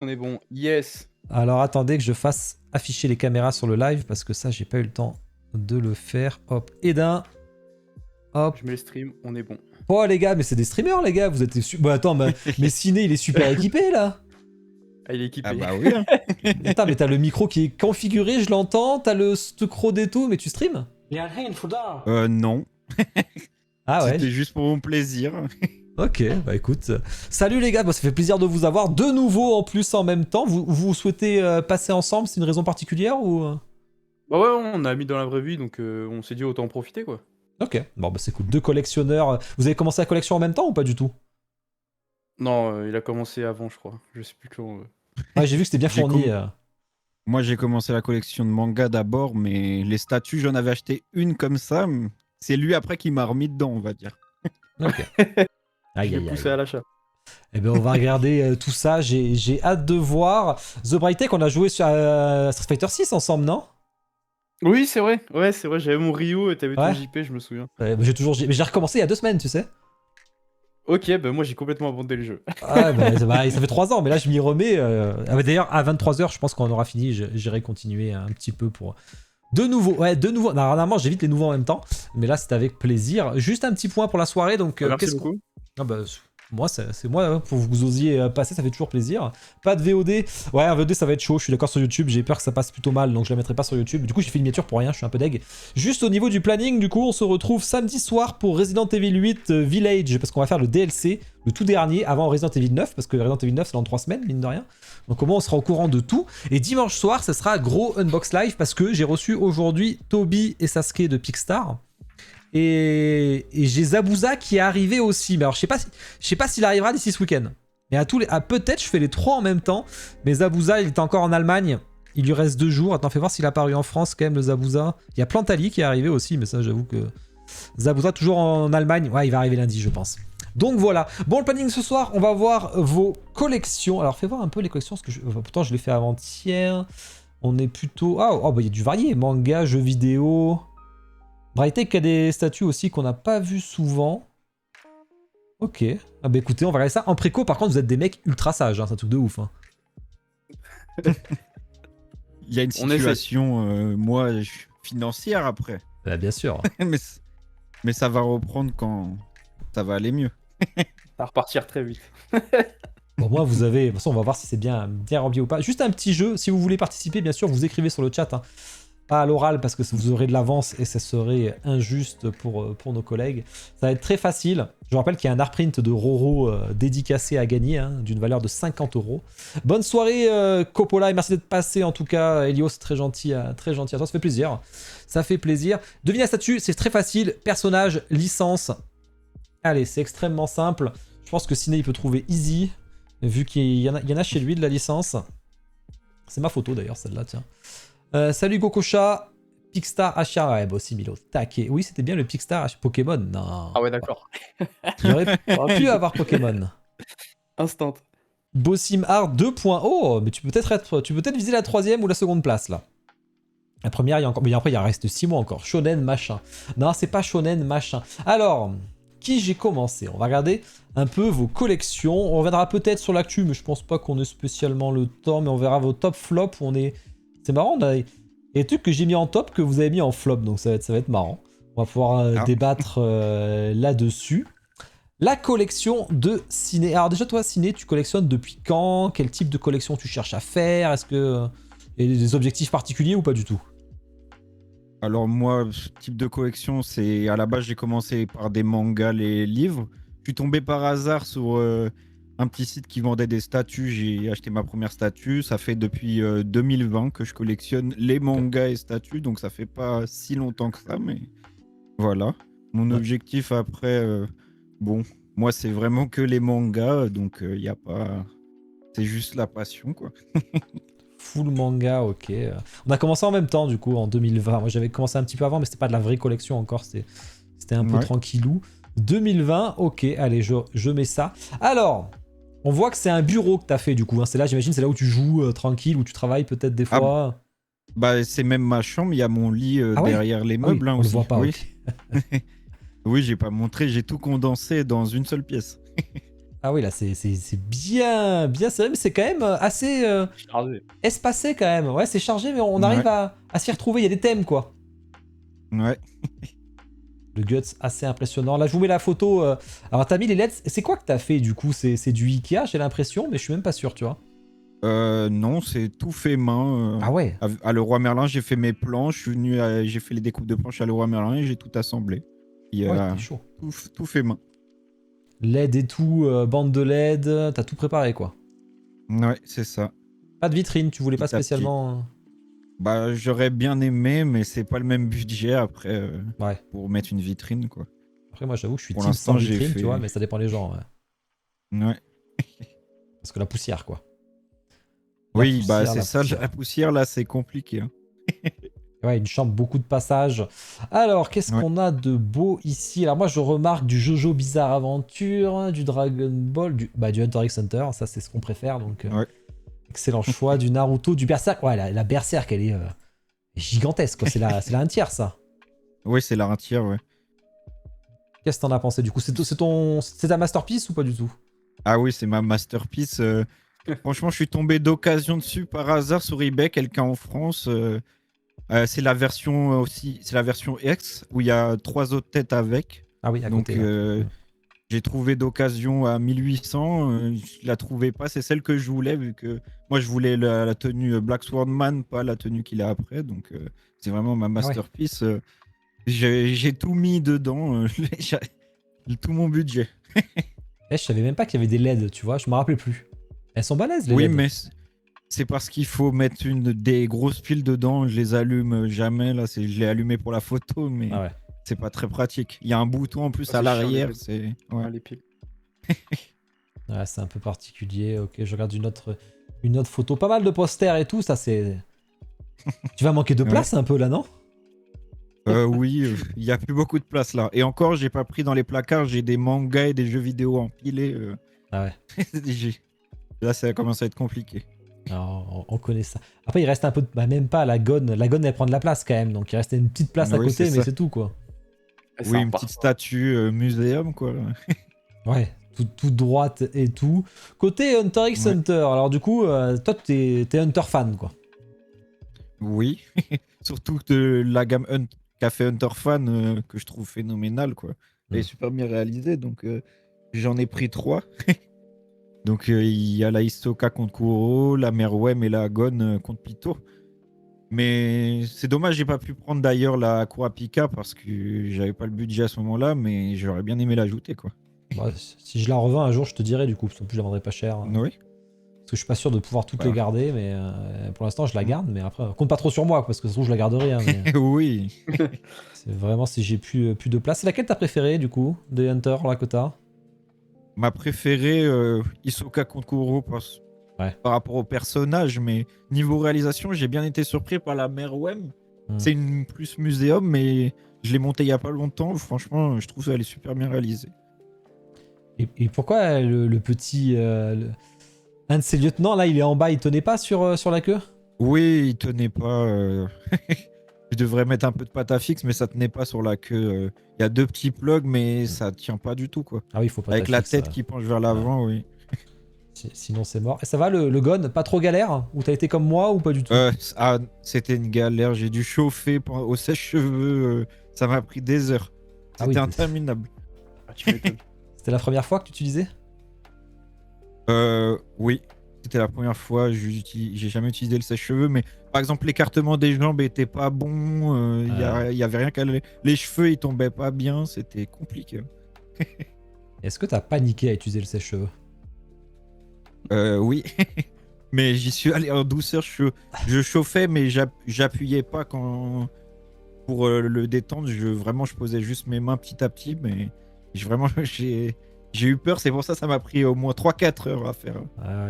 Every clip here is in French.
On est bon. Yes. Alors attendez que je fasse afficher les caméras sur le live parce que ça j'ai pas eu le temps de le faire. Hop, Edin. Hop. Je mets le stream, on est bon. Oh les gars, mais c'est des streamers les gars, vous êtes... Bon attends, mais Ciné il est super équipé là. Ah, il est équipé. Ah bah oui. Hein. Attends, mais t'as le micro qui est configuré, je l'entends, t'as le crowd et tout, mais tu streams? Non. Ah ouais. C'était juste pour mon plaisir. Ok, bah écoute. Salut les gars, bah, ça fait plaisir de vous avoir de nouveau en plus en même temps. Vous souhaitez passer ensemble, c'est une raison particulière ou... Bah ouais, on a mis dans la vraie vie, donc on s'est dit autant en profiter quoi. Ok, bon bah c'est cool. Deux collectionneurs. Vous avez commencé la collection en même temps ou pas du tout? Non, il a commencé avant, je crois. Je sais plus quand. Ouais, j'ai vu que c'était bien J'ai fourni. Moi, j'ai commencé la collection de mangas d'abord, mais les statues, j'en avais acheté une comme ça. C'est lui après qui m'a remis dedans, on va dire. Ok. Je Aïe l'ai aïe poussé aïe. à l'achat. Eh ben on va regarder tout ça. J'ai hâte de voir. The Bright Tech, on a joué sur Street Fighter 6 ensemble, non? Oui, c'est vrai. Ouais, c'est vrai. J'avais mon Ryu et t'avais ton Ouais. JP, je me souviens. Ouais, bah, mais j'ai recommencé il y a 2 semaines, tu sais. Ok, bah moi j'ai complètement abandonné le jeu. Ah, bah, ça fait 3 ans, mais là je m'y remets. Ah, bah, d'ailleurs, à 23h, je pense qu'on aura fini. J'irai continuer un petit peu pour. De nouveau, ouais, de nouveau. Non, normalement, j'évite les nouveaux en même temps, mais là, c'est avec plaisir. Juste un petit point pour la soirée, donc Merci beaucoup. Ah bah, moi, c'est moi, hein, pour que vous osiez passer, ça fait toujours plaisir. Pas de VOD. Ouais, un VOD, ça va être chaud. Je suis d'accord sur YouTube. J'ai peur que ça passe plutôt mal, donc je la mettrai pas sur YouTube. Du coup, j'ai fait une miniature pour rien. Je suis un peu deg. Juste au niveau du planning, du coup, on se retrouve samedi soir pour Resident Evil 8 Village, parce qu'on va faire le DLC, le tout dernier, avant Resident Evil 9, parce que Resident Evil 9, c'est dans 3 semaines, mine de rien. Donc, au moins, on sera au courant de tout. Et dimanche soir, ça sera gros Unbox Live, parce que j'ai reçu aujourd'hui Toby et Sasuke de Pickstar. Et j'ai Zabuza qui est arrivé aussi. Mais alors, je sais pas s'il arrivera d'ici ce week-end. Mais peut-être je fais les 3 en même temps. Mais Zabuza, il est encore en Allemagne. Il lui reste 2 jours. Attends, fais voir s'il a apparu en France quand même, le Zabuza. Il y a Plantali qui est arrivé aussi. Mais ça, j'avoue que Zabuza, toujours en Allemagne. Ouais, il va arriver lundi, je pense. Donc voilà. Bon, le planning ce soir, on va voir vos collections. Alors, fais voir un peu les collections. Parce que pourtant, je l'ai fait avant-hier. On est plutôt... Ah, oh, bah, il y a du varié. Manga, jeux vidéo... Brightech a des statues aussi qu'on n'a pas vu souvent. Ok. Ah bah écoutez, on va regarder ça. En préco, par contre, vous êtes des mecs ultra sages, hein, c'est un truc de ouf. Hein. Il y a une situation, financière après. Bah, bien sûr. mais ça va reprendre quand ça va aller mieux. Ça va repartir très vite. Bon, moi, vous avez... De toute façon, on va voir si c'est bien rempli ou pas. Juste un petit jeu. Si vous voulez participer, bien sûr, vous écrivez sur le chat. Hein. Pas à l'oral parce que vous aurez de l'avance et ça serait injuste pour nos collègues. Ça va être très facile. Je vous rappelle qu'il y a un art print de Roro dédicacé à gagner, hein, d'une valeur de 50 €. Bonne soirée Coppola et merci d'être passé en tout cas. Elios, très gentil à toi, ça fait plaisir. Ça fait plaisir. Devinez la statue, c'est très facile. Personnage, licence. Allez, c'est extrêmement simple. Je pense que Ciné il peut trouver easy, vu qu'il y en a chez lui de la licence. C'est ma photo d'ailleurs, celle-là, tiens. Salut Gokocha, Pickstar Asha, ouais, bah aussi Milo, taquet. Oui, c'était bien le Pickstar Pokémon, non. Ah ouais, d'accord. J'aurais pu avoir Pokémon. Instant. Bossim Art 2. Oh, mais tu peux peut-être viser la 3ème ou la 2ème place là. La première, il y a encore, mais après il reste 6 mois encore. Shonen machin. Non, c'est pas Shonen machin. Alors, qui j'ai commencé? On va regarder un peu vos collections. On reviendra peut-être sur l'actu, mais je pense pas qu'on ait spécialement le temps. Mais on verra vos top flops où on est. C'est marrant, il y a des trucs que j'ai mis en top que vous avez mis en flop, donc ça va être marrant. On va pouvoir débattre là-dessus. La collection de Ciné. Alors déjà, toi, Ciné, tu collectionnes depuis quand? Quel type de collection tu cherches à faire? Est-ce que il y a des objectifs particuliers ou pas du tout? Alors moi, ce type de collection, c'est à la base j'ai commencé par des mangas, les livres. Je suis tombé par hasard sur un petit site qui vendait des statues. J'ai acheté ma première statue. Ça fait depuis 2020 que je collectionne les mangas et statues, donc ça fait pas si longtemps que ça, mais voilà. Mon objectif après, bon, moi c'est vraiment que les mangas, donc il y a pas, c'est juste la passion quoi. Full manga, ok. On a commencé en même temps, du coup, en 2020. Moi, j'avais commencé un petit peu avant, mais c'était pas de la vraie collection encore. C'était un peu tranquillou. 2020, ok. Allez, je mets ça. Alors, on voit que c'est un bureau que t'as fait, du coup. Hein. C'est là, j'imagine, c'est là où tu joues tranquille, où tu travailles peut-être des fois. Bah, c'est même ma chambre. Il y a mon lit derrière les meubles. Oui, hein, on aussi. le voit pas, Oui, ok. oui, j'ai pas montré. J'ai tout condensé dans une seule pièce. Ah oui, là, c'est bien serré, mais c'est quand même assez Chargé. espacé quand même. Ouais, c'est chargé, mais on arrive Ouais. à s'y retrouver. Il y a des thèmes, quoi. Ouais. Le Guts, assez impressionnant. Là, je vous mets la photo. Alors, t'as mis les LED. C'est quoi que t'as fait, du coup? C'est du Ikea, j'ai l'impression, mais je suis même pas sûr, tu vois. Non, c'est tout fait main. Ah ouais. À Leroy Merlin, j'ai fait mes planches, je suis venu, j'ai fait les découpes de planches à Leroy Merlin et j'ai tout assemblé. Il y Ouais, a t'es chaud. tout fait main. LED et tout, bande de LED, t'as tout préparé, quoi. Ouais, c'est ça. Pas de vitrine, tu voulais pas Petit à petit. spécialement. Bah, j'aurais bien aimé, mais c'est pas le même budget après Ouais. pour mettre une vitrine, quoi. Après, moi, j'avoue que je suis Pour team sans l'instant, j'ai vitrine, tu vois, fait. mais ça dépend les gens. Ouais. Ouais. Parce que la poussière, quoi. La Oui, bah poussière, c'est la ça, poussière. la poussière là, c'est compliqué, hein. Ouais, une chambre, beaucoup de passages. Alors, qu'est-ce Ouais. qu'on a de beau ici? Alors, moi, je remarque du Jojo Bizarre Adventure, du Dragon Ball, du Hunter x Hunter. Ça, c'est ce qu'on préfère, donc Ouais. excellent choix. Du Naruto, du Berserk. Ouais, la Berserk, elle est gigantesque, quoi. C'est la 1/3, ça. Oui, c'est la rentière, ouais. Qu'est-ce que t'en as pensé, du coup? C'est ta masterpiece ou pas du tout? Ah oui, c'est ma masterpiece. Franchement, je suis tombé d'occasion dessus par hasard sur eBay, quelqu'un en France. C'est la version aussi, c'est la version X où il y a 3 autres têtes avec. Ah oui, à Donc côté, là. j'ai trouvé d'occasion à 1800. Je la trouvais pas, c'est celle que je voulais vu que moi je voulais la tenue Black Swordman, pas la tenue qu'il a après. Donc c'est vraiment ma Ah ouais. masterpiece. J'ai tout mis dedans, tout mon budget. Eh, je savais même pas qu'il y avait des LED, tu vois, je me rappelais plus. Elles sont balèzes, les Oui, LED. mais c'est parce qu'il faut mettre des grosses piles dedans. Je les allume jamais. Là, je l'ai allumé pour la photo, Ah mais ouais. c'est pas très pratique. Il y a un bouton en plus Ah, à c'est chiant, les l'arrière. piles. C'est ouais. Ah, les piles. Ouais, c'est un peu particulier. Ok, je regarde une autre photo. Pas mal de posters et tout, ça c'est... Tu vas manquer de Ouais. place un peu là, non? Oui, il y a plus beaucoup de place là. Et encore, j'ai pas pris dans les placards. J'ai des mangas et des jeux vidéo empilés. Ah ouais. J'ai- Là, ça commence à être compliqué. Alors, on connaît ça. Après, il reste un peu... Bah, même pas la gonne. La gonne, elle prend de la place quand même. Donc, il reste une petite place à Oui, c'est côté, mais ça. c'est tout, quoi. Et Oui, ça une repart. petite statue muséum, quoi. Ouais, tout droite et tout. Côté Hunter x Ouais. Hunter, alors du coup, toi, t'es Hunter fan, quoi. Oui, surtout de la gamme qu'a fait Hunter Fan que je trouve phénoménale, quoi. Elle est Mm. super bien réalisée, donc j'en ai pris 3. Donc il y a la Hisoka contre Kuro, la Meruem et la Gon contre Pito. Mais c'est dommage, j'ai pas pu prendre d'ailleurs la Kurapika parce que j'avais pas le budget à ce moment-là, mais j'aurais bien aimé l'ajouter, quoi. Bah, si je la revends un jour, je te dirai du coup, parce qu'en plus, je la vendrai pas cher. Oui. Parce que je suis pas sûr de pouvoir toutes les Voilà. garder, mais pour l'instant, je la garde. Mais après, compte pas trop sur moi, parce que ça se trouve, je la garderai. Hein, mais Oui. c'est vraiment si j'ai plus de place. C'est laquelle t'as préférée, du coup, des Hunter, Lakota? Ma préférée, Hisoka contre Kuro Ouais. par rapport au personnage, mais niveau réalisation, j'ai bien été surpris par la Meruem. Mm. C'est une plus muséum, mais je l'ai montée il y a pas longtemps. Franchement, je trouve qu'elle est super bien réalisée. Et pourquoi le petit. Un de ses lieutenants, là, il est en bas, il tenait pas sur la queue? Oui, il tenait pas. Je devrais mettre un peu de pâte à fixe, mais ça tenait pas sur la queue. Il y a 2 petits plugs, mais ça tient pas du tout, quoi. Ah oui, il faut pas Avec la t'afficher, tête qui penche vers l'avant, oui. Sinon, c'est mort. Et ça va, le gun? Pas trop galère? Ou t'as été comme moi, ou pas du tout? C'était une galère. J'ai dû chauffer au sèche-cheveux. Ça m'a pris des heures. Ah oui, C'était interminable. Ah, tu m'étonnes. C'était la première fois que tu utilisais? Oui, c'était la première fois. J'ai jamais utilisé le sèche-cheveux, mais par exemple, l'écartement des jambes était pas bon. Il y avait rien qu'à les cheveux, ils tombaient pas bien. C'était compliqué. Est-ce que t'as paniqué à utiliser le sèche-cheveux? Oui, mais j'y suis allé en douceur. Je chauffais, mais j'appuyais pas quand pour le détendre. Vraiment, je posais juste mes mains petit à petit, mais vraiment, j'ai eu peur. C'est pour ça m'a pris au moins 3-4 heures à faire.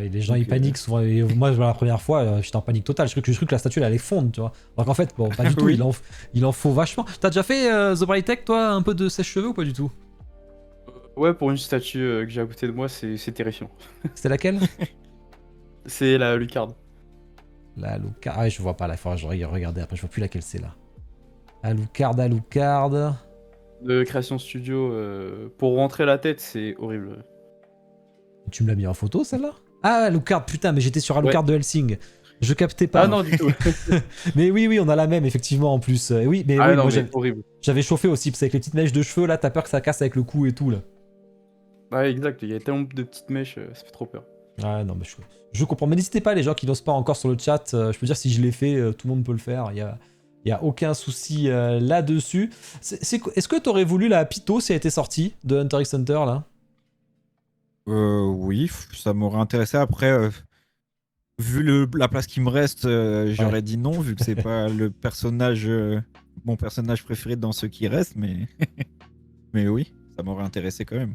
Et les gens, Donc, ils paniquent souvent. Et moi, la première fois, j'étais en panique totale. Je cru que la statue, elle allait fondre, tu vois. Alors qu'en fait, bon, pas du tout. Oui. Il en faut vachement. T'as déjà fait The Bright Tech, toi, un peu de sèche-cheveux ou pas du tout? Ouais, pour une statue que j'ai à côté de moi, c'est terrifiant. C'était laquelle? C'est la Lucarne. La Alucard. Ah, je vois pas là. Il faudra que je regarde après. Je vois plus laquelle c'est là. Alucard. De Création Studio, pour rentrer la tête, c'est horrible. Tu me l'as mis en photo, celle-là? Ah, Alucard, putain, mais j'étais sur Alucard de Helsing. Je captais pas. Ah non, du tout. Mais oui, on a la même, effectivement, en plus. Oui, mais Ah oui, non, moi, mais horrible. j'avais chauffé aussi, parce qu'avec les petites mèches de cheveux, là, t'as peur que ça casse avec le cou et tout, là. Ouais, exact, il y a tellement de petites mèches, ça fait trop peur. Ouais, non, mais je comprends. Mais n'hésitez pas, les gens qui n'osent pas encore sur le chat. Je peux dire, si je l'ai fait, tout le monde peut le faire. Il y a aucun souci là-dessus. Est-ce que t'aurais voulu la Python si elle était sortie de Hunter x Hunter, là? Oui, ça m'aurait intéressé. Après, vu la place qui me reste, j'aurais dit non, vu que c'est pas le personnage, mon personnage préféré dans ceux qui restent, mais mais oui, ça m'aurait intéressé quand même.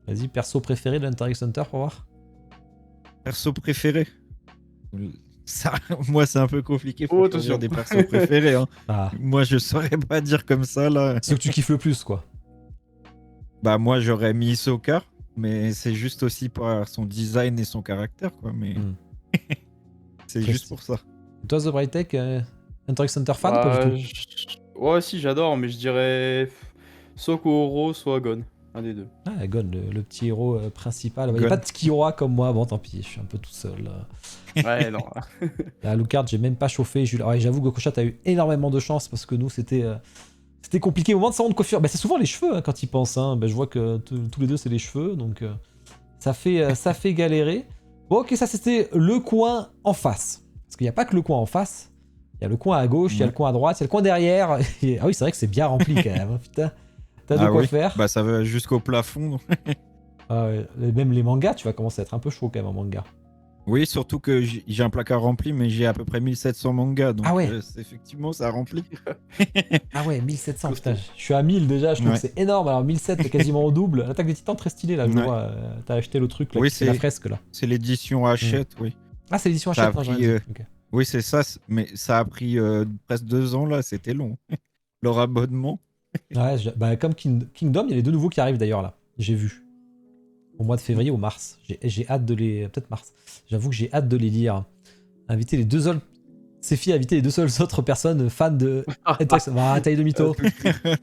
Vas-y, perso préféré de Hunter x Hunter pour voir. Perso préféré. Ça, moi, c'est un peu compliqué Oh, pour attention. choisir des persos préférés. Hein. Ah, Moi, je saurais pas dire comme ça là. c'est que tu kiffes le plus, quoi. Bah moi, j'aurais mis Hisoka, mais c'est juste aussi par son design et son caractère, quoi. Mais Hmm. c'est Très juste pour ça. Toi, The Bright Tech, Hunter x Hunter fan ou pas du tout? Ouais, si, j'adore, mais je dirais soit Koro, soit Gon. Un des deux. Ah, Gon, le petit héros principal. Il n'y a Gon. pas de Killua comme moi. Bon, tant pis, je suis un peu tout seul. Ouais, non. Là, Alucard, j'ai même pas chauffé. Ouais, j'avoue, Gokosha, t'as eu énormément de chance parce que nous, c'était compliqué. Au moment de salon de coiffure, bah, c'est souvent les cheveux hein, quand ils pensent. Hein. Bah, je vois que tous les deux, c'est les cheveux. Donc, ça fait galérer. Bon, ok, ça, c'était le coin en face. Parce qu'il n'y a pas que le coin en face. Il y a le coin à gauche, il y a le coin à droite, il y a le coin derrière. Et... Ah oui, c'est vrai que c'est bien rempli quand même. Hein, putain, t'as de quoi faire. Bah ça va jusqu'au plafond. Ah ouais, même les mangas, tu vas commencer à être un peu chaud quand même en manga. Oui, surtout que j'ai un placard rempli, mais j'ai à peu près 1700 mangas, donc Ah ouais. effectivement, ça remplit. Ah ouais, 1700, putain, je suis à 1000 déjà, je trouve que c'est énorme. Alors 1700, t'es quasiment au double. L'attaque des titans, très stylé là, je vois. T'as acheté le truc là, Oui, c'est la fresque là. C'est l'édition Hachette, oui. Ah, c'est l'édition Ça a Hachette, non, pris, j'en ai dit. Ok. Oui, c'est ça, mais ça a pris presque 2 ans là, c'était long. Leur abonnement. Ouais, bah, comme Kingdom, il y a les deux nouveaux qui arrivent d'ailleurs là. J'ai vu. Au mois de février ou mars. J'ai hâte de les. Peut-être mars. J'avoue que j'ai hâte de les lire. Inviter les deux autres. Séphie a invité les deux seules autres personnes fans de Hunter x Hunter. Ah, taille de mytho.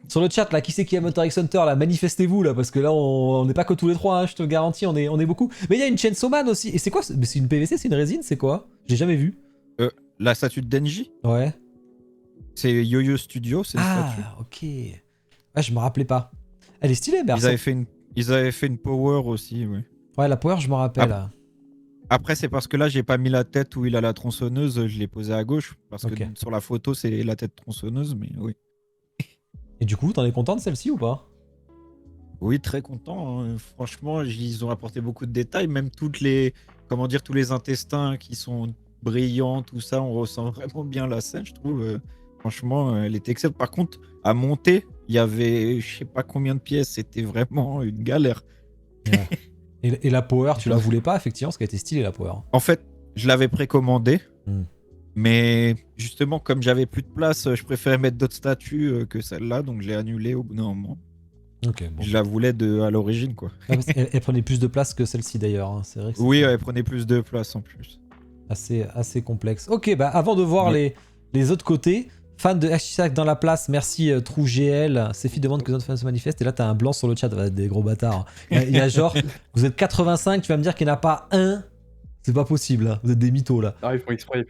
Sur le chat, là, qui c'est qui aime Hunter x Hunter, là, manifestez-vous, là, parce que là, on n'est pas que tous les trois, hein, je te le garantis, on est beaucoup. Mais il y a une Chainsaw Man aussi. Et c'est quoi? Mais c'est une PVC, c'est une résine, c'est quoi? J'ai jamais vu. La statue de Denji, Ouais. c'est Yo-Yo Studio, c'est une statue. Ah, ok. Ah, je me rappelais pas. Elle est stylée, Ils Berso. avaient fait une power aussi, oui. Ouais, la Power, je me rappelle. Après, c'est parce que là, j'ai pas mis la tête où il a la tronçonneuse, je l'ai posée à gauche. Parce que sur la photo, c'est la tête tronçonneuse, mais oui. Et du coup, t'en es content de celle-ci ou pas? Oui, très content. Hein. Franchement, ils ont apporté beaucoup de détails, même toutes les, comment dire, tous les intestins qui sont brillants, tout ça, on ressent vraiment bien la scène, je trouve. Franchement, elle était excellente. Par contre, à monter, il y avait, je sais pas combien de pièces, c'était vraiment une galère. Ouais. Et la Power, tu la voulais pas, effectivement, parce qu'elle était stylée, la Power. En fait, je l'avais précommandée, mais justement, comme j'avais plus de place, je préférais mettre d'autres statues que celle-là, donc je l'ai annulée au bout d'un moment. Ok, bon. Je la voulais à l'origine, quoi. Elle prenait plus de place que celle-ci, d'ailleurs. Hein. C'est vrai que oui, elle prenait plus de place en plus. Assez complexe. Ok, bah avant de voir les autres côtés, fan de hashtag dans la place, merci TrouGL. Séphie demande que les autres fans se manifestent. Et là, t'as un blanc sur le chat, des gros bâtards. Il y a genre, vous êtes 85, tu vas me dire qu'il n'y en a pas un. C'est pas possible, hein. Vous êtes des mythos là. Ah, ils font exprès.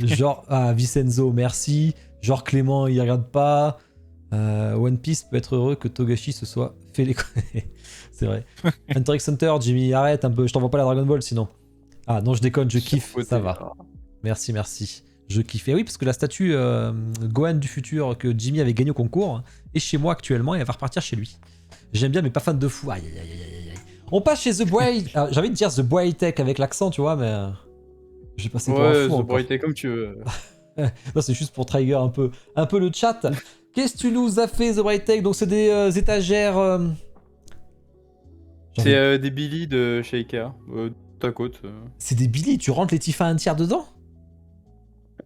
Genre, Vincenzo, merci. Genre Clément, il regarde pas. One Piece peut être heureux que Togashi se soit fait les. C'est vrai. Hunter x Hunter, Jimmy, arrête un peu. Je t'envoie pas la Dragon Ball sinon. Ah non, je déconne, je kiffe, ça va. Merci. Je kiffe. Et oui, parce que la statue Gohan du futur que Jimmy avait gagné au concours est chez moi actuellement et elle va repartir chez lui. J'aime bien, mais pas fan de fou. Aïe. On passe chez The Boy. J'ai envie de dire The Boy Tech avec l'accent, tu vois, mais. J'ai passé pour un fou. The Boy Tech comme tu veux. Non, c'est juste pour trigger un peu le chat. Qu'est-ce que tu nous as fait, The Bright Tech? Donc, c'est des étagères. C'est des Billy de chez Ikea, côte à côte. C'est des Billy, tu rentres les Tifa entières dedans?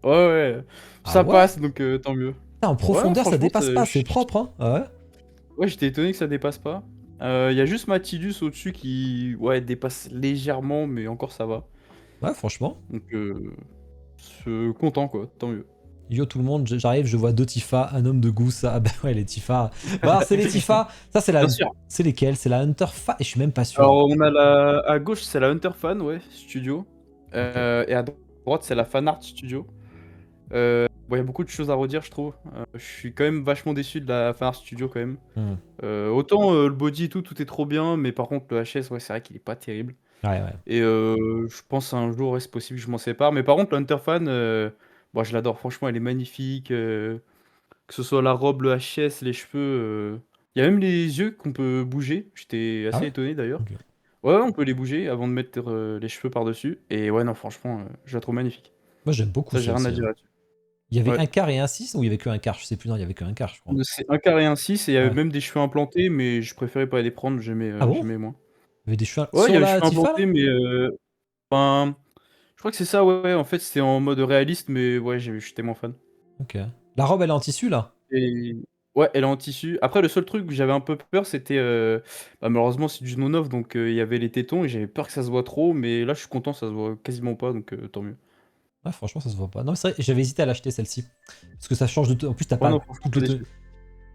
Ouais. Ça passe, donc tant mieux. En profondeur, ça dépasse pas, c'est propre, hein. Ah ouais? Ouais, j'étais étonné que ça dépasse pas. Il y a juste Matidus au-dessus qui dépasse légèrement, mais encore ça va. Ouais, franchement. Donc, content quoi, tant mieux. Yo tout le monde, j'arrive, je vois 2 Tifa, un homme de goût, ça. Ah bah ouais, les Tifa. Bah alors, c'est les Tifa. Ça, c'est la. Bien sûr. C'est lesquels? C'est la Hunter Fa. Et je suis même pas sûr. Alors, on a à gauche, c'est la Hunter Fan, ouais, studio. Ok. Et à droite, c'est la Fan Art Studio. Bon, il y a beaucoup de choses à redire, je trouve. Je suis quand même vachement déçu de la Fan Art Studio, quand même. Hmm. Autant le body et tout est trop bien, mais par contre, le HS, ouais, c'est vrai qu'il est pas terrible. Ouais, ouais. Et je pense un jour, ouais, c'est possible que je m'en sépare. Mais par contre, la Hunter Fan, bon, je l'adore, franchement, elle est magnifique. Que ce soit la robe, le HS, les cheveux. Il y a même les yeux qu'on peut bouger. J'étais Ah assez ouais? étonné d'ailleurs. Ok. Ouais, ouais, on peut les bouger avant de mettre les cheveux par-dessus. Et ouais, non, franchement, je la trouve magnifique. Moi, j'aime beaucoup Ça, j'ai rien à celle-ci, dire hein. là-dessus. Il y avait Ouais. un quart et un 6 ou il y avait que un quart? Je sais plus, non, il y avait que un quart, je crois. C'est un carré un 6 et il y avait Ouais. même des cheveux implantés, mais je préférais pas les prendre, Ah bon? j'aimais moins. Il y avait des cheveux Ouais, il y sur avait les la cheveux Tifa là? implantés, mais enfin, je crois que c'est ça, ouais. En fait, c'était en mode réaliste, mais ouais, j'étais moins fan. Ok. La robe, elle est en tissu là? Et ouais, elle est en tissu. Après, le seul truc que j'avais un peu peur, c'était bah, malheureusement, c'est du non-off, donc il y avait les tétons et j'avais peur que ça se voit trop, mais là, je suis content, ça se voit quasiment pas, donc tant mieux. Ouais, franchement, ça se voit pas. Non, mais c'est vrai, j'avais hésité à l'acheter celle-ci. Parce que ça change de. En plus, t'as Ouais, pas non, franchement, toutes pas les déçu.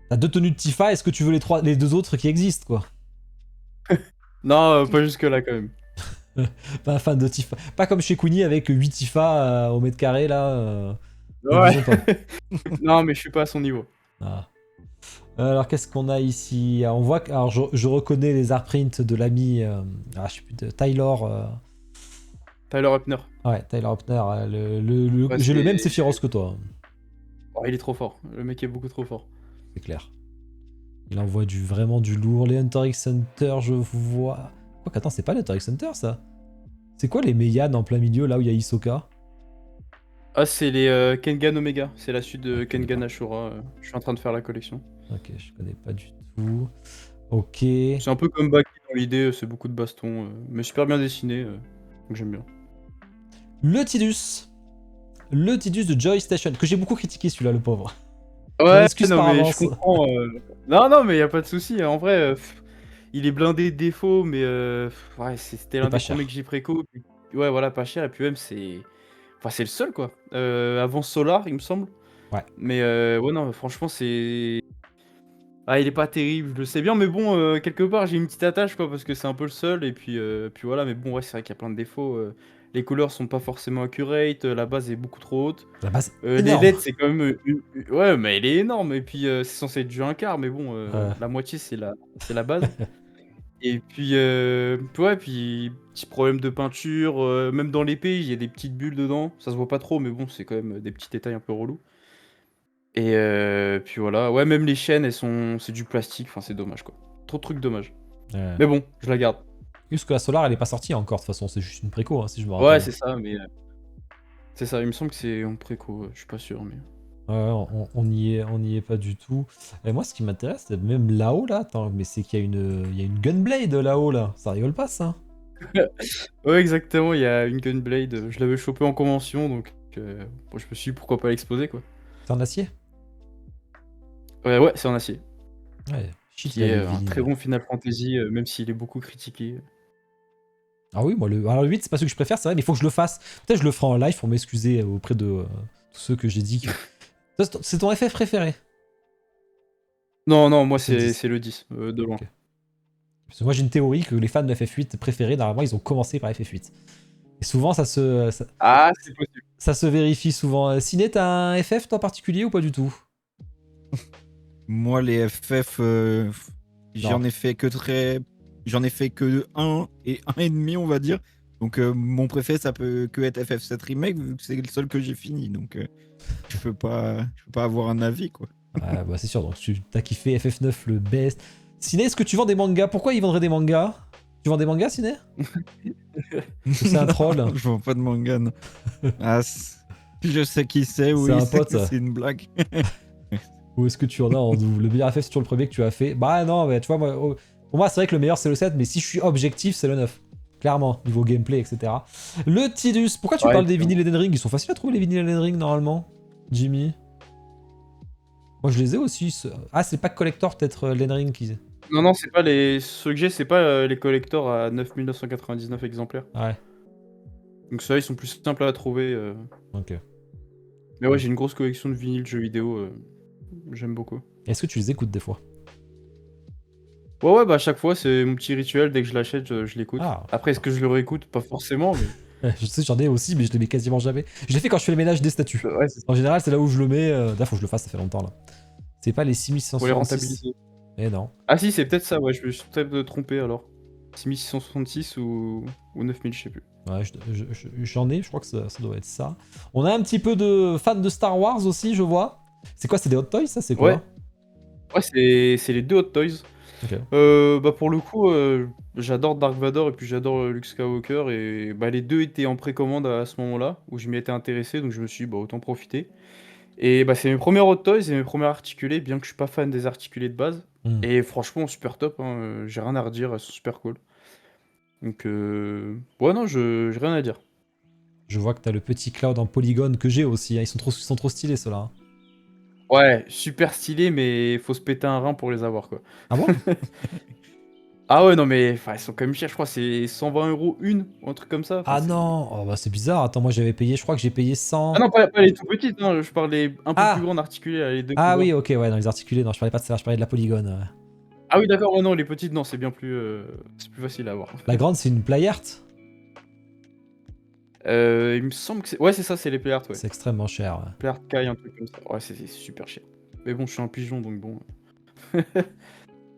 T'as 2 tenues de Tifa, est-ce que tu veux les deux autres qui existent, quoi? Non, pas jusque-là quand même. Pas un fan de Tifa. Pas comme chez Queenie avec 8 Tifa au mètre carré, là. Ouais. N'abusons pas. Non, mais je suis pas à son niveau. Ah. Alors, qu'est-ce qu'on a ici? On voit que. Alors, je reconnais les art prints de l'ami. Je sais plus, de Tyler. Tyler Upner. Ouais, Tyler Hopner. Ouais, J'ai le même c'est... Sephiroth que toi, Oh, il est trop fort. Le mec est beaucoup trop fort. c'est clair. Il envoie vraiment du lourd. Les Hunter x Hunter, je vois. Quoi qu'attends, c'est pas les Hunter x Hunter, ça? C'est quoi les Meian en plein milieu, là où il y a Hisoka? Ah, c'est les Kengan Omega. C'est la suite de Je connais Kengan pas. Ashura. Je suis en train de faire la collection. Ok, je connais pas du tout. Ok. C'est un peu comme Baki dans l'idée, c'est beaucoup de bastons, mais super bien dessiné, donc j'aime bien. Le Tidus. Le Tidus de Joy Station, que j'ai beaucoup critiqué celui-là, le pauvre. Je m'en Ouais, excuse non, par mais je avance. comprends. Non, non, mais y a pas de souci. En vrai, il est blindé de défauts, mais ouais, c'était C'est l'un pas des premiers cher. que j'ai préco. Ouais, voilà, pas cher. Et puis même, enfin, c'est le seul, quoi. Avant Solar, il me semble. Ouais. Mais ouais, non, franchement, c'est. Ah, il est pas terrible, je le sais bien, mais bon, quelque part, j'ai une petite attache, quoi, parce que c'est un peu le seul. Et puis voilà, mais bon, ouais, c'est vrai qu'il y a plein de défauts. Les couleurs sont pas forcément accurate, la base est beaucoup trop haute. La base Les énorme. LED, c'est quand même. Ouais, mais elle est énorme. Et puis, c'est censé être du un quart, mais bon, la moitié, c'est la base. Et puis, ouais, puis, petit problème de peinture. Même dans l'épée, il y a des petites bulles dedans. Ça se voit pas trop, mais bon, c'est quand même des petits détails un peu relous. Et puis voilà. Ouais, même les chaînes, c'est du plastique. Enfin, c'est dommage, quoi. Trop de trucs dommages. Ouais. Mais bon, je la garde. Juste que la Solar, elle est pas sortie encore, de toute façon. C'est juste une préco, hein, si je me Ouais, rappelle. c'est ça, mais. C'est ça, il me semble que c'est en préco. Je suis pas sûr, mais. Ouais, on y est pas du tout. Et moi, ce qui m'intéresse, c'est même là-haut, là. Attends, mais c'est qu'il y a il y a une Gunblade là-haut, là. Ça rigole pas, ça. Ouais, exactement, il y a une Gunblade, je l'avais chopé en convention, donc bon, je me suis dit pourquoi pas l'exposer, quoi. C'est en acier? Ouais, c'est en acier, Ouais. Shit, qui là, est les un vinyles. très bon Final Fantasy, même s'il est beaucoup critiqué. Ah oui, moi, alors, le 8, c'est pas ce que je préfère, c'est vrai, mais il faut que je le fasse. Peut-être que je le ferai en live pour m'excuser auprès de tous ceux que j'ai dit que. C'est ton FF préféré? Non, non, moi C'est le 10. c'est le 10, de loin. Ok. Parce que moi, j'ai une théorie que les fans de FF8 préférés, normalement, ils ont commencé par FF8. Et souvent, Ah, c'est possible. ça se vérifie souvent. Ciné, t'as un FF, toi, particulier ou pas du tout? Moi, les FF, Non. j'en ai fait que un et un et demi, on va dire. Donc, mon préféré, ça peut que être FF7 Remake, vu que c'est le seul que j'ai fini. Donc, je peux pas avoir un avis, quoi. Ah, bah, c'est sûr, donc tu t'as kiffé FF9 le best. Ciné, est-ce que tu vends des mangas? Pourquoi ils vendraient des mangas? Tu vends des mangas, Ciné? C'est un troll. Non, je vends pas de manga, non. Je sais qui c'est, oui, un pote. c'est une blague. Ou est-ce que tu en as en double? Le meilleur FF, c'est toujours le premier que tu as fait. Bah non, mais tu vois, moi, pour moi, c'est vrai que le meilleur, c'est le 7, mais si je suis objectif, c'est le 9. Clairement, niveau gameplay, etc. Le Tidus, pourquoi tu Ouais, parles des tiens. vinyles Elden Ring? Ils sont faciles à trouver les vinyles Elden Ring, normalement, Jimmy. Moi, je les ai aussi. Ah, c'est pas collector, peut-être Elden Ring qui. Non, non, c'est pas les ceux que j'ai, c'est pas, les collectors à 9 999 exemplaires. Ouais, Donc ceux-là, ils sont plus simples à trouver, ok. Mais ouais, j'ai une grosse collection de vinyles jeux vidéo. J'aime beaucoup. Est-ce que tu les écoutes des fois? Ouais, bah à chaque fois, c'est mon petit rituel. Dès que je l'achète, je l'écoute. Ah. Après, est-ce que je le réécoute? Pas forcément, mais. Je sais, j'en ai aussi, mais je les mets quasiment jamais. Je les fais quand je fais le ménage des statues. Ouais, c'est En général, c'est là où je le mets. Là, faut que je le fasse, ça fait longtemps là. C'est pas les pour les 6666. rentabiliser. Eh non. Ah si, c'est peut-être ça, ouais, je me suis peut-être trompé alors. 6666 ou 9000, je sais plus. Ouais, j'en ai, je crois que ça doit être ça. On a un petit peu de fans de Star Wars aussi, je vois. C'est quoi, c'est des Hot Toys, ça, c'est quoi? Ouais, c'est les deux Hot Toys. Ok. Bah pour le coup, j'adore Dark Vador et puis j'adore Luke Skywalker et bah les deux étaient en précommande à ce moment-là où je m'y étais intéressé, donc je me suis dit, bah autant profiter. Et bah c'est mes premiers Hot Toys et mes premiers articulés, bien que je suis pas fan des articulés de base. Hmm. Et franchement, super top, hein, j'ai rien à redire, elles sont super cool. Donc ouais non, j'ai rien à dire. Je vois que t'as le petit Cloud en polygone que j'ai aussi. Hein. Ils sont trop stylés, ceux-là. Hein. Ouais, super stylé, mais faut se péter un rein pour les avoir, quoi. Ah bon? Ah ouais, non, mais enfin, ils sont quand même chers, je crois, c'est 120 € une, ou un truc comme ça. Enfin, Ah non! Oh, bah c'est bizarre. Attends, moi j'avais payé, je crois que j'ai payé 100. Ah non, pas les tout petites, hein, je parlais un peu Ah! plus grandes articulées, là, les deux Ah plus oui, grands. ok, ouais, dans les articulés. Non, je parlais pas de ça, je parlais de la polygone. Ah oui, d'accord, ouais, non, les petites, non, c'est bien plus, c'est plus facile à avoir. La grande, c'est une Playart? Il me semble que c'est... Ouais, c'est ça, c'est les Playart, ouais. C'est extrêmement cher. Ouais. Playart Kai, un truc comme ça. Ouais, c'est super cher. Mais bon, je suis un pigeon, donc bon.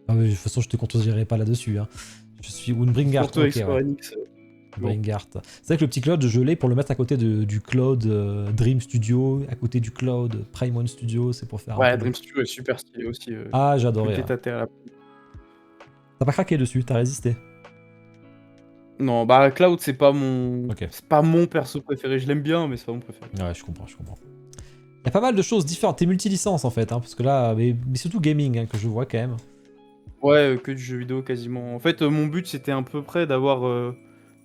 Ah, mais de toute façon, je te contredirai pas là-dessus. Hein. Je suis Windbringart. Surtout avec Ok, Square ouais. Enix. Windbringart. C'est vrai que le petit Cloud, je l'ai pour le mettre à côté du Cloud Dream Studio, à côté du Cloud Prime One Studio, c'est pour faire. Ouais, Dream Studio est super stylé aussi. Ah, Le j'adorais. tête à terre, là. T'as pas craqué dessus, t'as résisté. Non, bah Cloud, c'est pas mon... Ok. C'est pas mon perso préféré. Je l'aime bien, mais c'est pas mon préféré. Ouais, je comprends, je comprends. Il y a pas mal de choses différentes. T'es multi-licence en fait, hein, parce que là, mais surtout gaming hein, que je vois quand même. Ouais, que du jeu vidéo quasiment. En fait, mon but c'était à peu près d'avoir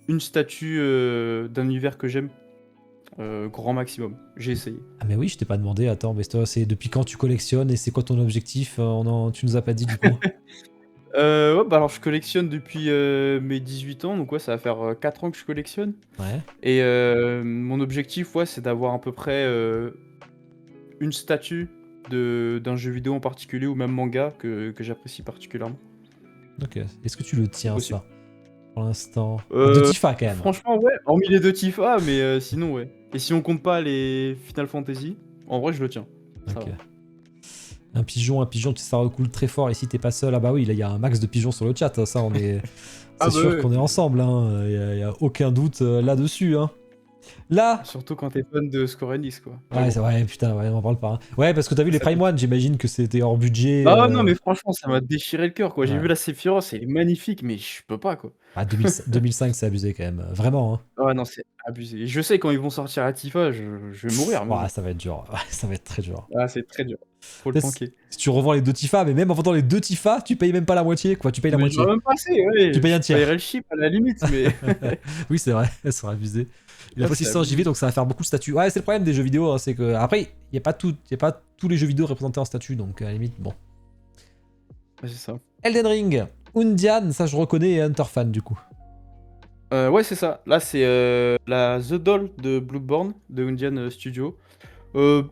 une statue d'un univers que j'aime. Grand maximum. J'ai essayé. Ah mais oui, je t'ai pas demandé, attends, mais toi, c'est depuis quand tu collectionnes et c'est quoi ton objectif? Tu nous as pas dit du coup. Ouais, bah alors je collectionne depuis mes 18 ans, donc ouais, ça va faire 4 ans que je collectionne. Ouais. Et mon objectif, ouais, c'est d'avoir à peu près une statue d'un jeu vidéo en particulier ou même manga que j'apprécie particulièrement. Ok. Est-ce que tu le tiens Possible. ça? Pour l'instant. De Tifa quand même. Franchement, ouais, hormis les deux Tifa, mais sinon, ouais. Et si on compte pas les Final Fantasy, en vrai, je le tiens. Ça Ok. va. Un pigeon, ça recoule très fort. Et si t'es pas seul, ah bah oui, là il y a un max de pigeons sur le chat. Ça, on est. Ah C'est bah sûr ouais. qu'on est ensemble. Hein. Y a aucun doute là-dessus. Hein. Là. Surtout quand t'es fan de Square Enix, quoi. Ouais, ouais, putain, ouais, on en parle pas. Hein. Ouais, parce que t'as vu les Prime One, j'imagine que c'était hors budget. Ah non, mais franchement, ça m'a déchiré le cœur, quoi. J'ai Ouais. vu la Sephiroth, elle est magnifique, mais je peux pas, quoi. Ah, 2005, c'est abusé quand même. Vraiment. Hein. Ah non, c'est abusé. Et je sais, quand ils vont sortir à Tifa, je vais mourir. Mais Ouais, bon. ça va être dur. Ouais, ça va être très dur. Ah, c'est très dur. Faut le tanker. Si tu revends les deux Tifa, mais même en vendant les deux Tifa, tu payes même pas la moitié. Quoi, tu payes la Mais moitié. j'aurais même passé, ouais. Tu payes un tiers. Je payerais le chip à la limite, mais. Oui, c'est vrai, elles sont abusées. Il a Ah, pas c'est 600 JV, donc ça va faire beaucoup de statuts. Ouais, c'est le problème des jeux vidéo, hein, c'est que. Après, il n'y a pas tous les jeux vidéo représentés en statut, donc à la limite, bon. Ouais, c'est ça. Elden Ring, Undian, ça je reconnais, et Hunter fan du coup. Ouais, c'est ça. Là, c'est la The Doll de Bloodborne, de Indian Studio.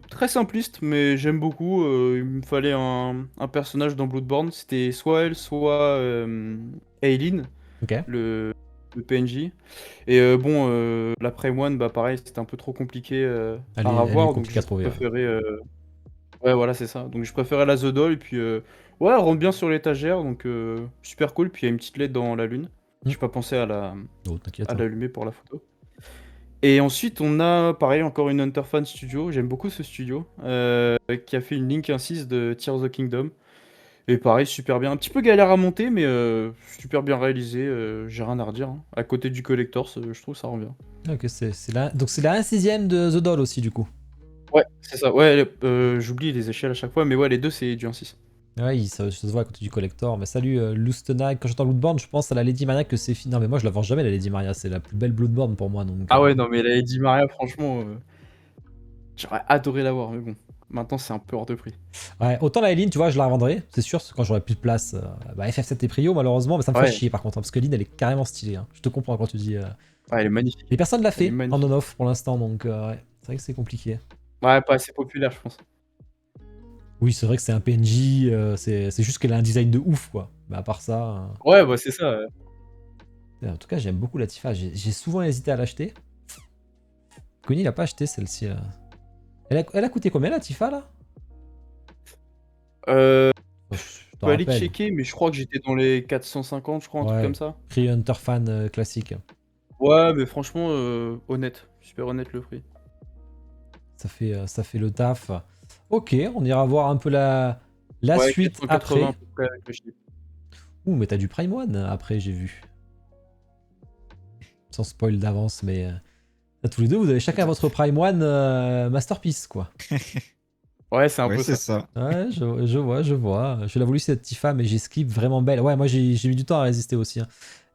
Très simpliste, mais j'aime beaucoup. Il me fallait un personnage dans Bloodborne. C'était soit elle, soit Aileen, Ok. le PNJ. Et bon, la Prime One, bah pareil, c'était un peu trop compliqué Elle à est avoir. Donc compliquée à je trouver. Ouais. préférais. Ouais, voilà, c'est ça. Donc je préférais la The Doll. Et puis, ouais, elle rentre bien sur l'étagère. Donc super cool. Puis il y a une petite LED dans la lune. J'ai pas pensé à Oh, t'inquiète. à l'allumer pour la photo. Et ensuite, on a, pareil, encore une Hunter Fan Studio. J'aime beaucoup ce studio. Qui a fait une Link 1.6 de Tears of the Kingdom. Et pareil, super bien. Un petit peu galère à monter, mais super bien réalisé. J'ai rien à redire. Hein. À côté du Collectors, je trouve ça rend bien. Ok, donc c'est la 1/6 de The Doll aussi, du coup. Ouais, c'est ça. Ouais, j'oublie les échelles à chaque fois, mais ouais, les deux, c'est du 1.6. Ouais, ça se voit à côté du collector. Mais salut, Lustenag. Quand j'entends Bloodborne, je pense à la Lady Maria que c'est fini. Non, mais moi je la vends jamais, la Lady Maria. C'est la plus belle Bloodborne pour moi. Donc, Ah ouais, non, mais la Lady Maria, franchement, j'aurais adoré l'avoir, mais bon. Maintenant, c'est un peu hors de prix. Ouais, autant la Lynn, tu vois, je la revendrai, c'est sûr, quand j'aurai plus de place. Bah, FF7 est prio, malheureusement, mais ça me fait Ouais. chier par contre, hein, parce que Lynn, elle est carrément stylée. Hein. Je te comprends quand tu dis. Ouais, elle est magnifique. Mais personne l'a fait Elle est magnifique. en on-off pour l'instant, donc ouais, c'est vrai que c'est compliqué. Ouais, pas assez populaire, je pense. Oui, c'est vrai que c'est un PNJ, c'est juste qu'elle a un design de ouf, quoi. Mais à part ça... Ouais, bah c'est ça. En tout cas, j'aime beaucoup la Tifa. J'ai souvent hésité à l'acheter. Connie, il a pas acheté celle-ci. Elle a coûté combien la Tifa, là? Euh, Je je t'en peux aller rappelle. checker, mais je crois que j'étais dans les 450, je crois, un truc comme Ouais. ça. Cree Hunter fan classique. Ouais, mais franchement, honnête. Super honnête le prix. Ça fait le taf. Ok, on ira voir un peu la Ouais, suite 480 à après. peu près avec le chip. Ouh, mais t'as du Prime One après, j'ai vu. Sans spoil d'avance, mais... là, tous les deux, vous avez chacun votre Prime One Masterpiece, quoi. Ouais, c'est un Ouais, peu c'est ça. ça. Ouais, je vois, je vois. Je l'ai voulu cette Tifa, mais j'ai skip vraiment belle. Ouais, moi j'ai mis du temps à résister aussi, hein.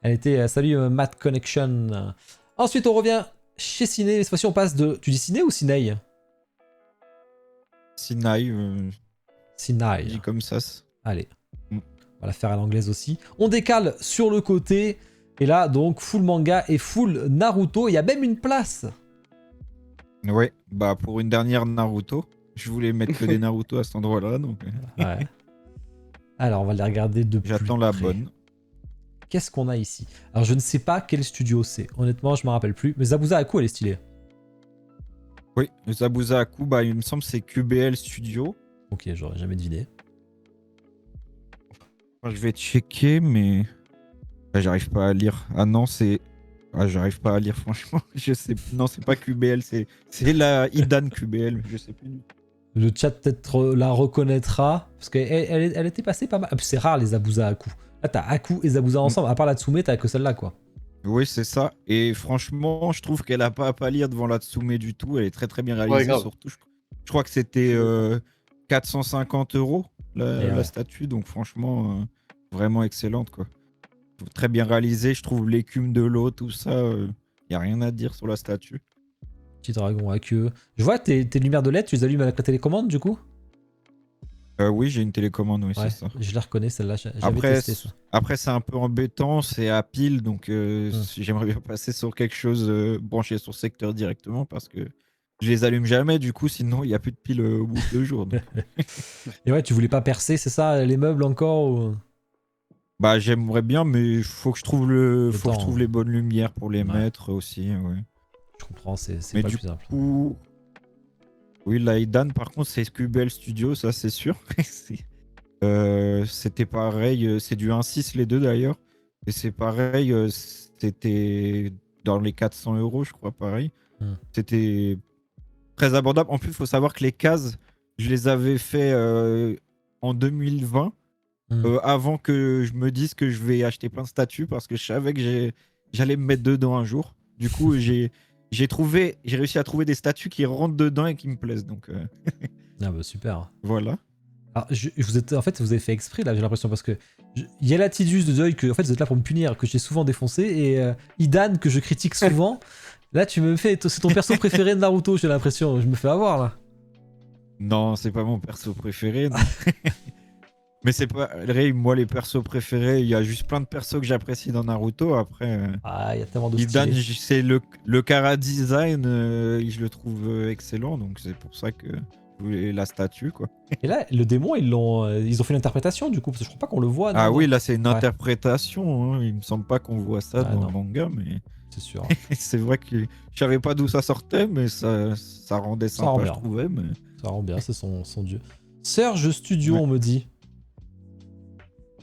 Elle était... salut Matt Connection. Ensuite, on revient chez Ciné. Cette fois-ci, on passe de... Tu dis Ciné ou Ciné? Sinai, Ciné. dit comme ça. Allez, Mm. on va la faire à l'anglaise aussi. On décale sur le côté. Et là, donc, full manga et full Naruto. Il y a même une place. Ouais, bah pour une dernière Naruto, je voulais mettre que des Naruto à cet endroit-là, donc Ouais. Alors, on va les regarder de plus j'attends la près. bonne. Qu'est-ce qu'on a ici? Alors, je ne sais pas quel studio c'est. Honnêtement, je me rappelle plus. Mais Zabuza Aku, elle est stylée. Oui, le Zabuza Aku, bah il me semble que c'est QBL Studio. Ok, j'aurais jamais deviné. Enfin, je vais checker, mais ah, j'arrive pas à lire. Ah non, c'est. Ah, j'arrive pas à lire, franchement. Je sais. Non, c'est pas QBL, c'est la Idan QBL, je sais plus. Le chat peut-être la reconnaîtra. Parce qu'elle était passée pas mal. Ah, puis c'est rare les Zabuza Aku. Là, t'as Aku et Zabuza ensemble. À part la Tsume, t'as que celle-là, quoi. Oui, c'est ça. Et franchement, je trouve qu'elle a pas à pâlir devant la Tsume du tout. Elle est très très bien Ouais, réalisée, grave. surtout. Je crois que c'était 450 € Et la ouais. statue, donc franchement, vraiment excellente, quoi. Très bien réalisée, je trouve l'écume de l'eau, tout ça, y a rien à dire sur la statue. Petit dragon à queue. Je vois tes lumières de LED, tu les allumes avec la télécommande, du coup? Oui, j'ai une télécommande, oui, Ouais, c'est ça. je la reconnais, celle-là. J'avais Après, testé ça. après c'est un peu embêtant, c'est à pile, donc Hmm. j'aimerais bien passer sur quelque chose branché sur secteur directement parce que je les allume jamais, du coup, sinon il n'y a plus de pile au bout de 2 jours. Donc. Et ouais, tu voulais pas percer, c'est ça, les meubles encore ou... Bah, j'aimerais bien, mais faut que je trouve faut que je temps, trouve les bonnes lumières pour les ouais. mettre aussi, ouais. Je comprends, c'est Mais pas le du plus simple. coup, oui, la Idan, par contre, c'est QBL Studio, ça c'est sûr. C'était pareil, c'est du 1.6 les deux d'ailleurs. Et c'est pareil, c'était dans les 400 €, je crois, pareil. Hmm. C'était très abordable. En plus, il faut savoir que les cases, je les avais fait en 2020, avant que je me dise que je vais acheter plein de statues parce que je savais que j'allais me mettre dedans un jour. Du coup, j'ai réussi à trouver des statues qui rentrent dedans et qui me plaisent. Donc Ah bah super. voilà. Alors, en fait, vous avez fait exprès là, j'ai l'impression, parce que il y a la Tidus de Deuil que en fait vous êtes là pour me punir, que j'ai souvent défoncé, et Idan que je critique souvent. Là, tu me fais, c'est ton perso préféré de Naruto, j'ai l'impression. Je me fais avoir là. Non, c'est pas mon perso préféré. Non. Mais c'est pas. Moi, les persos préférés, il y a juste plein de persos que j'apprécie dans Naruto. Après, Ah, il y a tellement de Idan, stylés. c'est le Kara design, je le trouve excellent. Donc c'est pour ça que je voulais la statue, quoi. Et là, le démon, ils ont fait l'interprétation du coup, parce que je crois pas qu'on le voit. Ah Non, oui, non. là, c'est une Ouais. interprétation. Hein. Il me semble pas qu'on voit ça Ah dans non, le manga, mais c'est sûr. c'est vrai que je savais pas d'où ça sortait, mais ça rendait Ça rend sympa, je bien. trouvais. Mais... Ça rend bien, c'est son dieu. Serge Studio, Ouais. on me dit.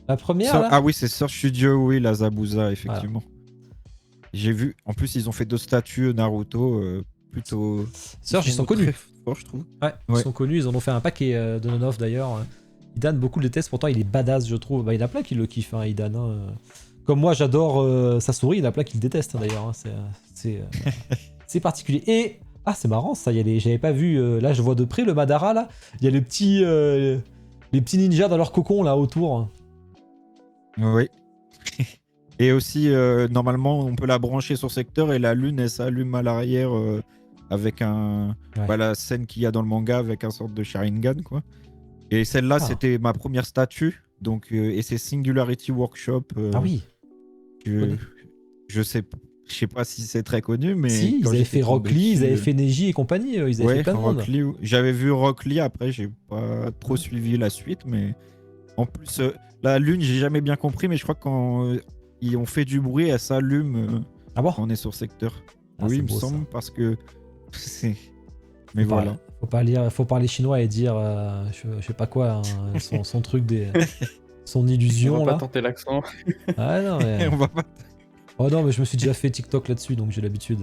La première là? Ah oui, c'est Search Studio, oui, la Zabuza, effectivement. J'ai vu, en plus, ils ont fait 2 statues Naruto plutôt. Serge, ils sont connus. Très forts, je trouve. Ouais, ils sont connus, ils en ont fait un paquet de non-off d'ailleurs. Idan, beaucoup le détestent, pourtant il est badass, je trouve. Bah, il y en a plein qui le kiffent, hein, Idan. Hein. Comme moi, j'adore Sasori, il y en a plein qui le détestent hein, d'ailleurs. Hein. C'est particulier. Et. Ah, c'est marrant ça, j'avais pas vu. Là, je vois de près le Madara là. Il y a les petits ninjas dans leur cocon là autour. Oui. Et aussi, normalement, on peut la brancher sur secteur et la lune, elle s'allume à l'arrière avec un. Ouais. Bah, la scène qu'il y a dans le manga avec un sorte de Sharingan, quoi. Et celle-là, c'était ma première statue. Donc, et c'est Singularity Workshop. Ah oui. Je sais pas. Je sais pas si c'est très connu, mais. Si, ils quand avaient j'étais fait tombé Rock Lee, ils dessus, avaient fait Neji et compagnie, ils avaient fait Ouais, plein de monde. Rock Lee. J'avais vu Rock Lee, après, j'ai pas trop suivi la suite, mais. En plus, la lune, j'ai jamais bien compris, mais je crois que quand ils ont fait du bruit, elle s'allume Ah bon? quand on est sur secteur. Ah, Oui, c'est il me beau, ça. semble, parce que. C'est. Mais Faut voilà. faut parler chinois et dire, je sais pas quoi, hein, son truc son On illusion va pas là. tenter l'accent. Ah non, mais. On va pas. Oh non, mais je me suis déjà fait TikTok là-dessus, donc j'ai l'habitude.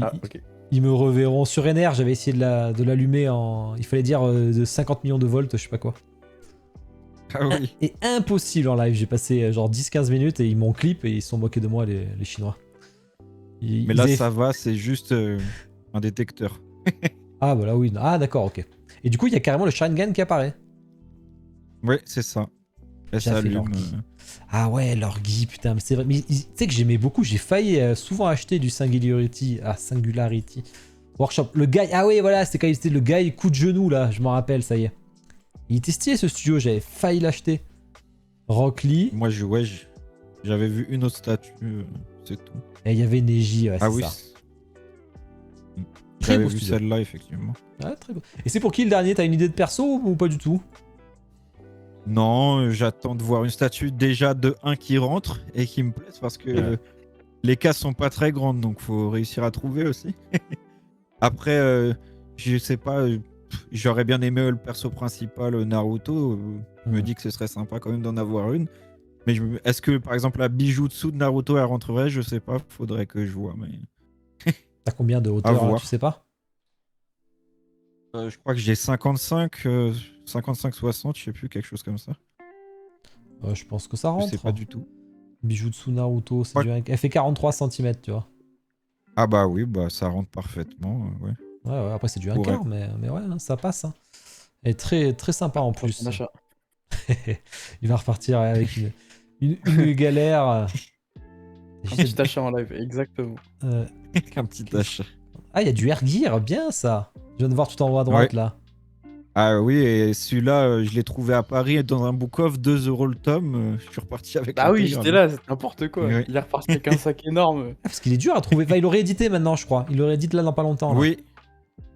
Ah, ok. Ils me reverront. Sur NR, j'avais essayé de l'allumer en. Il fallait dire de 50 millions de volts, je sais pas quoi. Ah oui. Et impossible en live. J'ai passé genre 10-15 minutes et ils m'ont clip et ils se sont moqués de moi, les Chinois. Mais là, ça va, c'est juste un détecteur. Ah, bah là, oui. Ah, d'accord, ok. Et du coup, il y a carrément le Sharingan qui apparaît. Ouais, c'est ça. Elle J'ai fait s'allume. l'orgie. Ah ouais, l'orgie, putain, mais c'est vrai. Mais tu sais que j'aimais beaucoup, j'ai failli souvent acheter du Singularity. Ah, Singularity Workshop. Le gars, ah ouais, voilà, c'était quand il était le gars, coup de genou là, je m'en rappelle, ça y est. Il était stylé ce studio, j'avais failli l'acheter. Rock Lee. Moi, j'avais vu une autre statue, c'est tout. Et il y avait Neji, ouais, Ah c'est oui. ça. Très J'avais beau vu studio. celle-là, effectivement. Ouais, très beau. Et c'est pour qui le dernier? T'as une idée de perso ou pas du tout? Non, j'attends de voir une statue déjà de 1 qui rentre et qui me plaise parce que Ouais. les cases sont pas très grandes, donc faut réussir à trouver aussi. Après, je sais pas, j'aurais bien aimé le perso principal Naruto. Je me dis que ce serait sympa quand même d'en avoir une. Mais est-ce que par exemple la Bijutsu de Naruto elle rentrerait? Je sais pas, faudrait que je vois. Mais T'as combien de À hauteur là, voir. tu sais pas? je crois que j'ai 55, 55-60, je sais plus, quelque chose comme ça. Je pense que ça Je rentre. sais pas du tout. Bijutsu Naruto, c'est Ouais. elle fait 43 cm, tu vois. Ah bah oui, bah ça rentre parfaitement, ouais. Ouais, après c'est du 1 Pourrait. quart, mais ouais, hein, ça passe. Hein. Elle est très, très sympa en plus. Un achat. Il va repartir avec une galère. Un petit achat en live, exactement. Un petit achat. Ah, il y a du Air Gear, bien ça. Je viens de voir tout en haut à droite Ouais. là. Ah oui, et celui-là, je l'ai trouvé à Paris dans un book-off, 2 € le tome. Je suis reparti avec Ah oui, l'intégrale. j'étais là, c'est n'importe quoi. Ouais. Il est reparti avec un sac énorme. Ah, parce qu'il est dur à trouver. Enfin, il l'aurait édité maintenant, je crois. Il l'aurait édité là dans pas longtemps. Là. Oui,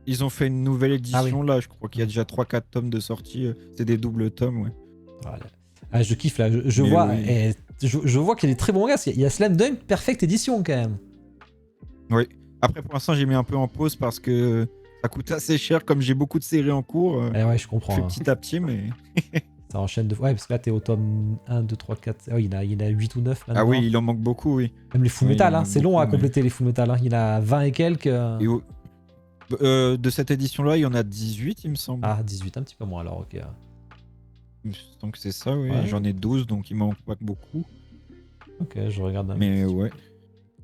ils ont fait une nouvelle édition Ah oui. là, je crois qu'il y a déjà 3-4 tomes de sortie. C'est des doubles tomes, ouais. Voilà. Ah, je kiffe là. Je Mais vois, oui. et je vois qu'il est très bon gars. Il y a Slam Dunk Perfect Edition quand même. Oui. Après, pour l'instant, j'ai mis un peu en pause parce que ça coûte assez cher. Comme j'ai beaucoup de séries en cours, Eh ouais, je je comprends. fais Hein. petit à petit, mais. Ça enchaîne de. Ouais, parce que là, t'es au tome 1, 2, 3, 4. Oh, il y en a 8 ou 9 maintenant. Ah oui, il en manque beaucoup, oui. Même les full Oui, metal, il y en hein. a C'est long à beaucoup, mais- compléter les full metal. Hein. Il y en a 20 et quelques. De cette édition-là, il y en a 18, il me semble. Ah, 18, un petit peu moins alors, ok. Donc c'est ça, oui. Ouais. J'en ai 12, donc il m'en manque pas beaucoup. Ok, je regarde un Mais petit peu. ouais.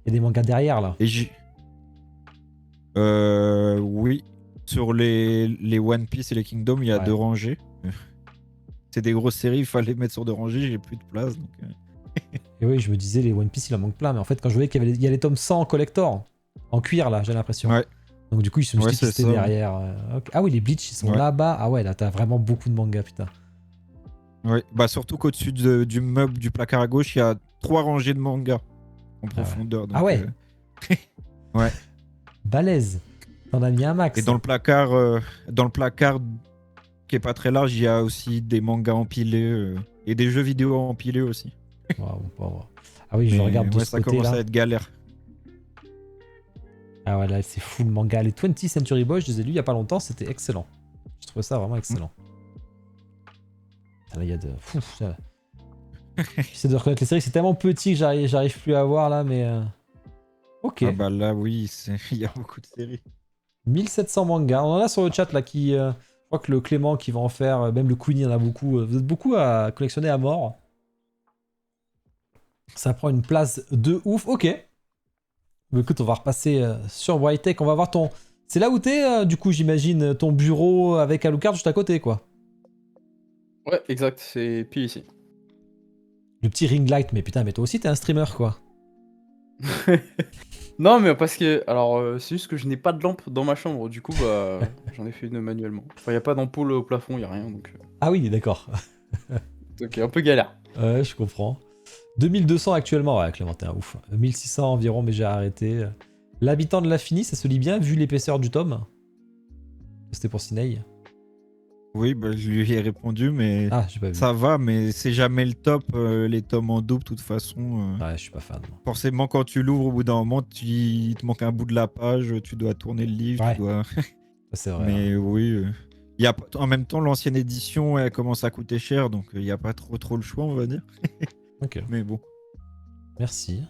Il y a des mangas derrière là. Et j'ai. Oui. Sur les One Piece et les Kingdom, il y a Ouais. 2 rangées. C'est des grosses séries, il fallait mettre sur 2 rangées, j'ai plus de place. Donc, Et oui, je me disais, les One Piece, il en manque plein. Mais en fait, quand je voyais il y a les tomes 100 en collector, en cuir là, j'ai l'impression. Ouais. Donc du coup, je me suis Ouais, dit que c'est c'était ça. derrière. Ok. Ah oui, les Bleach, ils sont Ouais. là-bas. Ah ouais, là, t'as vraiment beaucoup de mangas, putain. Ouais. Bah, surtout qu'au-dessus du meuble du placard à gauche, il y a 3 rangées de mangas en profondeur. Donc, Ah ouais. Ouais. Balèze. T'en as mis un max. Et dans le placard qui est pas très large, il y a aussi des mangas empilés et des jeux vidéo empilés aussi. Waouh, mon pauvre. Ah oui, je Mais regarde de ouais, ce ça commence côté-là. à être galère. Ah ouais, là, c'est full manga. Les 20th Century Boys, je les ai lus il y a pas longtemps, c'était excellent. Je trouvais ça vraiment excellent. Là, il y a de... Fou, ça... J'essaie de reconnaître les séries, c'est tellement petit que j'arrive plus à voir là, mais... Ok. Ah bah là, oui, il y a beaucoup de séries. 1700 mangas. On en a sur le chat là qui... je crois que le Clément qui va en faire, même le Queenie, il y en a beaucoup. Vous êtes beaucoup à collectionner à mort. Ça prend une place de ouf. Ok. Mais écoute, on va repasser sur White Tech. On va voir ton... C'est là où t'es, du coup, j'imagine, ton bureau avec Alucard juste à côté, quoi. Ouais, exact, c'est pile ici. Le petit ring light. Mais putain, mais toi aussi, t'es un streamer, quoi. Non, mais parce que, alors, c'est juste que je n'ai pas de lampe dans ma chambre, du coup, bah, j'en ai fait une manuellement. Enfin, il n'y a pas d'ampoule au plafond, il n'y a rien, donc Ah oui, d'accord. un peu galère. Ouais, je comprends. 2200 actuellement, ouais, Clémentin, ouf. 1600 environ, mais j'ai arrêté. L'habitant de l'infini, ça se lit bien vu l'épaisseur du tome. C'était pour Cineil. Oui, bah, je lui ai répondu, mais Ah, j'ai pas vu. ça va, mais c'est jamais le top, les tomes en double, de toute façon. Ouais, je suis pas fan. Moi. Forcément, quand tu l'ouvres, au bout d'un moment, il te manque un bout de la page, tu dois tourner le livre, Ouais. tu dois... Ça, c'est vrai. Mais oui, en même temps, l'ancienne édition, elle commence à coûter cher, donc il n'y a pas trop le choix, on va dire. Ok. Mais bon. Merci.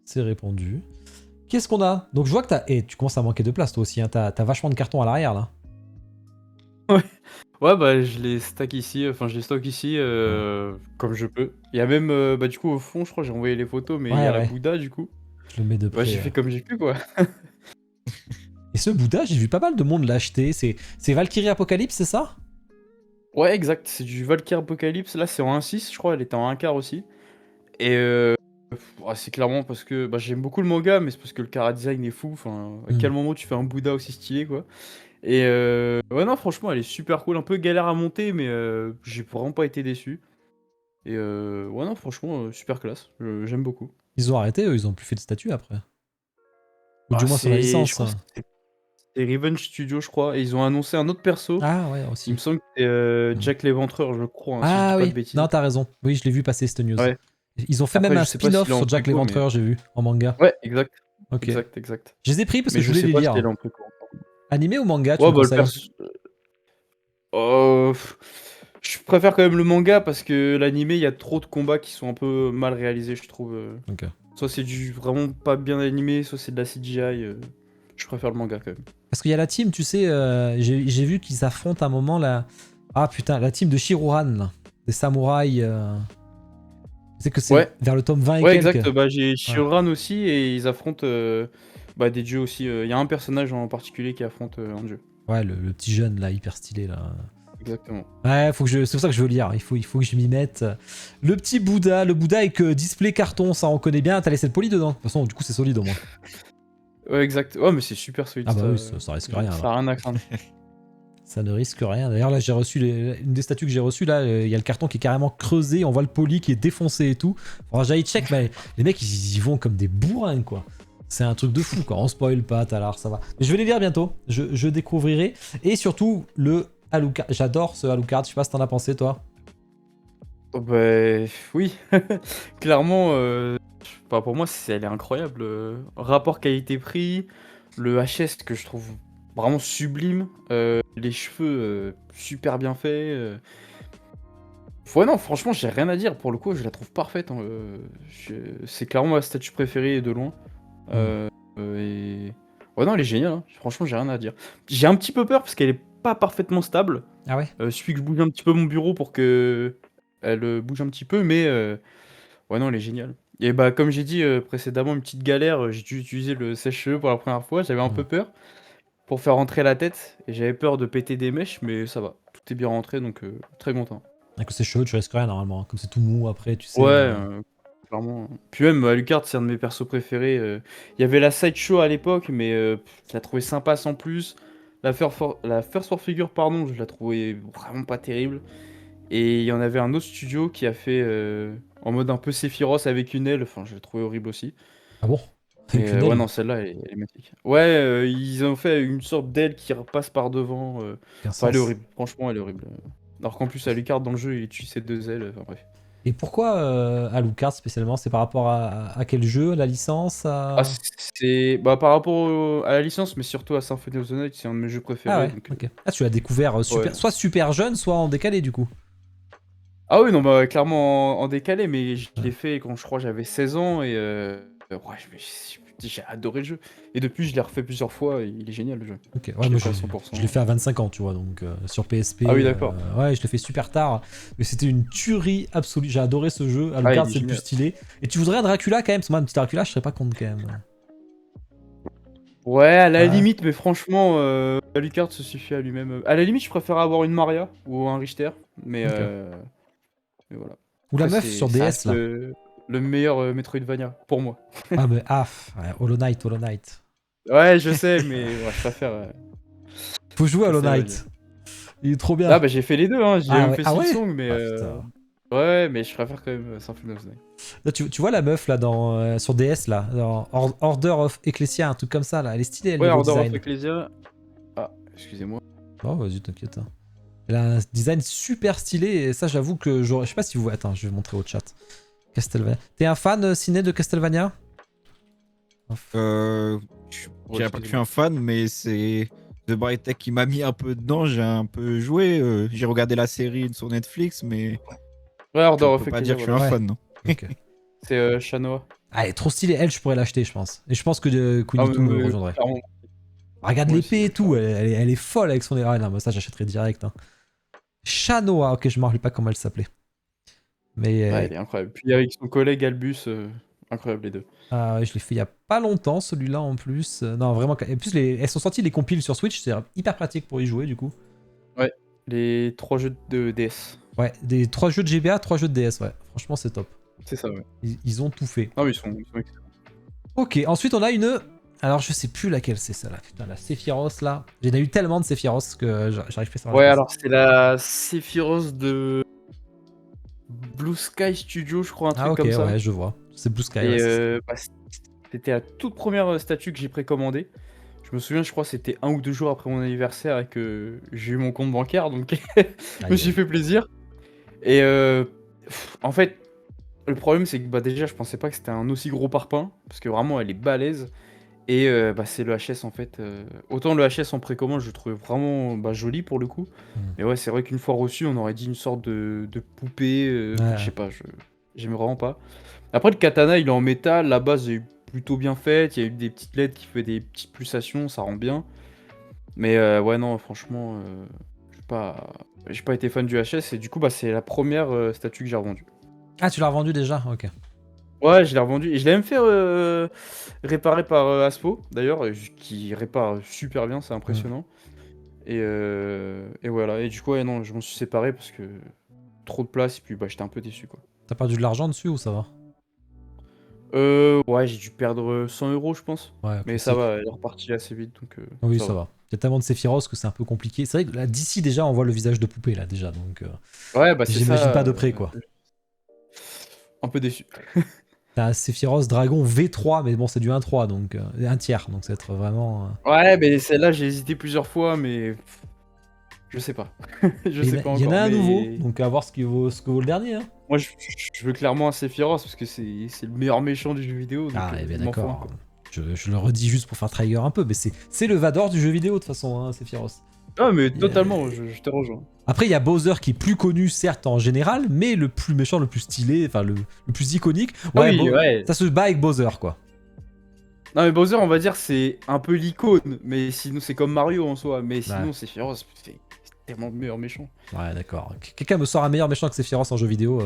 C'est répondu. Qu'est-ce qu'on a? Donc je vois que tu commences à manquer de place toi aussi, hein. T'as vachement de cartons à l'arrière là. Ouais, bah je les stack ici, enfin je les stocke ici comme je peux. Il y a même, bah du coup au fond, je crois, j'ai envoyé les photos, mais il y a la Bouddha du coup. Je le mets de près. Ouais, j'ai fait comme j'ai pu quoi. Et ce Bouddha, j'ai vu pas mal de monde l'acheter. C'est Valkyrie Apocalypse, c'est ça? Ouais, exact, c'est du Valkyrie Apocalypse. Là, c'est en 1.6, je crois, elle était en 1 quart aussi. Et ouais, c'est clairement parce que bah, j'aime beaucoup le manga, mais c'est parce que le chara design est fou. Enfin, à quel moment tu fais un Bouddha aussi stylé quoi. Et ouais, non, franchement, elle est super cool. Un peu galère à monter, mais j'ai vraiment pas été déçu. Et ouais, non, franchement, super classe. J'aime beaucoup. Ils ont arrêté, eux, ils ont plus fait de statut après. Ou du Ah, moins sur la je licence. crois que c'est Revenge Studio, je crois. Et ils ont annoncé un autre perso. Ah ouais, Il aussi. me semble que c'est Jack l'Éventreur, je crois, hein, si je Ah dis pas de oui, bêtises. non, t'as raison. Oui, je l'ai vu passer cette news. Ouais. Ils ont fait Après, même je un sais pas spin-off s'il est en sur Jack préco, mais- l'Éventreur, j'ai vu, en manga. Ouais, exact. Ok. Exact. Je les ai pris parce Mais que je je voulais sais les pas lire. si elle est en préco. Animé ou manga, tu Ouais, me bah le conseilles? perso. Je préfère quand même le manga parce que l'animé, il y a trop de combats qui sont un peu mal réalisés, je trouve. Ok. Soit c'est du vraiment pas bien animé, soit c'est de la CGI. Je préfère le manga quand même. Parce qu'il y a la team, tu sais, j'ai vu qu'ils affrontent à un moment la... Ah putain, la team de Shiruhan, là. Des samouraïs. C'est que c'est Ouais. vers le tome 20 et Ouais, quelques. exact. Bah, j'ai Shyuran aussi et ils affrontent bah, des dieux aussi. Il y a un personnage en particulier qui affronte un dieu. Ouais, le petit jeune là, hyper stylé là. Exactement. Ouais, c'est pour ça que je veux lire. Il faut que je m'y mette. Le petit Bouddha, le Bouddha avec display carton, ça on connaît bien. T'as laissé le poly dedans. De toute façon, du coup, c'est solide au moins. Ouais, exact. Ouais, mais c'est super solide. Ah bah oui, ça risque rien. Ça a rien à craindre. Ça ne risque rien. D'ailleurs, là, j'ai reçu une des statues que j'ai reçues. Là, il y a le carton qui est carrément creusé. On voit le poly qui est défoncé et tout. Alors, j'allais check, mais les mecs, ils y vont comme des bourrins, quoi. C'est un truc de fou, quoi. On spoil pas, Talar, ça va. Mais je vais les lire bientôt. Je découvrirai. Et surtout, le Alucard. J'adore ce Alucard. Je sais pas ce que t'en as pensé, toi. Oh, bah, oui. Clairement, bah, pour moi, elle est incroyable. Rapport qualité-prix, le HS que je trouve vraiment sublime, les cheveux super bien faits. Ouais, non, franchement, j'ai rien à dire. Pour le coup, je la trouve parfaite, hein. C'est clairement ma statue préférée de loin. Et... Ouais, non, elle est géniale, hein. Franchement, j'ai rien à dire. J'ai un petit peu peur parce qu'elle est pas parfaitement stable. Ah ouais. Suffit que je bouge un petit peu mon bureau pour que elle bouge un petit peu, mais ouais, non, elle est géniale. Et bah, comme j'ai dit précédemment, une petite galère, j'ai dû utiliser le sèche-cheveux pour la première fois. J'avais un peu peur pour faire rentrer la tête et j'avais peur de péter des mèches, mais ça va. Tout est bien rentré, donc très content. Avec ses cheveux, tu risques rien normalement. Comme c'est tout mou après, tu sais. Ouais, clairement. Puis même, Alucard, c'est un de mes persos préférés. Il y avait la Sideshow à l'époque, mais je la trouvais sympa sans plus. La First for Figure, pardon, je la trouvais vraiment pas terrible. Et il y en avait un autre studio qui a fait en mode un peu Sephiroth avec une aile. Enfin, je l'ai trouvé horrible aussi. Ah bon? Mais Avec une aile. ouais, non, celle-là, elle est magnifique. Ouais, ils ont fait une sorte d'aile qui repasse par devant. Enfin, elle est horrible. Franchement, elle est horrible. Alors qu'en plus, Alucard, dans le jeu, il utilise ses deux ailes. Enfin, bref. Et pourquoi Alucard spécialement? C'est par rapport à quel jeu? La licence Ah, c'est bah, par rapport à la licence, mais surtout à Symphony of the Night, c'est un de mes jeux préférés. Ah ouais, donc, ok. Ah, tu l'as découvert soit super jeune, soit en décalé du coup. Ah oui, non, bah clairement en décalé, mais je l'ai fait quand je crois j'avais 16 ans et ouais, j'ai adoré le jeu. Et depuis, je l'ai refait plusieurs fois et il est génial le jeu. Ok, Je ouais, l'ai moi fait à 100%. je l'ai fait à 25 ans, tu vois, donc sur PSP. Ah oui, d'accord. Ouais, je l'ai fait super tard, mais c'était une tuerie absolue. J'ai adoré ce jeu. Alucard, il est c'est le plus génial. stylé. Et tu voudrais un Dracula quand même? Parce que moi, un petit Dracula, je serais pas contre quand même. Ouais, à la Ah. limite, mais franchement, Alucard se suffit à lui-même. À la limite, je préfère avoir une Maria ou un Richter, mais, Ok. mais voilà. Ou la Après, meuf sur ça DS reste là. le meilleur Metroidvania, pour moi. Ah, mais ouais, Hollow Knight. Ouais, je sais, mais ouais, je préfère. Faut jouer à Hollow Ça, Knight. Il est trop bien. Ah bah j'ai fait les deux, hein. J'ai Ah même ouais, fait ah ouais. Silksong, mais Ah, putain. Ouais, mais je préfère quand même Symphony of the Night. Là, tu vois la meuf là sur DS là, dans Order of Ecclesia, un truc comme ça là, elle est stylée, elle Ouais, niveau Order of design. Ecclesia. Ah, excusez-moi. Oh vas-y, t'inquiète. Hein. Elle a un design super stylé et ça j'avoue que je sais pas si vous... Attends, je vais montrer au chat. Castlevania. T'es un fan ciné de Castlevania? Je dirais pas que je suis un fan, mais c'est The Bright Tech qui m'a mis un peu dedans. J'ai un peu joué. J'ai regardé la série sur Netflix, mais Ouais, Order je of peux pas dire Ecclesia, que je suis voilà. un fan, non. Ok. C'est Shanoa. Ah, elle est trop stylée, elle je pourrais l'acheter je pense. Et je pense que Ah, Kunitu me rejoindrait. clairement. Regarde Moi l'épée aussi, et tout, elle est folle avec son... Ah non, mais ça j'achèterais direct. Hein. Shanoa, ok, je me rappelle pas comment elle s'appelait. Mais Ouais, elle est incroyable. Puis avec son collègue Albus, incroyable les deux. je l'ai fait il y a pas longtemps celui-là en plus. Non, vraiment. En plus, elles sont sorties les compiles sur Switch, c'est hyper pratique pour y jouer du coup. Ouais, les 3 jeux de DS. Ouais, des 3 jeux de GBA, 3 jeux de DS, ouais. Franchement, c'est top. C'est ça, ouais. Ils ont tout fait. Ah, mais ils sont excellents. Ok, ensuite on a une. Alors je sais plus laquelle c'est ça là. Putain, la Sephiroth là. J'en ai eu tellement de Sephiroth que j'arrive plus à savoir. Ouais, laquelle alors c'est la Sephiroth de Blue Sky Studio, je crois, un c'est. Ah truc ok, comme ça. ouais, je vois. C'est Blue Sky. Et Ouais, c'est ça. bah, c'était la toute première statue que j'ai précommandée. Je me souviens, je crois que c'était 1 ou 2 jours après mon anniversaire et que j'ai eu mon compte bancaire, donc je me suis fait plaisir. Et en fait, le problème c'est que bah, déjà je pensais pas que c'était un aussi gros parpaing, parce que vraiment elle est balèze. Et bah, c'est le HS en fait. Autant le HS en précommande je le trouvais vraiment joli pour le coup. Mais ouais, c'est vrai qu'une fois reçu, on aurait dit une sorte de poupée. Je sais pas, j'aime vraiment pas. Après, le katana il est en métal, la base est plutôt bien faite. Il y a eu des petites LED qui fait des petites pulsations, ça rend bien. Mais ouais, non, franchement, j'ai pas été fan du HS. Et du coup, bah, c'est la première statue que j'ai revendue. Ah, tu l'as revendu déjà? Ok. Ouais, je l'ai revendu. Et je l'ai même fait réparer par Aspo, d'ailleurs, qui répare super bien, c'est impressionnant. Et voilà. Et du coup, ouais, non, je m'en suis séparé parce que trop de place, et puis bah, j'étais un peu déçu, quoi. T'as perdu de l'argent dessus ou ça va? Ouais, j'ai dû perdre 100 euros, je pense. Ouais, Mais ça va, elle est repartie assez vite, donc oui, ça va. Il y a tellement de Sephiroth que c'est un peu compliqué. C'est vrai que là, d'ici déjà, on voit le visage de poupée là déjà, donc Ouais, bah c'est ça. j'imagine pas de près quoi. Un peu déçu. T'as un Sephiroth Dragon V3, mais bon, c'est du 1-3, donc 1 tiers, donc ça va être vraiment. Ouais, mais celle-là, j'ai hésité plusieurs fois, mais je sais pas. Je sais pas Il y en encore. a un mais... nouveau, donc à voir ce que vaut le dernier. Hein. Moi, je veux clairement un Sephiroth parce que c'est le meilleur méchant du jeu vidéo. Donc, Ah, bien il m'en faut un, d'accord. quoi. Je le redis juste pour faire trigger un peu, mais c'est le Vador du jeu vidéo de toute façon, hein, Sephiroth. Ah, mais totalement, je te rejoins. Après, il y a Bowser qui est plus connu, certes, en général, mais le plus méchant, le plus stylé, enfin le plus iconique. Ouais, oui, ouais. Ça se bat avec Bowser, quoi. Non, mais Bowser, on va dire, c'est un peu l'icône, mais sinon, c'est comme Mario en soi. Mais sinon, Sephiroth, c'est tellement le meilleur méchant. Ouais, d'accord. Quelqu'un me sort un meilleur méchant que Sephiroth en jeu vidéo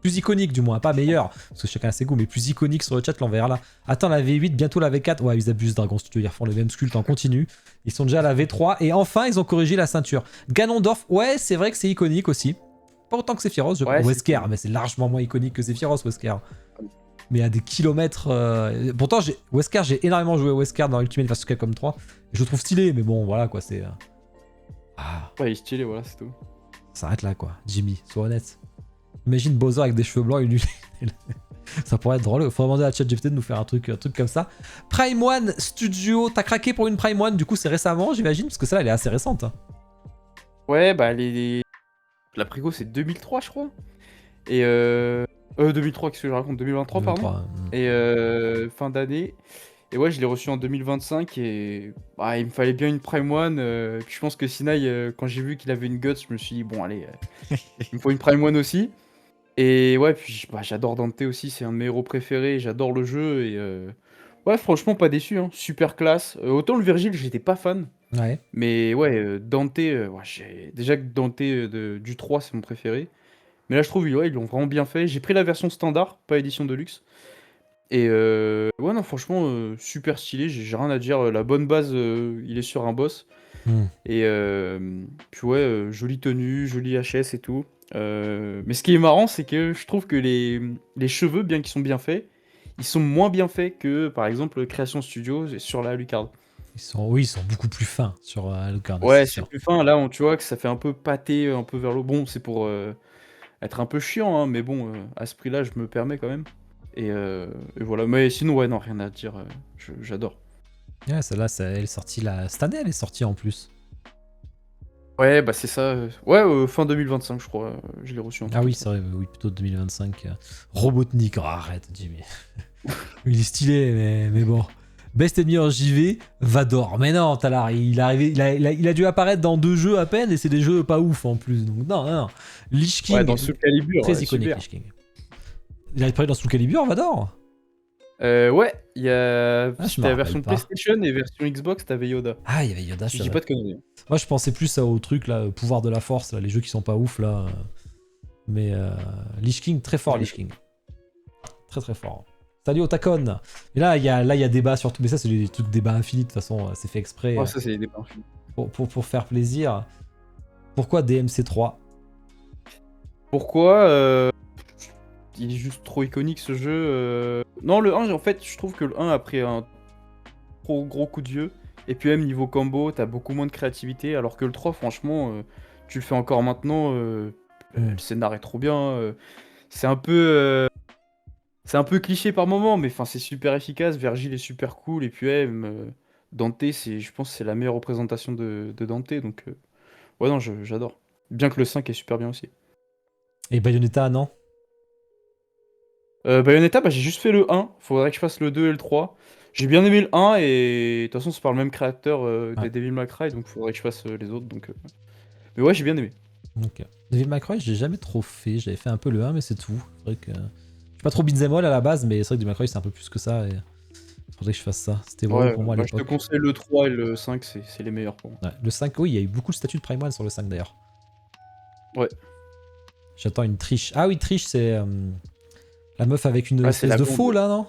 plus iconique du moins, pas meilleur, parce que chacun a ses goûts, mais plus iconique sur le chat, l'enverra là. Attends, la V8, bientôt la V4. Ouais, ils abusent Dragon Studio, ils refont le même sculpte en continu. Ils sont déjà à la V3, et enfin, ils ont corrigé la ceinture. Ganondorf, ouais, c'est vrai que c'est iconique aussi. Pas autant que Sephiroth, Wesker, mais c'est largement moins iconique que Sephiroth, Wesker. Mais à des kilomètres... Pourtant, Wesker, j'ai énormément joué à Wesker dans Ultimate vs Capcom 3. Je le trouve stylé, mais bon, voilà quoi, c'est... Ouais, il est stylé, voilà, c'est tout. Ça arrête là quoi, Jimmy, sois honnête. Imagine Bowser avec des cheveux blancs et ça pourrait être drôle. Faut demander à ChatGPT de nous faire un truc comme ça. Prime One Studio, t'as craqué pour une Prime One, du coup c'est récemment j'imagine, parce que celle-là elle est assez récente. Hein. Ouais, bah la préco c'est 2003 je crois. Et 2003, qu'est-ce que je raconte? 2023, 2023 pardon. Et fin d'année. Et ouais, je l'ai reçu en 2025 et bah, il me fallait bien une Prime One. Puis je pense que Sinai, quand j'ai vu qu'il avait une Guts, je me suis dit, bon, allez, il me faut une Prime One aussi. Et ouais, puis bah, j'adore Dante aussi, c'est un de mes héros préférés, j'adore le jeu. Et ouais, franchement, pas déçu, hein. Super classe. Autant le Virgile, j'étais pas fan. Ouais. Mais ouais, Dante, ouais, déjà que Dante du 3, c'est mon préféré. Mais là, je trouve, ouais, ils l'ont vraiment bien fait. J'ai pris la version standard, pas édition de luxe. Et ouais, non, franchement, super stylé, j'ai rien à dire. La bonne base, il est sur un boss. Et puis ouais, jolie tenue, jolie HS et tout. Mais ce qui est marrant, c'est que je trouve que les cheveux, bien qu'ils sont bien faits, ils sont moins bien faits que, par exemple, Création Studio sur la Alucard. ils sont beaucoup plus fins sur Alucard. Ouais, c'est plus fin. Là, tu vois que ça fait un peu pâté, un peu vers le bon. C'est pour être un peu chiant, hein, mais bon, à ce prix-là, je me permets quand même. Et voilà. Mais sinon, ouais, non, rien à dire. J'adore. Ouais, celle-là, elle est sortie cette année, elle est sortie en plus. Ouais, bah c'est ça. Ouais, fin 2025, je crois. Je l'ai reçu en Ah tout oui, cas. c'est vrai, oui, plutôt 2025. Robotnik, oh, arrête, Jimmy. Il est stylé, mais bon. Best ennemi en JV, Vador. Mais non, Talar, il a dû apparaître dans 2 jeux à peine et c'est des jeux pas ouf en plus. Donc non, non, non. Lich Ouais, King, dans Soul Calibur, très iconique super. Lich King. Il a apparu dans Soul Calibur, Vador? Ouais, il y a... Ah, je me C'était la rappelle version pas. PlayStation et version Xbox, t'avais Yoda. Ah, il y avait Yoda, Si c'est je dis vrai. pas de conneries. Moi, je pensais plus au truc là, pouvoir de la force, là, les jeux qui sont pas ouf là. Mais Lich King, très fort, Ouais. Lich King. Très très fort. Salut Otakon. Et là, il y a débat sur tout. Mais ça, c'est des trucs débat infini. De toute façon, c'est fait exprès Oh, ça, c'est des parfums. pour faire plaisir. Pourquoi DMC3? Pourquoi il est juste trop iconique ce jeu. Non, le 1, en fait, je trouve que le 1 a pris un trop gros coup de vieux. Et puis même niveau combo, t'as beaucoup moins de créativité. Alors que le 3, franchement, tu le fais encore maintenant. Le scénar est trop bien. C'est un peu. C'est un peu cliché par moment, mais enfin c'est super efficace. Vergil est super cool. Et puis ouais, même, Dante, je pense que c'est la meilleure représentation de Dante. Donc ouais, non, j'adore. Bien que le 5 est super bien aussi. Et Bayonetta, non? Bayonetta, bah, j'ai juste fait le 1. Faudrait que je fasse le 2 et le 3. J'ai bien aimé le 1 et de toute façon c'est par le même créateur Ouais. des Devil May Cry, donc faudrait que je fasse les autres. Donc, mais ouais, j'ai bien aimé. Ok. Devil May Cry, j'ai jamais trop fait. J'avais fait un peu le 1, mais c'est tout. C'est vrai que. Je suis pas trop beat'em all à la base, mais c'est vrai que Devil May Cry, c'est un peu plus que ça. Et faudrait que je fasse ça. C'était vraiment Ouais, pour moi à bah, je te l'époque. conseille le 3 et le 5, c'est les meilleurs pour moi. Ouais. Le 5, oui, il y a eu beaucoup de statuts de Prime 1 sur le 5 d'ailleurs. Ouais. J'attends une triche. Ah oui, triche, c'est la meuf avec une Ah, c'est espèce la de blonde. faux là, non?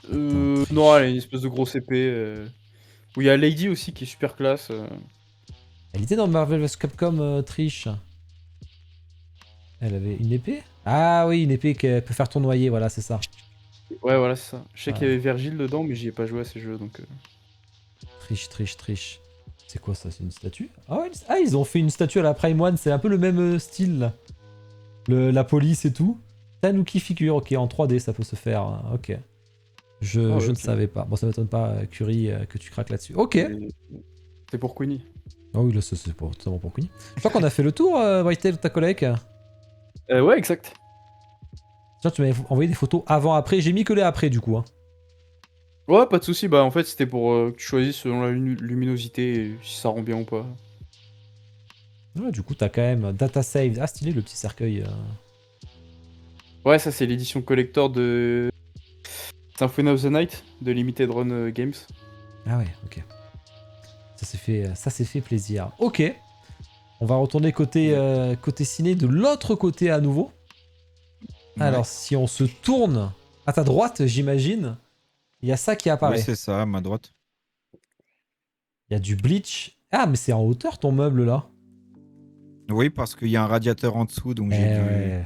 Attends, Non, elle triche. a une espèce de grosse épée. Où il y a Lady aussi qui est super classe. Elle était dans Marvel vs Capcom, triche. Elle avait une épée? Ah oui, une épée qui peut faire tournoyer, voilà, c'est ça. Ouais, voilà, c'est ça. Je sais qu'il y Ouais. avait Vergil dedans, mais j'y ai pas joué à ces jeux, donc... Triche, triche, triche. C'est quoi ça? C'est une statue? Ah ouais, ils ont fait une statue à la Prime One, c'est un peu le même style là. La police et tout. Tanuki figure, ok, en 3D ça peut se faire, hein, ok. Je Ah ouais, ne ok. savais pas. Bon, ça m'étonne pas, Curie, que tu craques là-dessus. Ok. C'est pour Queenie. Ah oui, là, c'est totalement pour Queenie. Je crois qu'on a fait le tour, Whitetail, de ta collègue. Ouais, exact. Tiens, tu m'avais envoyé des photos avant-après. J'ai mis que les après, du coup. Hein. Ouais, pas de soucis. Bah, en fait, c'était pour que tu choisisses selon la luminosité et si ça rend bien ou pas. Ouais, du coup, t'as quand même Data Save. Ah, stylé, le petit cercueil. Ouais, ça, c'est l'édition collector de Symphony of the Night de Limited Run Games. Ah ouais, ok. Ça s'est fait plaisir. Ok. On va retourner côté ciné de l'autre côté à nouveau. Ouais. Alors, si on se tourne à ta droite, j'imagine, il y a ça qui apparaît. Oui, c'est ça, à ma droite. Il y a du Bleach. Ah, mais c'est en hauteur ton meuble là. Oui, parce qu'il y a un radiateur en dessous, donc j'ai dû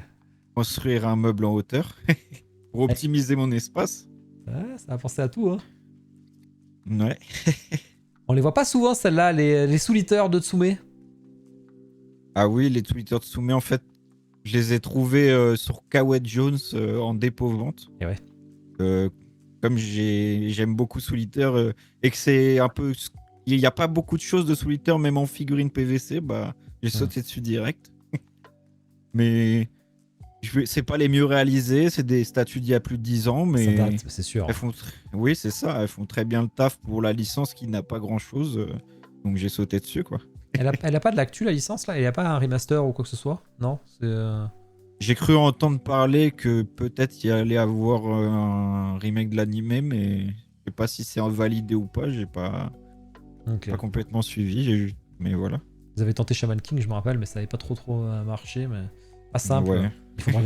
construire un meuble en hauteur pour optimiser mon espace. Ouais, ça a pensé à tout, hein. Ouais. On les voit pas souvent, celles-là, les sous-liteurs de Tsume. Ah oui, les Twitter de Soumé, en fait, je les ai trouvés sur Kawet Jones en dépôt-vente. Et ouais. Comme j'aime beaucoup Solitaire et que c'est un peu... Il n'y a pas beaucoup de choses de Solitaire, même en figurine PVC, bah, j'ai sauté dessus direct. Mais c'est pas les mieux réalisés, c'est des statues d'il y a plus de 10 ans, mais... Ça date, c'est sûr. Oui, c'est ça, elles font très bien le taf pour la licence qui n'a pas grand-chose, donc j'ai sauté dessus, quoi. Elle a pas de l'actu, la licence, là? Il n'y a pas un remaster ou quoi que ce soit? Non? J'ai cru entendre parler que peut-être il y allait avoir un remake de l'animé, mais je sais pas si c'est validé ou pas, j'ai pas complètement suivi, mais voilà. Vous avez tenté Shaman King, je me rappelle, mais ça n'avait pas trop marché, mais pas simple. Ouais.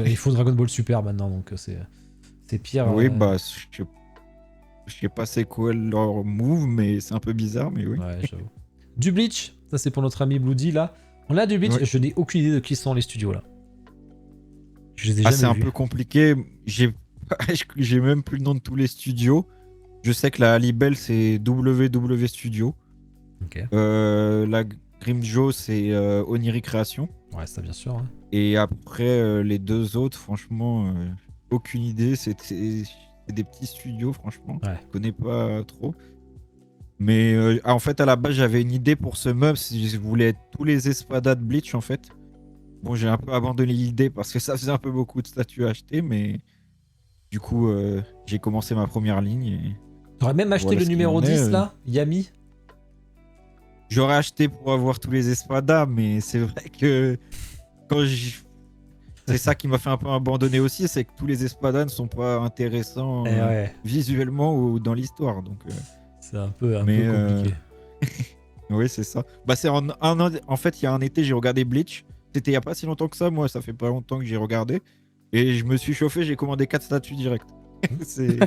Il faut Dragon Ball Super maintenant, donc c'est pire. Oui, bah, je sais pas c'est quoi leur move, mais c'est un peu bizarre, mais oui. Ouais, j'avoue. Du Bleach, ça c'est pour notre ami Bloody, là. On a du Bleach, Ouais. je n'ai aucune idée de qui sont les studios, là. Je les ai jamais C'est un vus. peu compliqué, j'ai même plus le nom de tous les studios. Je sais que la Libelle, c'est WW Studio. Ok. La Grimjo, c'est Oniri Création. Ouais, ça bien sûr. Ouais. Et après, les deux autres, franchement, aucune idée. C'est des petits studios, franchement. Ouais. Je connais pas trop. Mais en fait, à la base, j'avais une idée pour ce meuble. Je voulais tous les espadas de Bleach, en fait. Bon, j'ai un peu abandonné l'idée parce que ça faisait un peu beaucoup de statues à acheter, mais du coup, j'ai commencé ma première ligne. Et T'aurais même acheté voilà le ce qu'il numéro en est, 10 là, Yami. J'aurais acheté pour avoir tous les espadas, mais c'est vrai que quand c'est ça qui m'a fait un peu abandonner aussi, c'est que tous les espadas ne sont pas intéressants Ouais, visuellement ou dans l'histoire. Donc, c'est un peu mais compliqué. oui, c'est ça. Bah, c'est en fait, il y a un été, j'ai regardé Bleach. C'était il y a pas si longtemps que ça, moi, ça fait pas longtemps que j'ai regardé. Et je me suis chauffé, j'ai commandé 4 statues direct. C'est.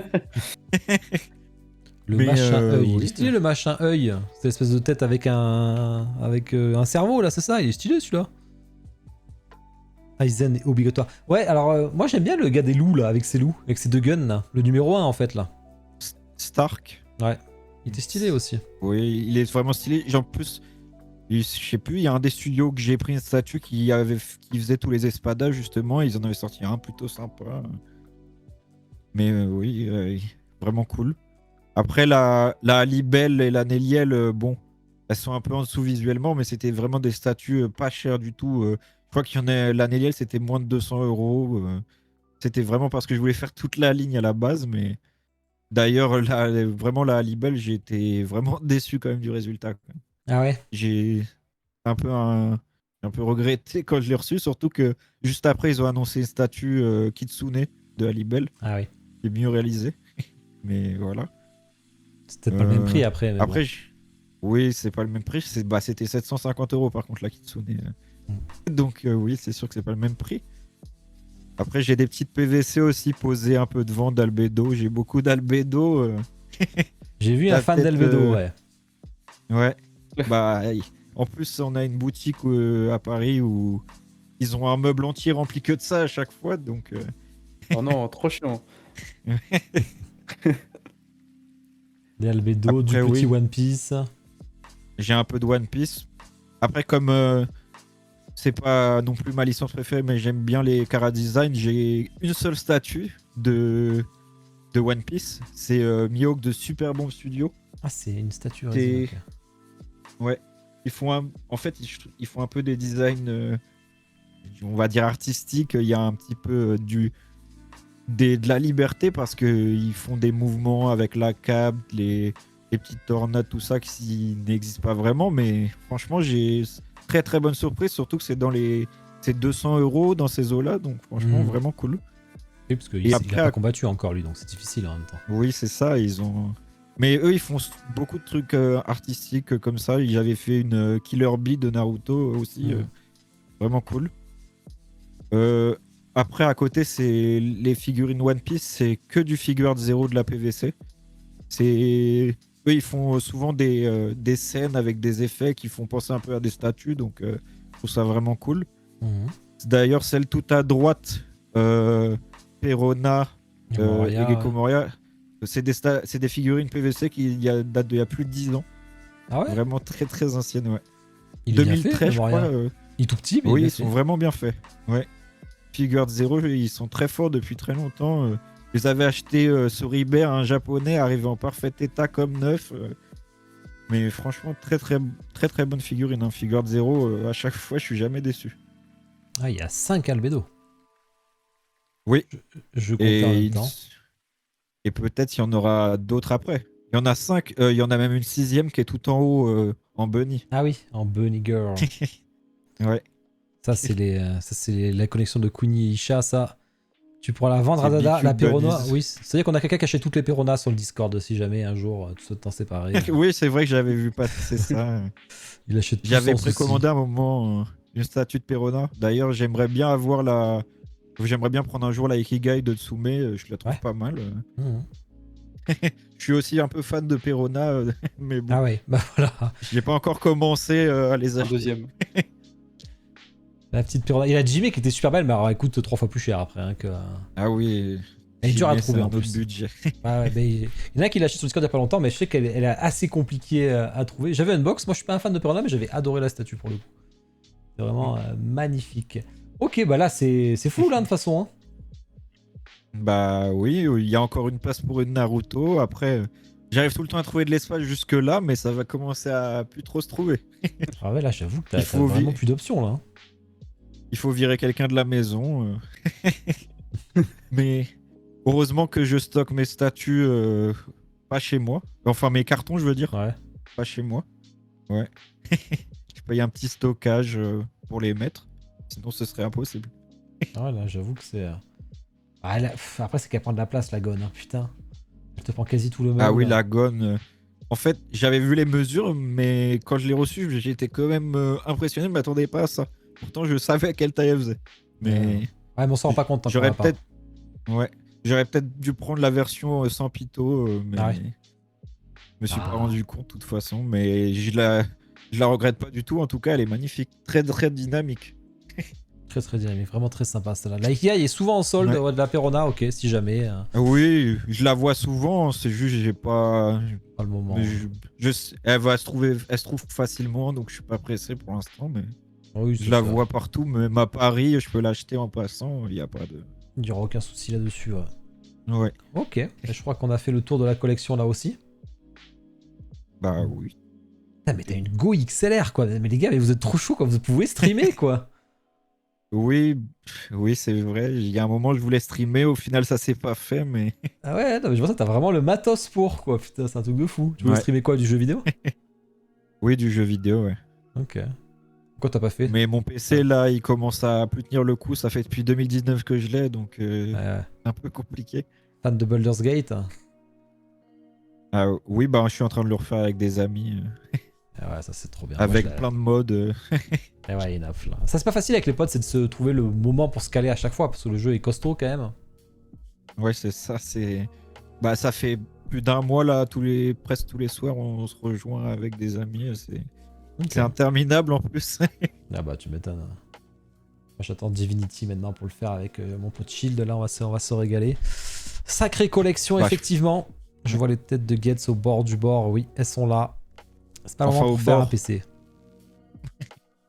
Le Mais, machin œil. Il est oui. stylé le machin œil. C'est l'espèce de tête avec un cerveau là, c'est ça. Il est stylé celui-là. Aizen est obligatoire. Ouais, alors moi j'aime bien le gars des loups là, avec ses loups, avec ses deux guns là. Le numéro 1 en fait là. Stark. Ouais. Il était stylé aussi. Oui, il est vraiment stylé. En plus, je sais plus, il y a un des studios que j'ai pris une statue qui faisait tous les espadas justement. Ils en avaient sorti un plutôt sympa. Mais oui, vraiment cool. Après, la Libelle et la Néliel, bon, elles sont un peu en dessous visuellement, mais c'était vraiment des statues pas chères du tout. Je crois qu'il y en a, la Néliel, c'était moins de 200 euros. C'était vraiment parce que je voulais faire toute la ligne à la base, mais d'ailleurs, vraiment, la Libelle, j'ai été vraiment déçu quand même du résultat, quoi. Ah ouais. J'ai un peu, un peu regretté quand je l'ai reçu, surtout que juste après, ils ont annoncé une statue Kitsune de Alibel, Ah oui. qui est mieux réalisée. Mais voilà. C'était pas le même prix après. Mais Après, bon. oui, c'est pas le même prix. C'était 750 euros par contre la Kitsune. Donc oui, c'est sûr que c'est pas le même prix. Après, j'ai des petites PVC aussi posées un peu devant d'Albedo. J'ai beaucoup d'Albedo. J'ai vu un t'as fan peut-être, d'Albedo, ouais. Ouais. Bah, en plus, on a une boutique à Paris où ils ont un meuble entier rempli que de ça à chaque fois. Donc, Oh non, trop chiant. Des Albedo, Après, du petit oui. One Piece. j'ai un peu de One Piece. Après, comme c'est pas non plus ma licence préférée, mais j'aime bien les Chara Design, j'ai une seule statue de One Piece. C'est Mihawk de Super Bomb Studio. Ah, c'est une statue. C'est- ok. Ouais. En fait, ils font un peu des designs, on va dire artistiques. Il y a un petit peu de la liberté parce qu'ils font des mouvements avec la cape, les petites tornades, tout ça qui n'existent pas vraiment. Mais franchement, j'ai très très bonne surprise, surtout que c'est 200 euros dans ces eaux-là. Donc franchement, vraiment cool. Oui, parce qu'il Et il après, a pas combattu encore lui, donc c'est difficile en même temps. Oui, c'est ça. Mais eux, ils font beaucoup de trucs artistiques comme ça. Ils avaient fait une Killer Bee de Naruto aussi. Vraiment cool. Après, à côté, c'est les figurines One Piece. C'est que du figure zéro de la PVC. Eux, ils font souvent des scènes avec des effets qui font penser un peu à des statues. Donc, je trouve ça vraiment cool. D'ailleurs, celle tout à droite, Perona et Moria, Gecko Moria, c'est des figurines PVC qui datent d'il y a plus de 10 ans. Ah ouais. Vraiment très très anciennes, ouais. Il est bien 2013, fait, je Moria. crois. Il est tout petit, mais Oui, il est ils sont vraiment bien faits. Ouais. Figure Zero, ils sont très forts depuis très longtemps. Je les avais achetés sur eBay, un japonais arrivé en parfait état comme neuf. Mais franchement, très très très très bonne figurine. Figure Zero, à chaque fois, je suis jamais déçu. Ah, il y a 5 Albedo. Oui. Je compte en même temps. Et peut-être il y en aura d'autres après. Il y en a 5, il y en a même une 6ème qui est tout en haut en bunny. Ah oui, en Bunny Girl. Ouais. Ça, c'est la connexion de Kuni et Isha, ça. Tu pourras la vendre à C'est Dada, BQ la Perona. Bunnies. Oui, c'est-à-dire qu'on a quelqu'un qui achète toutes les Peronas sur le Discord si jamais un jour tout ça t'en séparer. Oui, c'est vrai que j'avais vu passer ça. Il achète tout J'avais sans souci. précommandé à un moment une statue de Perona. D'ailleurs, j'aimerais bien prendre un jour la Ikigai de Tsume. Je la trouve pas mal. Je suis aussi un peu fan de Perona, mais bon. Ah ouais, bah voilà. J'ai pas encore commencé à les Un acheter. deuxième. La petite Perona. Il y a Jimmy qui était super belle, mais alors elle coûte 3 fois plus cher après. Hein, que... Ah oui. Elle est dure à Jimmy, trouver c'est en un autre plus. budget. Ouais, il y en a qui l'achètent sur le Discord il y a pas longtemps, mais je sais qu'elle est assez compliquée à trouver. J'avais Unbox, moi je suis pas un fan de Perona, mais j'avais adoré la statue pour le coup. C'est vraiment magnifique. Ok, bah là, c'est fou, là, de toute façon. Hein. Bah oui, il y a encore une place pour une Naruto. Après, j'arrive tout le temps à trouver de l'espace jusque-là, mais ça va commencer à plus trop se trouver. Ah ouais, là, j'avoue que Il t'as faut vraiment vi- plus d'options, là. Hein. Il faut virer quelqu'un de la maison. Mais heureusement que je stocke mes statues pas chez moi. Enfin, mes cartons, je veux dire, Ouais. pas chez moi. Ouais. Je paye un petit stockage pour les mettre. Sinon, ce serait impossible. Ah ouais, là, j'avoue que c'est... Ah, là, après, c'est qu'elle prend de la place, la gonne, hein, putain. Elle te prend quasi tout le meuble. Ah oui, la gonne. En fait, j'avais vu les mesures, mais quand je l'ai reçue, j'étais quand même impressionné. Je m'attendais pas à ça. Pourtant, je savais à quelle taille elle faisait. Mais Ouais, mais on s'en rend pas compte. j'aurais peut-être, ouais, j'aurais peut-être dû prendre la version sans pito, mais Ah ouais. je me suis pas rendu compte de toute façon. Mais je la regrette pas du tout. En tout cas, elle est magnifique, très très dynamique. Très très dynamique, vraiment très sympa celle-là. La Ikea est souvent en solde de la Perona, ok, si jamais. Oui, je la vois souvent. C'est juste, j'ai pas. Pas le moment. Elle se trouve facilement, donc je suis pas pressé pour l'instant, mais. Oui, Je la vois partout, même à Paris, je peux l'acheter en passant, il n'y a pas de... Il n'y aura aucun souci là-dessus. Ouais. Ouais. Ok, et je crois qu'on a fait le tour de la collection là aussi. Bah oui. Putain, mais t'as une Go XLR quoi. Mais les gars, mais vous êtes trop chaud quand vous pouvez streamer quoi. Oui, oui, c'est vrai. Il y a un moment, je voulais streamer, au final, ça s'est pas fait, mais... Ah ouais, non, mais je vois ça, t'as vraiment le matos pour quoi. Putain, c'est un truc de fou. Tu veux streamer quoi, du jeu vidéo? Oui, du jeu vidéo, ouais. Ok. Pourquoi t'as pas fait? Mais mon PC, là, il commence à plus tenir le coup. Ça fait depuis 2019 que je l'ai, donc c'est un peu compliqué. Fan de Baldur's Gate? Ah, oui, bah je suis en train de le refaire avec des amis. Ah ouais, ça c'est trop bien. Avec plein de modes. Et ouais, enough là. Ça c'est pas facile avec les potes, c'est de se trouver le moment pour se caler à chaque fois, parce que le jeu est costaud quand même. Ouais, c'est ça, c'est... Bah ça fait plus d'un mois là, presque tous les soirs, on se rejoint avec des amis. C'est interminable en plus. Ah bah tu m'étonnes. Moi j'attends Divinity maintenant pour le faire avec mon pote Shield, là on va se régaler. Sacrée collection effectivement. Je vois les têtes de Getz au bord du bord, oui, elles sont là. C'est pas le moment pour faire un PC.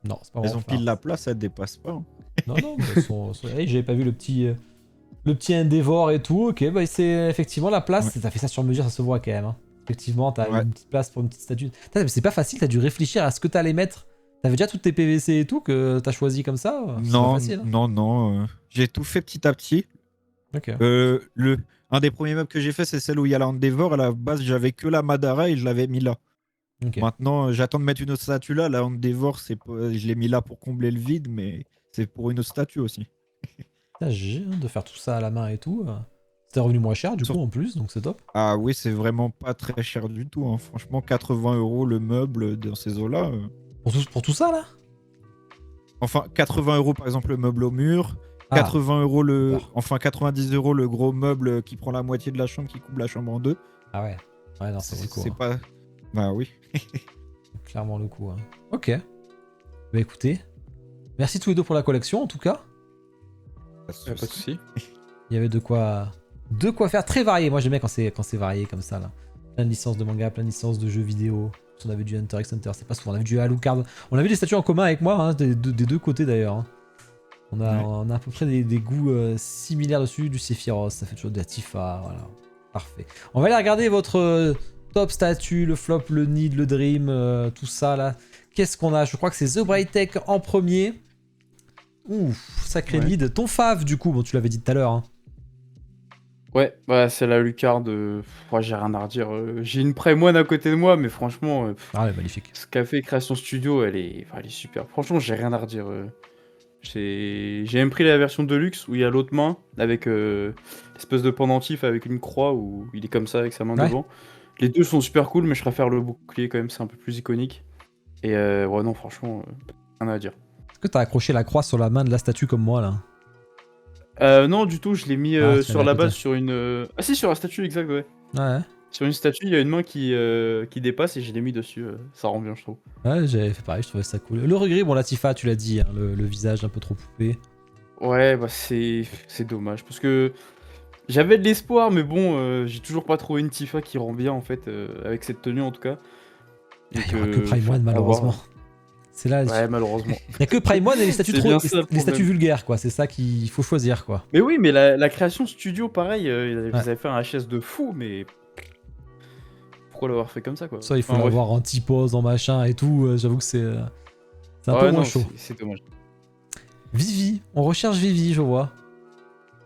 Non, c'est pas Elles ont pile la place, elles dépassent pas. Hein. Non, non, mais hey, j'avais pas vu le petit Endeavor et tout. Ok, bah c'est effectivement la place. T'as fait ça sur mesure, ça se voit quand même. Hein. Effectivement, t'as une petite place pour une petite statue. C'est pas facile, t'as dû réfléchir à ce que t'allais mettre. T'avais déjà toutes tes PVC et tout que t'as choisi comme ça? Non, pas facile, hein. non. J'ai tout fait petit à petit. Ok. Un des premiers meubles que j'ai fait, c'est celle où il y a la Endeavor. À la base, j'avais que la Madara et je l'avais mis là. Okay. Maintenant, j'attends de mettre une autre statue là. La Endeavor, je l'ai mis là pour combler le vide, mais c'est pour une autre statue aussi. J'ai de faire tout ça à la main et tout. C'était revenu moins cher du coup en plus, donc c'est top. Ah oui, c'est vraiment pas très cher du tout. Hein. Franchement, 80 € le meuble dans ces eaux-là. Pour tout ça là? Enfin, 80 € par exemple le meuble au mur. 80 €. Enfin 90 € le gros meuble qui prend la moitié de la chambre, qui coupe la chambre en deux. Ah ouais. Ouais, non, ça vaut le coup. C'est pas... Bah oui. Clairement le coup. Hein. Ok. Bah écoutez, merci tous les deux pour la collection en tout cas. Pas de soucis. Il y avait de quoi faire, très varié. Moi j'aime bien quand c'est varié comme ça là. Plein de licences de manga, plein de licences de jeux vidéo. On avait du Hunter x Hunter, c'est pas souvent. On avait du Alucard. On avait des statues en commun avec moi, hein, des deux côtés d'ailleurs. Hein. On a à peu près des goûts similaires dessus, du Sephiroth, ça fait toujours de la Tifa, voilà. Parfait. On va aller regarder votre top statue, le flop, le need, le dream, tout ça là. Qu'est-ce qu'on a? Je crois que c'est The Bright Tech en premier. Ouf, sacré lead. Ton fave du coup, bon tu l'avais dit tout à l'heure. Hein. Ouais, bah, c'est la lucarne. J'ai rien à redire. J'ai une Prime à côté de moi, mais franchement, elle est magnifique. Ce qu'a fait Création Studio, elle est super. Franchement, j'ai rien à redire. J'ai même pris la version Deluxe où il y a l'autre main avec l'espèce de pendentif avec une croix où il est comme ça avec sa main devant. Les deux sont super cool, mais je préfère le bouclier quand même, c'est un peu plus iconique. Et ouais, non, franchement, rien à dire. Est-ce que t'as accroché la croix sur la main de la statue comme moi là? Non, du tout, je l'ai mis sur la base sur une. Ah, si, sur la statue, exact, ouais. Ouais. Sur une statue, il y a une main qui dépasse et je l'ai mis dessus. Ça rend bien, je trouve. Ouais, j'avais fait pareil, je trouvais ça cool. Le regret, bon, la Tifa, tu l'as dit, hein, le visage un peu trop poupée. Ouais, bah c'est dommage parce que j'avais de l'espoir, mais bon, j'ai toujours pas trouvé une Tifa qui rend bien en fait, avec cette tenue en tout cas. Il y aura que Prime One malheureusement. C'est là. Ouais, malheureusement. Il n'y a que Prime One et les statuts C'est trop, bien ça, le les statuts problème. vulgaires, quoi. C'est ça qu'il faut choisir, quoi. Mais oui, mais la création studio, pareil, ils Ouais. avaient fait un HS de fou, mais pourquoi l'avoir fait comme ça, quoi? Ça, il faut Enfin, bref. l'avoir en typose, en machin et tout. J'avoue que c'est un peu Ouais, moins non, chaud. c'est dommage. Vivi, on recherche Vivi, je vois.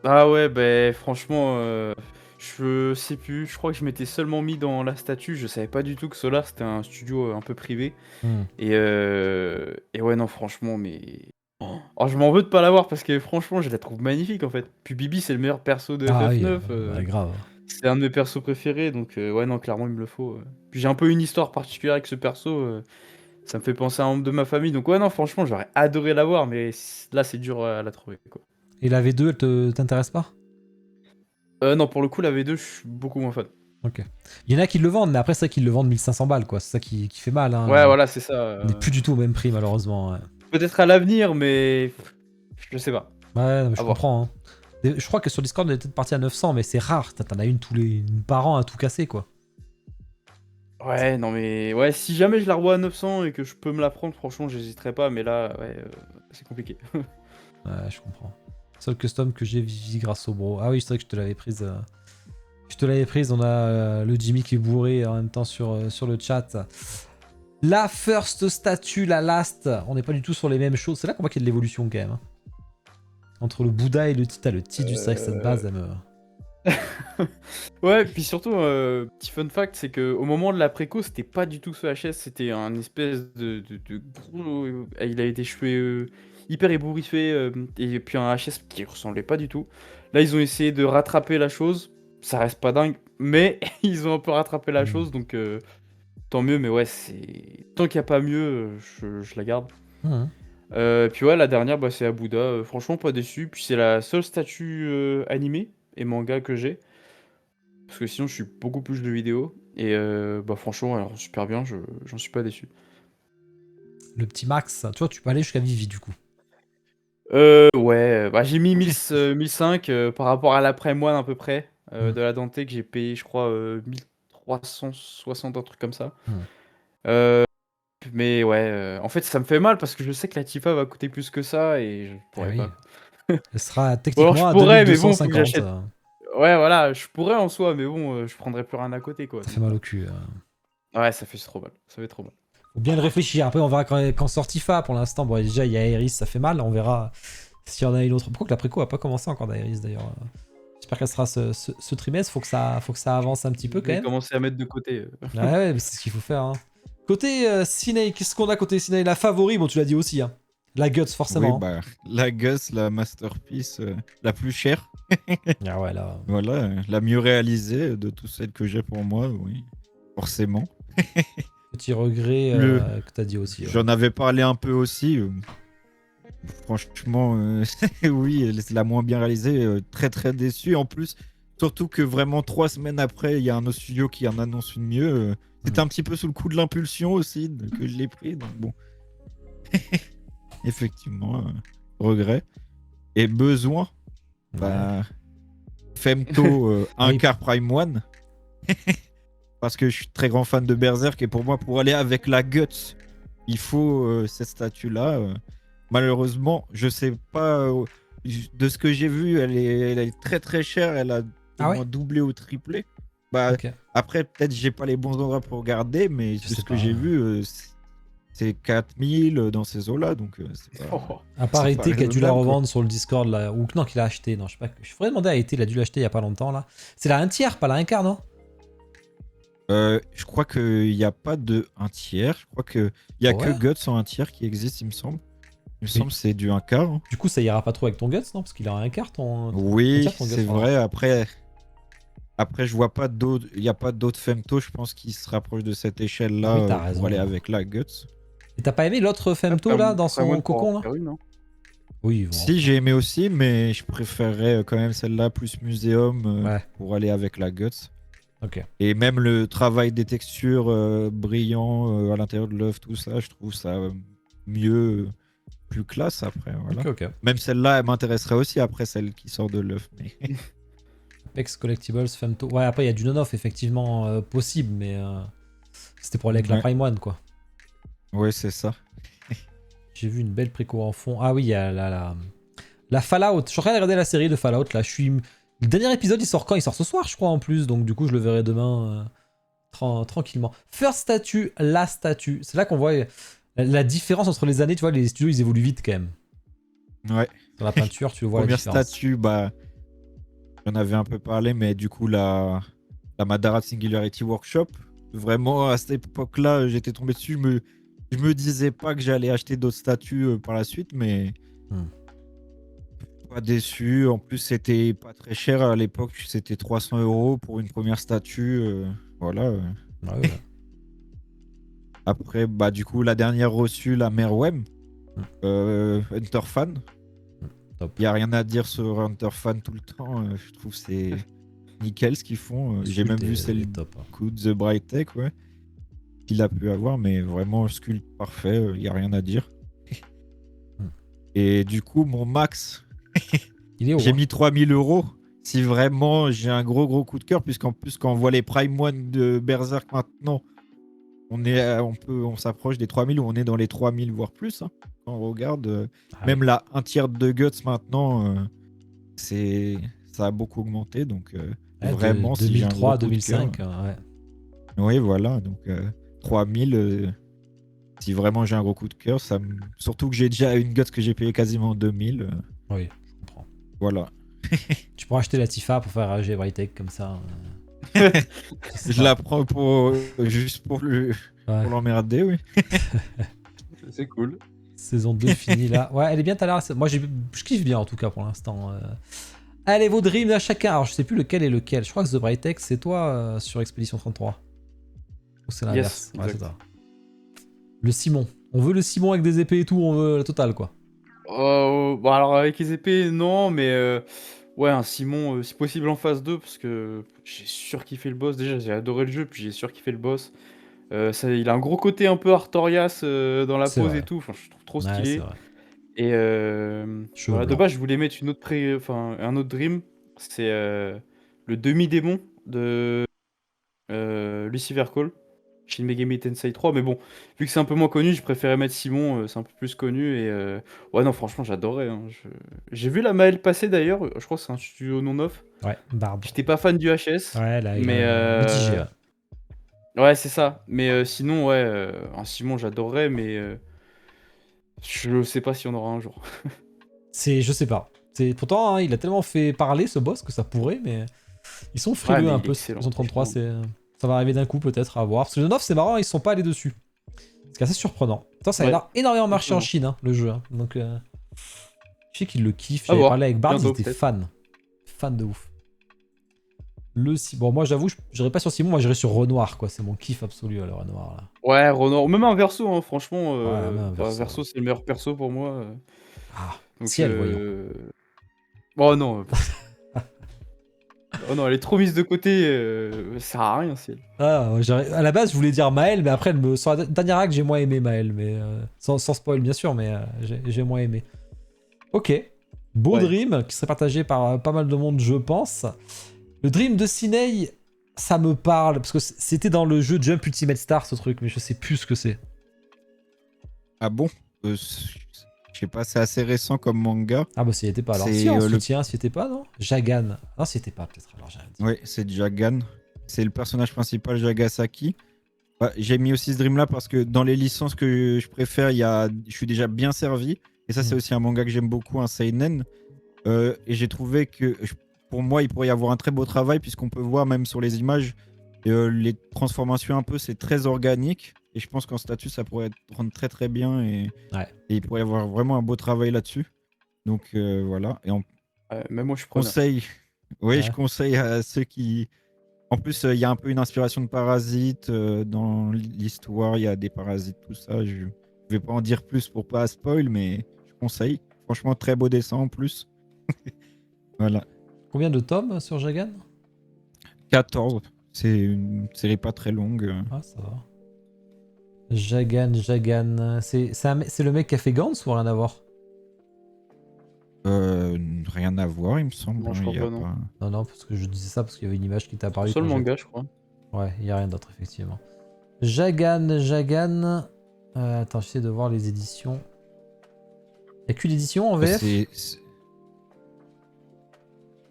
Ah ouais, bah franchement, je sais plus, je crois que je m'étais seulement mis dans la statue, je savais pas du tout que Solar c'était un studio un peu privé. Hmm. Et ouais, non, franchement, mais. Oh, je m'en veux de pas l'avoir parce que franchement, je la trouve magnifique en fait. Puis Bibi, c'est le meilleur perso de Ah oui, FF9. ouais, grave. C'est un de mes persos préférés, donc ouais, non, clairement, il me le faut. Puis j'ai un peu une histoire particulière avec ce perso. Ça me fait penser à un membre de ma famille, donc ouais, non, franchement, j'aurais adoré l'avoir, mais là, c'est dur à la trouver, quoi. Et la V2, elle t'intéresse pas? Non, pour le coup, la V2, je suis beaucoup moins fan. Ok. Il y en a qui le vendent, mais après, c'est ça qu'ils le vendent 1500 balles, quoi. C'est ça qui fait mal. Hein. Ouais, voilà, c'est ça. On n'est plus du tout au même prix, malheureusement. Ouais, Peut-être à l'avenir, mais je sais pas. ouais non, mais je À voir. comprends. Hein. Et je crois que sur Discord, on est peut-être parti à 900, mais c'est rare. T'en as une par an à tout casser, quoi. Ouais, non, mais ouais, si jamais je la revois à 900 et que je peux me la prendre, franchement, j'hésiterai pas, mais là, ouais, c'est compliqué. Ouais, je comprends. Seul custom que j'ai Vivi grâce au bro. Ah oui, c'est vrai que je te l'avais prise. Je te l'avais prise. On a le Jimmy qui est bourré en même temps sur le chat. La first statue, la last. On n'est pas du tout sur les mêmes choses. C'est là qu'on voit qu'il y a de l'évolution quand même. Hein. Entre le Bouddha et le Tita. Le Tidus, c'est vrai que cette base, elle me. Ouais, puis surtout, petit fun fact, c'est que au moment de la préco, c'était pas du tout ce HS, c'était un espèce de gros. Il a été cheveux hyper ébouriffé, et puis un HS qui ressemblait pas du tout. Là, ils ont essayé de rattraper la chose, ça reste pas dingue, mais ils ont un peu rattrapé la chose, donc tant mieux, mais ouais, c'est. Tant qu'il n'y a pas mieux, je la garde. Puis ouais, la dernière, bah, c'est Abuda, franchement pas déçu, puis c'est la seule statue animée et manga que j'ai. Parce que sinon, je suis beaucoup plus jeux vidéo. Et bah franchement, alors super bien, j'en suis pas déçu. Le petit Max. Tu vois, tu peux aller jusqu'à Vivi du coup. Ouais, bah j'ai mis 1005 par rapport à l'après-moine à peu près de la Dante que j'ai payé, je crois, 1360, un truc comme ça. Mais ouais, en fait, ça me fait mal parce que je sais que la Tifa va coûter plus que ça et je pourrais pas. Elle sera Ou alors techniquement je à pourrais, mais bon, faut que 2250. j'achète. Ouais, voilà, je pourrais en soi, mais bon, je prendrais plus rien à côté, quoi. Ça fait mal au cul. Ouais, ça fait trop mal. Ça fait trop mal. Faut bien le réfléchir. Après, on verra quand sort Tifa. Pour l'instant, bon, déjà, il y a Aeris, ça fait mal. On verra s'il y en a une autre. Pourquoi que la préco a pas commencé encore d'Aeris d'ailleurs? J'espère qu'elle sera ce trimestre. Faut que ça avance un petit peu quand même. Commencer à mettre de côté. Ouais, mais c'est ce qu'il faut faire. Hein. Côté Ciné, qu'est-ce qu'on a côté Ciné? La favori, bon, tu l'as dit aussi. Hein. La Guts, forcément. Oui, bah, la Gus, la masterpiece la plus chère. Ah ouais, là. Voilà, la mieux réalisée de toutes celles que j'ai pour moi, oui. Forcément. Petit regret que t'as dit aussi. Ouais. J'en avais parlé un peu aussi. Franchement, oui, c'est la moins bien réalisée. Très très déçu. En plus, surtout que vraiment 3 semaines après, il y a un autre studio qui en annonce une mieux. C'était un petit peu sous le coup de l'impulsion aussi que je l'ai pris. Donc bon. Effectivement, regret. Et besoin. Bah, Femto, un Oui. quart Prime One. Parce que je suis très grand fan de Berserk et pour moi, pour aller avec la Guts, il faut cette statue-là. Malheureusement, je sais pas. De ce que j'ai vu, elle est très très chère. Elle a au moins doublé ou triplé. Bah, Ok. après, peut-être j'ai pas les bons endroits pour regarder, mais de ce que j'ai vu, c'est 4000 dans ces eaux-là. Donc, c'est pas... À part c'est Été pas qui a dû la raisonnable, quoi. revendre sur le Discord là, ou non, qu'il a acheté. Non, je sais pas. Je ferais demander à Été, il a dû l'acheter il y a pas longtemps là. C'est la 1/3, pas la 1/4, non? Je crois qu'il n'y a pas de 1/3. Je crois qu'il n'y a Ouais. que Guts en 1/3 qui existe, il me semble. Il me semble que c'est du 1/4. Hein. Du coup, ça ira pas trop avec ton Guts, non? Parce qu'il a un 1/4 ton. Oui, 1/4, ton Guts, c'est pardon. vrai. Après, je vois pas d'autres. Il n'y a pas d'autres Femto, je pense, qui se rapprochent de cette échelle-là Oui, t'as raison. pour aller avec la Guts. Et t'as pas aimé l'autre Femto là dans son cocon là? Oui, bon. Si, j'ai aimé aussi, mais je préférerais quand même celle-là plus muséum pour aller avec la Guts. Ok. Et même le travail des textures brillants à l'intérieur de l'œuf, tout ça, je trouve ça mieux, plus classe après. Voilà. Ok. Même celle-là, elle m'intéresserait aussi après celle qui sort de l'œuf. Mais... Apex Collectibles, Femto. Ouais, après il y a du non-off effectivement possible, mais c'était pour aller avec la Ouais. Prime One quoi. Ouais, c'est ça. J'ai vu une belle préco en fond. Ah oui, il y a la Fallout. Je suis en train de regarder la série de Fallout là. Le dernier épisode, il sort quand? Il sort ce soir, je crois, en plus. Donc du coup, je le verrai demain tranquillement. First statue, la statue. C'est là qu'on voit la différence entre les années. Tu vois, les studios, ils évoluent vite quand même. Ouais. Dans la peinture, tu vois la Première différence. statue, bah, j'en avais un peu parlé, mais du coup, la Madara Singularity Workshop, vraiment, à cette époque-là, j'étais tombé dessus. Je me disais pas que j'allais acheter d'autres statues par la suite, mais pas déçu. En plus, c'était pas très cher à l'époque. C'était 300 € pour une première statue. Voilà. Ouais. Après, bah, du coup, la dernière reçue, la Merwem, Hunter Fan. Top. Il n'y a rien à dire sur Hunter Fan tout le temps. Je trouve que c'est nickel ce qu'ils font. J'ai même vu celle coup de The Bright Tech, ouais, qu'il a pu avoir, mais vraiment sculpte parfait. Il n'y a rien à dire. Et du coup, mon max, j'ai mis 3000 €. Si vraiment j'ai un gros coup de cœur, puisqu'en plus, quand on voit les Prime One de Berserk maintenant, on s'approche des 3000 ou on est dans les 3000 voire plus. Hein. Quand on regarde, même un tiers de Guts maintenant, ça a beaucoup augmenté. Donc vraiment, si j'ai un gros coup 2003, 2005, ouais. Oui, voilà. Donc 3000, si vraiment j'ai un gros coup de cœur, surtout que j'ai déjà une Guts que j'ai payé quasiment 2000. Oui, je comprends. Voilà. Tu pourras acheter la Tifa pour faire AG Brightech comme ça. Je la prends juste pour l'emmerder, oui. C'est cool. Saison 2 finie là. Ouais, elle est bien, t'as l'air. Moi, je kiffe bien en tout cas pour l'instant. Allez, vos dreams à chacun. Alors, je sais plus lequel est lequel. Je crois que The Bright Tech, c'est toi sur Expédition 33. Ou c'est l'inverse? Yes, ouais, c'est ça. Le Simon. On veut le Simon avec des épées et tout, on veut la totale quoi. Bon, alors avec les épées, non, mais ouais, un Simon, si possible en phase 2, parce que j'ai surkiffé le boss. Déjà, j'ai adoré le jeu, puis j'ai surkiffé le boss. Il a un gros côté un peu Artorias dans la pose et tout. Enfin, je trouve trop stylé. Vrai. Et voilà, de base, je voulais mettre un autre dream. C'est le demi-démon de Lucifer Call. Shin Megami Tensei 3, mais bon, vu que c'est un peu moins connu, je préférais mettre Simon, c'est un peu plus connu, et ouais, non, franchement, j'adorais, hein. J'ai vu la Maëlle passer d'ailleurs, je crois que c'est un studio non-off. Ouais, Barbe. J'étais pas fan du HS, ouais, là, mais mitigé. ouais, c'est ça, mais sinon, ouais, un Simon, j'adorerais, mais je sais pas si on aura un jour. Je sais pas. Pourtant, hein, il a tellement fait parler ce boss que ça pourrait, mais ils sont frileux un peu. Excellent, 33, ça va arriver d'un coup peut-être à voir. Parce que le 9, c'est marrant, ils sont pas allés dessus. C'est assez surprenant. Pourtant, ça a énormément marché en Chine, hein, le jeu. Hein. Donc, je sais qu'ils le kiffent. J'avais parlé avec Bard, ils étaient fans. Fans de ouf. Bon, moi, j'avoue, j'irais pas sur Simon, moi, j'irais sur Renoir, quoi. C'est mon kiff absolu, le Renoir, là. Ouais, Renoir, même un Verso, hein, franchement. Verso, c'est le meilleur perso pour moi. Ah, donc, Ciel, voyons. Oh non. Oh non, elle est trop mise de côté, ça sert à rien, Ciel. Ah, à la base, je voulais dire Maël, mais après, sur la dernière acte, j'ai moins aimé Maël, mais sans spoil, bien sûr, mais j'ai moins aimé. Ok. Beau dream, qui serait partagé par pas mal de monde, je pense. Le dream de Ciney, ça me parle, parce que c'était dans le jeu Jump Ultimate Star, ce truc, mais je sais plus ce que c'est. Ah bon Je sais pas, c'est assez récent comme manga. Ah bah s'y était pas, alors si, en soutien, s'y était pas, non Jagan. Non, s'y était pas, peut-être, alors j'ai rien dit. Oui, c'est Jagan. C'est le personnage principal, Jagasaki. Ouais, j'ai mis aussi ce dream là parce que dans les licences que je préfère, je suis déjà bien servi. Et ça, c'est aussi un manga que j'aime beaucoup, un seinen. Et j'ai trouvé que, pour moi, il pourrait y avoir un très beau travail, puisqu'on peut voir même sur les images, les transformations un peu, c'est très organique. Et je pense qu'en statut, ça pourrait rendre très très bien. Et il pourrait y avoir vraiment un beau travail là-dessus. Donc voilà. Et même moi, je suis preneur. Je conseille à ceux qui... En plus, il y a un peu une inspiration de Parasite dans l'histoire. Il y a des parasites, tout ça. Je vais pas en dire plus pour pas spoil, mais je conseille. Franchement, très beau dessin en plus. Voilà. Combien de tomes sur Jagan? 14. C'est une série pas très longue. Ah, ça va. Jagan. C'est le mec qui a fait Gantz ou rien à voir? Rien à voir, il me semble. Non, je crois pas, non. Non, parce que je disais ça parce qu'il y avait une image qui t'a apparu. Seul manga, je crois. Ouais, il n'y a rien d'autre, effectivement. Jagan. Attends, j'essaie de voir les éditions. Y a qu'une édition en VF?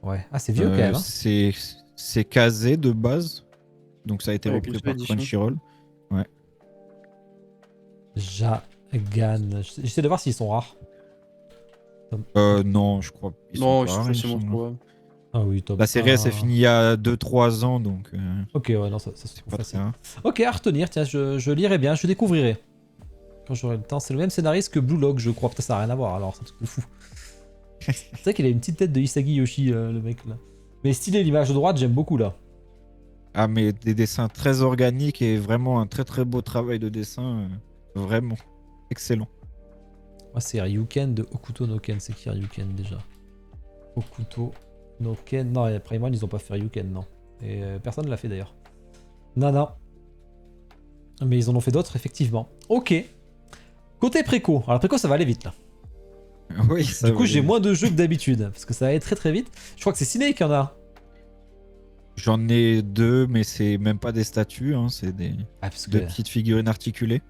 Ouais. Ah, c'est vieux quand même. Hein. C'est casé de base. Donc ça a été repris par édition. Crunchyroll. Ouais. Jagan. J'essaie de voir s'ils sont rares. Non, je crois. Ils Non, sont je pas rares, suis il me facilement semble. trouvable. Ah oui, top. La série, elle s'est finie il y a 2-3 ans, donc Ok, ouais, non, ça se c'est trouve pas facile. très rare. Ok, à retenir, tiens, je lirai bien, je découvrirai. Quand j'aurai le temps, c'est le même scénariste que Blue Lock, je crois. Putain, ça n'a rien à voir alors, c'est un truc de fou. C'est vrai qu'il a une petite tête de Isagi Yoshi, le mec là. Mais stylé, l'image de droite, j'aime beaucoup là. Ah, mais des dessins très organiques et vraiment un très très beau travail de dessin. Vraiment excellent. Moi, c'est Ryuken de Okuto no Ken. C'est qui Ryuken déjà? Okuto no Ken. Non, après moi, ils ont pas fait Ryuken, non. Et personne ne l'a fait d'ailleurs. Non, non. Mais ils en ont fait d'autres, effectivement. Ok. Côté préco. Alors, préco, ça va aller vite là. Oui, ça Du coup, va j'ai aller. moins de jeux que d'habitude. Parce que ça va aller très très vite. Je crois que c'est Ciné qui en a. J'en ai 2, mais c'est même pas des statues, hein, c'est des Ah, parce que deux petites figurines articulées.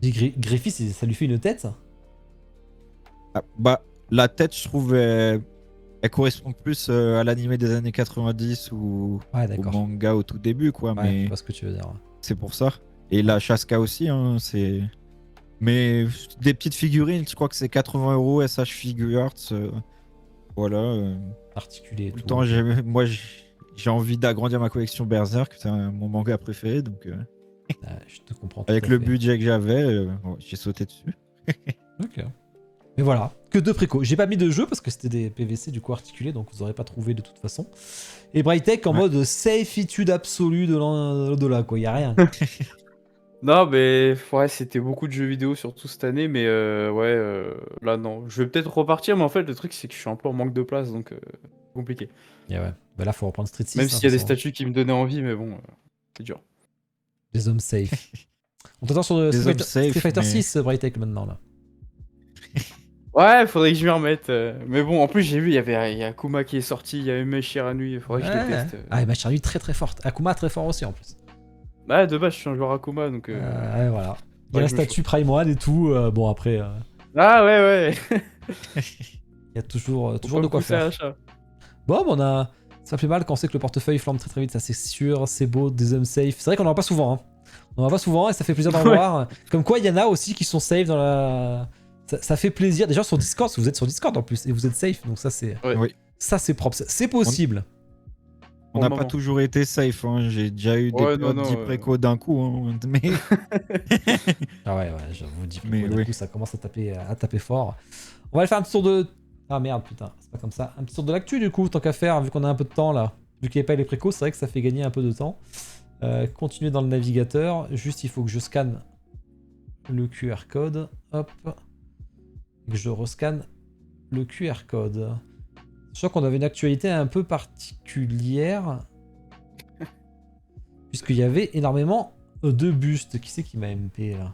Griffith, ça lui fait une tête. Ah, bah, la tête, je trouve, elle correspond plus à l'animé des années 90 ou Ouais, au d'accord. manga au tout début, quoi. Ouais, je Mais vois ce que tu veux dire. c'est pour ça. Et la Chaska aussi, hein, c'est. Mais des petites figurines, je crois que c'est 80 € SH Figuarts. Voilà. Articulé et Tout le tout. temps, moi, j'ai envie d'agrandir ma collection Berserk, c'est mon manga préféré, donc Je te comprends tout avec à le fait. budget que j'avais, ouais, j'ai sauté dessus. Ok. Mais voilà, que deux préco. J'ai pas mis de jeu parce que c'était des PVC du coup articulés, donc vous aurez pas trouvé de toute façon. Et Brightech en Ouais. mode safitude absolue de l'au-delà, quoi. Y a rien. Non, mais ouais, c'était beaucoup de jeux vidéo, surtout cette année, mais ouais, là non. Je vais peut-être repartir, mais en fait, le truc, c'est que je suis un peu en manque de place, donc compliqué. Et ouais. Bah là, faut reprendre Street 6. Même hein, s'il y a de des toute façon. statuts qui me donnaient envie, mais bon, c'est dur. Des hommes safe. On t'attend sur Des hommes safe, Street Fighter mais- 6 Brightech maintenant là. Ouais, faudrait que je m'y remette. Mais bon, en plus, j'ai vu, il y a Akuma qui est sorti, il y a Umesh Shiranui, il faudrait que je les teste. Ah, et ma Charlie très très forte. Akuma très fort aussi en plus. Bah, de base, je suis un joueur Akuma, donc. Ouais, voilà. Il y a Ouais, la je me statue Prime One et tout. Bon, après, Ah ouais, ouais. il y a toujours, Faut toujours pas de me quoi pousser à faire. l'achat. Bon, bah, on a. Ça fait mal quand on sait que le portefeuille flambe très très vite, ça c'est sûr, c'est beau, des hommes safe. C'est vrai qu'on en a pas souvent, hein. On en a pas souvent et ça fait plaisir d'en Ouais. voir. Comme quoi, il y en a aussi qui sont safe dans la. Ça fait plaisir. Déjà sur Discord, parce que vous êtes sur Discord en plus et vous êtes safe, donc ça c'est. Ouais. Oui. Ça c'est propre, c'est possible. On Pour n'a le pas moment. toujours été safe, hein. J'ai déjà eu des Ouais, non, périodes non, 10 préco d'un coup, hein. Mais Ah ouais, j'avoue, Mais d'un oui. coup ça commence à taper fort. On va aller faire un petit tour de. Ah merde, putain, c'est pas comme ça. Un petit tour de l'actu du coup, tant qu'à faire, vu qu'on a un peu de temps là. Vu qu'il n'y a pas les précos, c'est vrai que ça fait gagner un peu de temps. Continuer dans le navigateur. Juste, il faut que je scanne le QR code. Hop. Et que je rescanne le QR code. Je crois qu'on avait une actualité un peu particulière. Puisqu'il y avait énormément de bustes. Qui c'est qui m'a MP là?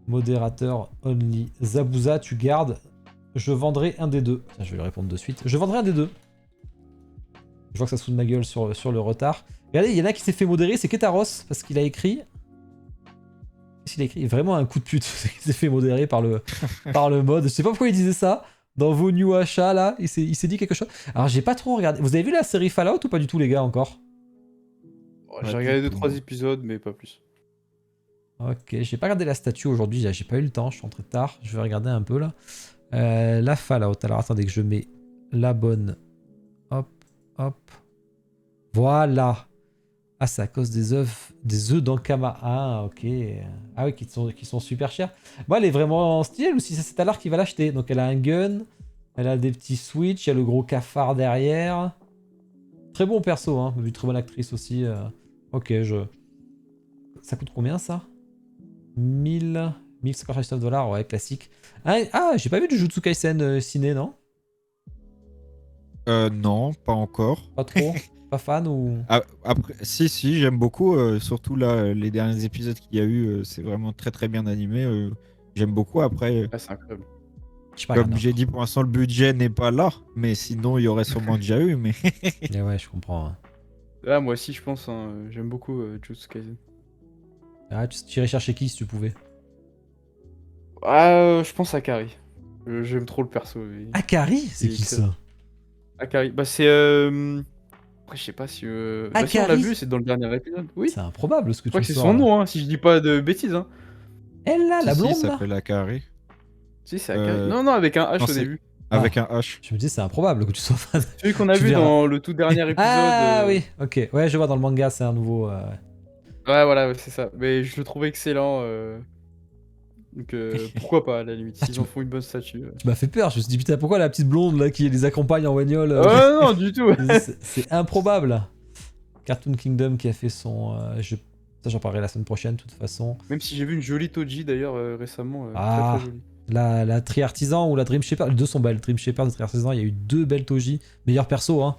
Modérateur only. Zabuza, tu gardes. Je vendrai un des deux. Tiens, je vais lui répondre de suite. Je vendrai un des deux. Je vois que ça se fout de ma gueule sur le retard. Regardez, il y en a qui s'est fait modérer, c'est Ketaros, parce qu'il a écrit... Qu'est-ce qu'il a écrit? Vraiment un coup de pute. Il s'est fait modérer par le mode. Je sais pas pourquoi il disait ça. Dans vos new achats, là, il s'est dit quelque chose. Alors, j'ai pas trop regardé. Vous avez vu la série Fallout ou pas du tout, les gars, encore? J'ai Pas regardé du tout. 2-3 épisodes, mais pas plus. Ok, j'ai pas regardé la statue aujourd'hui, j'ai pas eu le temps, je suis rentré tard. Je vais regarder un peu, là. La Fallout. Alors, attendez que je mets la bonne... Hop, hop. Voilà. Ah, c'est à cause des œufs d'Ankama. Ah, ok. Ah oui, qui sont super chers. Moi, elle est vraiment stylée, ou si c'est Talar qui va l'acheter. Donc, elle a un gun, elle a des petits switches, il y a le gros cafard derrière. Très bon perso, hein. Une très bonne actrice aussi. Ok, ça coûte combien, ça 1159 $, ouais, classique. Ah, j'ai pas vu du Jujutsu Kaisen ciné, non? Non, pas encore. Pas trop. Pas fan ou... Ah, après, si, j'aime beaucoup. Surtout là, les derniers épisodes qu'il y a eu, c'est vraiment très très bien animé. J'aime beaucoup. Après, Ah, c'est incroyable. J'ai pas comme regardé j'ai encore. dit, pour l'instant, le budget n'est pas là. Mais sinon, il y aurait sûrement déjà eu. Mais Eh ouais, je comprends. Hein. Ah, moi aussi, je pense, hein, j'aime beaucoup Jujutsu Kaisen. Ah, tu irais chercher qui si tu pouvais? Ah, je pense à Kari. J'aime trop le perso. Akari, c'est il est qui excellent. ça? Akari, bah c'est. Après, je sais pas si. Bah si, on l'a Akari. vu, c'est dans le dernier épisode. Oui. C'est improbable ce que Je crois tu que me c'est sors. son nom, hein, si je dis pas de bêtises. Hein. Elle là, la Si, blonde ça là. s'appelle Akari. Si, c'est Akari. Euh, Non, non, avec un H non, au c'est- début. Avec un H. Je me dis c'est improbable que tu sois fan. Celui qu'on a Tu vu verras. dans le tout dernier épisode. Ah oui, ok. Ouais, je vois dans le manga, c'est un nouveau. Ouais, voilà, ouais, c'est ça. Mais je le trouve excellent. Donc pourquoi pas, à la limite, s'ils en font une bonne statue. Tu m'as fait peur, je me suis dit putain, pourquoi la petite blonde là qui les accompagne en bagnole non, du tout. C'est improbable. Cartoon Kingdom qui a fait son. Ça, j'en parlerai la semaine prochaine, de toute façon. Même si j'ai vu une jolie Toji d'ailleurs récemment. Ah. Très jolie. La Tri-Artisan ou la Dream Shepherd, les deux sont belles. Dream Shepherd et Tri-Artisan, il y a eu 2 belles Toji. Meilleur perso, hein.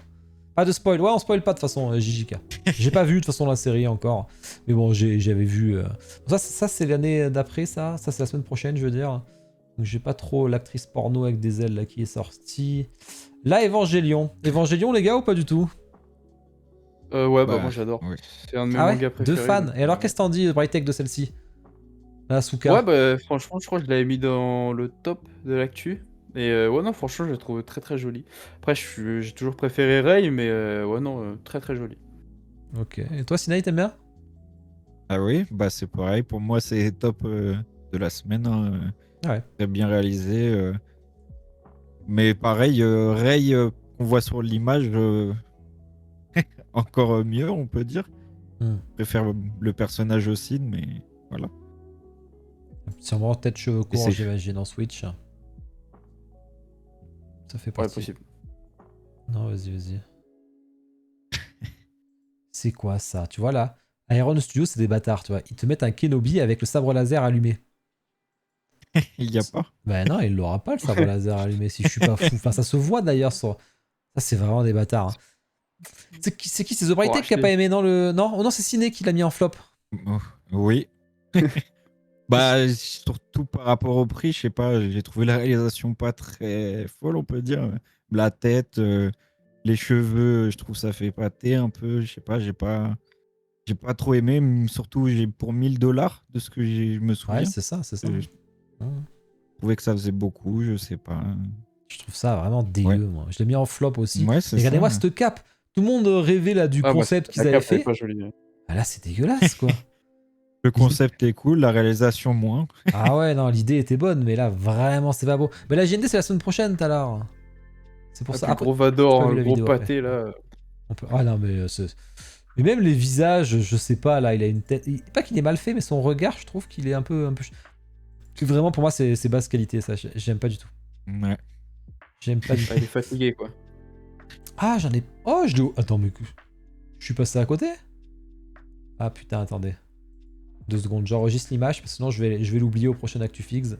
Pas de spoil, ouais, on spoil pas de toute façon, JJK. J'ai pas vu de toute façon la série encore. Mais bon, j'avais vu. Ça c'est l'année d'après, ça. Ça, c'est la semaine prochaine, je veux dire. Donc, j'ai pas trop l'actrice porno avec des ailes là qui est sortie. Là, Evangelion. Evangelion, les gars, ou pas du tout? Ouais, bah moi j'adore. Oui. C'est un de mes Ah mangas ouais, préférés. deux fans. donc, Et alors, qu'est-ce que t'en dis, Bright Tech, de celle-ci? La Asuka. Ouais, bah franchement, je crois que je l'avais mis dans le top de l'actu. Et ouais, non, franchement, je la trouve très très jolie. Après, j'ai toujours préféré Rei, mais ouais, non, très très jolie. Ok. Et toi, Sinaï, t'aimes bien? Ah oui, bah c'est pareil. Pour moi, c'est top de la semaine. Hein. Ouais. Très bien réalisé. Mais pareil, Rei qu'on voit sur l'image, encore mieux, on peut dire. Hmm. Je préfère le personnage aussi, mais voilà. Sûrement tête cheveux courts, c'est- j'imagine, en Switch. Ça fait Ouais, partie. possible. Non, vas-y. C'est quoi ça? Tu vois là, Iron Studio, c'est des bâtards, tu vois. Ils te mettent un Kenobi avec le sabre laser allumé. Il n'y a pas. Ben non, il l'aura pas le sabre laser allumé si je suis pas fou. Enfin, ça se voit d'ailleurs. Ça, c'est vraiment des bâtards. Hein. C'est qui? C'est The Bright Tech qui a pas aimé, non le... Non, oh, non, c'est Ciné qui l'a mis en flop. Oh, oui. Bah, surtout par rapport au prix, je sais pas, j'ai trouvé la réalisation pas très folle, on peut dire. La tête, les cheveux, je trouve ça fait pâter un peu, je sais pas, j'ai pas trop aimé, surtout pour $1000 de ce que je me souviens. Ouais, c'est ça. Je trouvais que ça faisait beaucoup, je sais pas. Je trouve ça vraiment dégueu, Ouais. moi. Je l'ai mis en flop aussi. Ouais, c'est Regardez-moi ça. cette cape. Tout le monde rêvait là du concept qu'ils avaient fait. Pas jolie. Hein. Ah, là, c'est dégueulasse, quoi. Le concept est cool, la réalisation moins. Ah ouais, non, l'idée était bonne, mais là, vraiment, c'est pas beau. Mais la JND, c'est la semaine prochaine, tout à l'heure. C'est pour ça. Le Après, gros Vador, j'ai pas vu le la gros vidéo, pâté là. Ah non, mais... Mais même les visages, je sais pas, là, il a une tête... Pas qu'il est mal fait, mais son regard, je trouve qu'il est un peu... Vraiment, pour moi, c'est basse qualité, ça. J'aime pas du tout. Ouais. J'aime pas du tout. Il est fatigué quoi. Ah, j'en ai... Oh, je l'ai... Attends, mais... Je suis passé à côté? Ah, putain, attendez. 2 secondes, j'enregistre l'image, parce que sinon, je vais l'oublier au prochain ActuFix.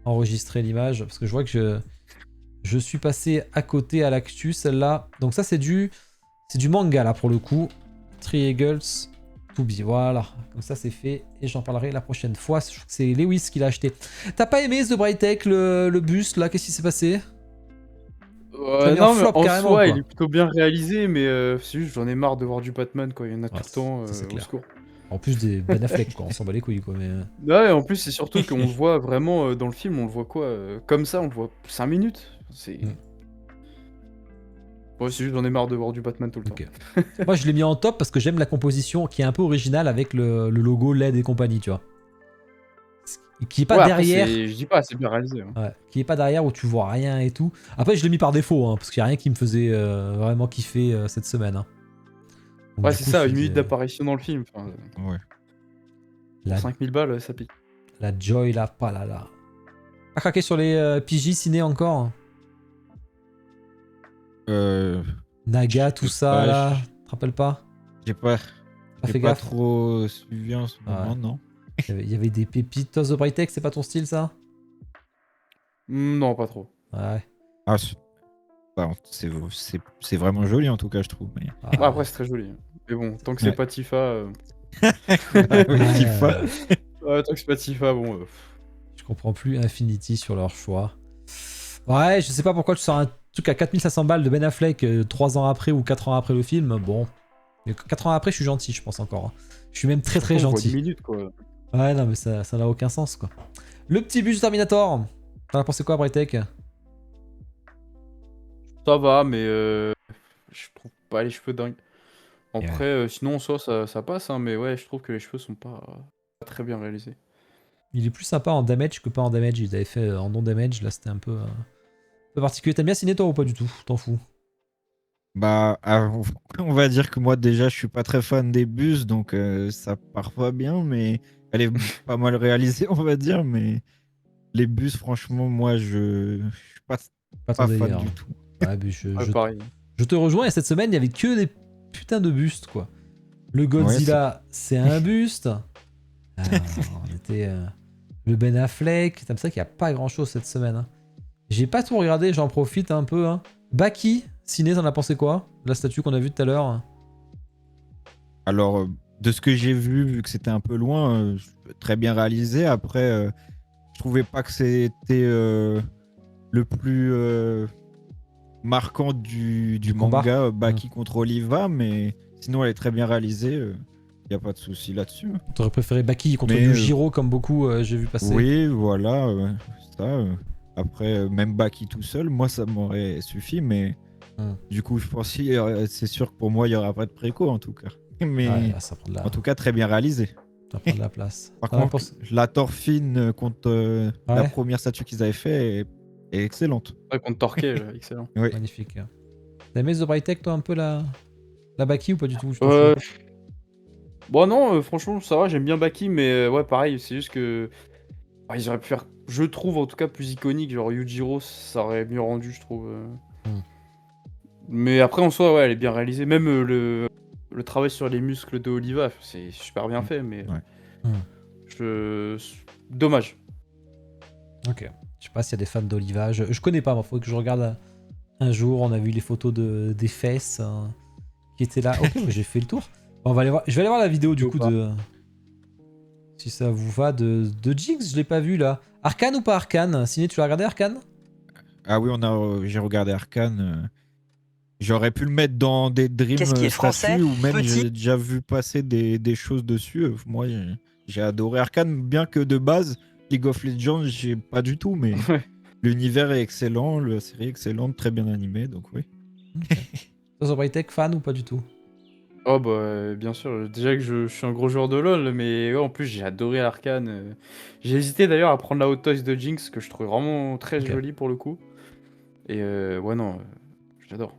Enregistrer l'image, parce que je vois que je suis passé à côté à l'actu, celle-là. Donc ça, c'est du manga, là, pour le coup. Three Eagles to be, voilà. Comme ça, c'est fait, et j'en parlerai la prochaine fois. Je trouve que c'est Lewis qui l'a acheté. T'as pas aimé The Bright Tech, le buste, là? Qu'est-ce qui s'est passé? Non, mais en soi, il est plutôt bien réalisé, mais c'est juste, j'en ai marre de voir du Batman, quoi. Il y en a tout le temps, au secours. En plus des Ben Affleck, quoi. On s'en bat les couilles, quoi. Mais... Ouais, en plus, c'est surtout qu'on le voit vraiment dans le film, on le voit quoi comme ça, on le voit 5 minutes. C'est. Ouais, c'est juste, j'en ai marre de voir du Batman tout le temps. Moi, je l'ai mis en top parce que j'aime la composition qui est un peu originale avec le logo LED et compagnie, tu vois. Qui est pas derrière. Après, je dis pas, c'est bien réalisé. Hein. Ouais, qui est pas derrière où tu vois rien et tout. Après, je l'ai mis par défaut, hein, parce qu'il y a rien qui me faisait vraiment kiffer cette semaine. Hein. Donc, Ouais, du c'est coup, ça, je une minute faisais- d'apparition dans le film. Enfin, Ouais. La, 5000 balles, ça pique. la Joy, là, pas là. Pas craqué sur les PJ ciné encore. Naga, tout ça, pas, là. Tu te rappelles pas? J'ai pas fait pas gaffe. trop suivi en ce Ah moment, non. Il y avait des pépites. Toi, The Bright Tech, c'est pas ton style, ça? Non, pas trop. Ouais. Ah, c'est vraiment joli en tout cas, je trouve. Mais... Ah, Ouais, après, c'est très joli. Mais bon, tant que c'est Ouais. pas Tifa. Tifa. Ouais, tant que c'est pas Tifa, bon. Je comprends plus Infinity sur leur choix. Ouais, je sais pas pourquoi tu sors un truc à 4500 balles de Ben Affleck 3 ans après ou 4 ans après le film. Bon. Mais 4 ans après, je suis gentil, je pense encore. Hein. Je suis même très On voit gentil. 10 minutes, quoi. Ouais, non, mais ça n'a aucun sens, quoi. Le petit bus Terminator. T'en as pensé quoi, Brightech? Ça va, mais je trouve pas les cheveux dingues. Et ouais. Après, sinon, en soi, ça passe, hein, mais ouais, je trouve que les cheveux sont pas très bien réalisés. Il est plus sympa en damage que pas en damage. Ils avaient fait en non-damage, là c'était un peu particulier. T'aimes bien Ciné toi ou pas du tout? T'en fous? Bah, on va dire que moi déjà je suis pas très fan des bus, donc ça part pas bien, mais elle est pas mal réalisée, on va dire. Mais les bus, franchement, moi je suis Pas ton pas fan délire. du tout. Ouais, mais Ouais, pareil. je te rejoins et cette semaine il y avait que des putains de bustes quoi. Le Ouais, Godzilla c'est un buste. Ah, on était le Ben Affleck. C'est comme ça qu'il n'y a pas grand chose cette semaine. Hein. J'ai pas tout regardé, j'en profite un peu. Hein. Baki, Ciné, t'en as pensé quoi? La statue qu'on a vue tout à l'heure. Alors, de ce que j'ai vu que c'était un peu loin, très bien réalisé. Après, je trouvais pas que c'était le plus marquant du combat. manga, Baki contre Oliva, mais sinon elle est très bien réalisée. Y a pas de souci là-dessus. T'aurais préféré Baki contre Mais, Yujiro comme beaucoup j'ai vu passer. Oui, voilà, ça. Après, même Baki tout seul, moi ça m'aurait suffi, mais du coup, je pense que c'est sûr que pour moi, il y aura pas de préco en tout cas. Mais Ouais, là, ça prend de la... en tout cas, très bien réalisé. ça prend de la place. Par T'en as contre, pensé- la Thorfinn contre la Ouais. première statue qu'ils avaient fait est excellente. Ouais, contre Torquay, excellent. Oui. Magnifique. T'as aimé The Bright Tech, toi, un peu la Baki ou pas du tout? Je t'en Euh... fous. Bon, non, franchement, ça va, j'aime bien Baki, mais ouais, pareil, c'est juste que. Ils auraient pu faire, je trouve en tout cas, plus iconique. Genre Yujiro, ça aurait mieux rendu, je trouve. Mais après, en soi, ouais, elle est bien réalisée. Même le travail sur les muscles de Oliva, c'est super bien fait, mais. Dommage. Ok. Je sais pas s'il y a des fans d'Oliva. Je connais pas, il faudrait que je regarde un jour. On a vu les photos des fesses qui étaient là. Ok, j'ai fait le tour. Bon, on va aller voir. Je vais aller voir la vidéo du coup de. Si ça vous va, de Jinx, je l'ai pas vu là. Arcane ou pas Arcane? Ciné, tu l'as regardé Arcane? Ah oui, j'ai regardé Arcane. J'aurais pu le mettre dans des Dream Qu'est-ce qui est français, statues ou même petit j'ai déjà vu passer des choses dessus. Moi, j'ai adoré Arcane, bien que de base, League of Legends, j'ai pas du tout, mais l'univers est excellent, la série est excellente, très bien animée, donc oui. Toi, Tech, fan ou pas du tout? Oh bah bien sûr, déjà que je suis un gros joueur de LoL, mais ouais, en plus j'ai adoré Arcane. J'ai hésité d'ailleurs à prendre la Hot Toys de Jinx, que je trouve vraiment très jolie pour le coup. Et ouais non, j'adore.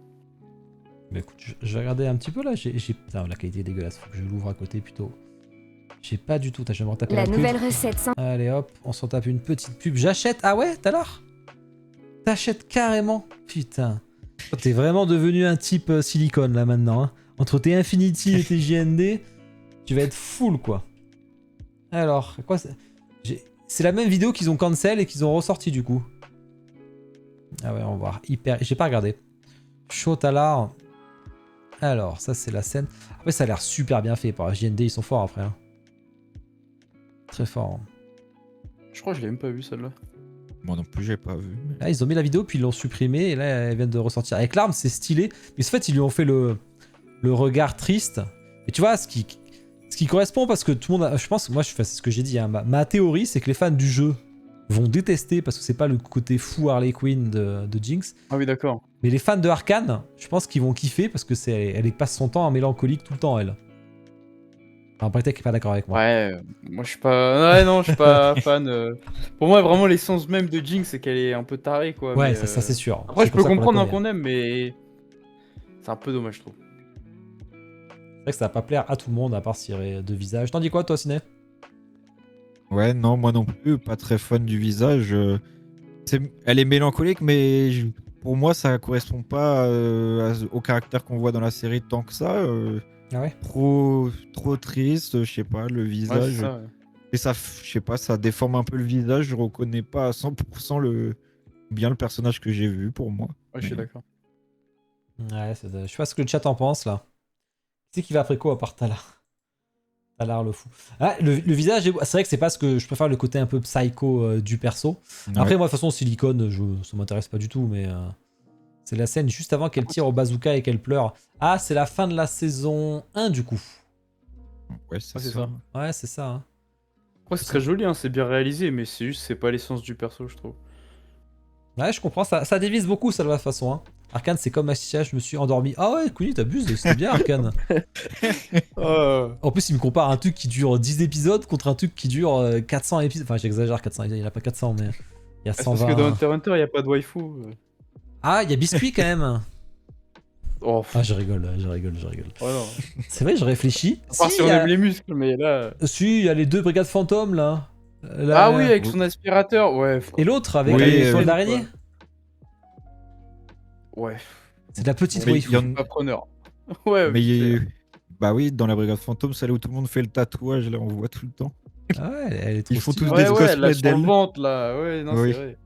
Bah écoute, je vais regarder un petit peu là. Putain, la qualité est dégueulasse, faut que je l'ouvre à côté plutôt. J'ai pas du tout, je vais me retaper La pub. nouvelle recette sans... Allez hop, on s'en tape une petite pub. J'achète. Ah ouais, tout à l'heure? T'achètes carrément? Putain. T'es vraiment devenu un type silicone là maintenant. Hein. Entre tes Infinity et tes JND, tu vas être full quoi. Alors, quoi c'est la même vidéo qu'ils ont cancel et qu'ils ont ressorti du coup. Ah ouais, on va voir. Hyper. J'ai pas regardé. Chaud à l'art. Alors, ça c'est la scène. Après, ça a l'air super bien fait par JND, ils sont forts après. Hein. Très fort. Je crois que je l'ai même pas vu celle-là. Moi non plus, j'ai pas vu. Mais... Là, ils ont mis la vidéo, puis ils l'ont supprimée, et là, elle vient de ressortir. Avec l'arme, c'est stylé, mais en fait, ils lui ont fait le regard triste. Et tu vois, ce qui correspond, parce que tout le monde, je pense, moi, c'est ce que j'ai dit, hein, ma théorie, c'est que les fans du jeu vont détester, parce que c'est pas le côté fou Harley Quinn de Jinx. Ah oui, d'accord. Mais les fans de Arcane, je pense qu'ils vont kiffer, parce que elle passe son temps en mélancolique tout le temps, elle. Enfin, Brightech est pas d'accord avec moi. Ouais, moi je suis pas. Ouais, non, je suis pas fan. Pour moi, vraiment, l'essence même de Jinx, c'est qu'elle est un peu tarée, quoi. Ouais, mais, ça c'est sûr. Après, C'est je pour peux ça qu'on la comprendre connaît. qu'on aime, mais. C'est un peu dommage, je trouve. C'est vrai que ça va pas plaire à tout le monde, à part s'il y aurait deux visages. T'en dis quoi, toi, Ciné? Ouais, non, moi non plus, pas très fan du visage. Elle est mélancolique, mais pour moi, ça correspond pas au caractère qu'on voit dans la série tant que ça. Ah ouais? Trop triste, je sais pas, le Ouais, visage. c'est ça. Ouais. Et ça, je sais pas, ça déforme un peu le visage. Je reconnais pas à 100% bien le personnage que j'ai vu pour moi. Ouais, je suis d'accord. Ouais, je sais pas ce que le chat en pense là. Qui c'est qui va après quoi à part Talar? Talar le fou. Ah, le visage, c'est vrai que c'est pas ce que je préfère, le côté un peu psycho du perso. Après, moi, de toute façon, silicone, ça m'intéresse pas du tout, mais c'est la scène juste avant qu'elle tire au bazooka et qu'elle pleure. Ah, c'est la fin de la saison 1 du coup. Ouais, c'est c'est ça. ça. Ouais, c'est ça. Hein. Après, c'est très joli, hein, c'est bien réalisé, mais c'est juste, c'est pas l'essence du perso, je trouve. Ouais, je comprends, ça dévise beaucoup, ça, de toute façon. Hein. Arcane, c'est comme Astia, je me suis endormi. Ah ouais, Kuni, t'abuses, c'était bien, Arcane. En plus, il me compare un truc qui dure 10 épisodes contre un truc qui dure 400 épisodes. Enfin, j'exagère, 400, il n'y en a pas 400, mais il y a C'est parce que 120. dans Hunter x Hunter, il n'y a pas de waifu. Ah, il y a Biscuit quand même. Oh, Ah, je rigole. oh non. C'est vrai, je réfléchis. À part si on il y a... aime les muscles, mais là. Si, il y a les 2 brigades fantômes là. Là, Ah oui, avec son aspirateur, ouais. Et l'autre avec Oui, les toiles oui. d'araignée. Ouais. C'est de la petite Mais waifu. il y en- Pas preneur. Ouais, Mais c'est- bah oui, dans la Brigade Fantôme, celle où tout le monde fait le tatouage, là, on voit tout le temps. Ah ouais, elle est trop Ils font stylée. tous ouais, des ouais, là, cosplays sur le d'elle. ventre, là. Ouais, non, Oui. c'est vrai.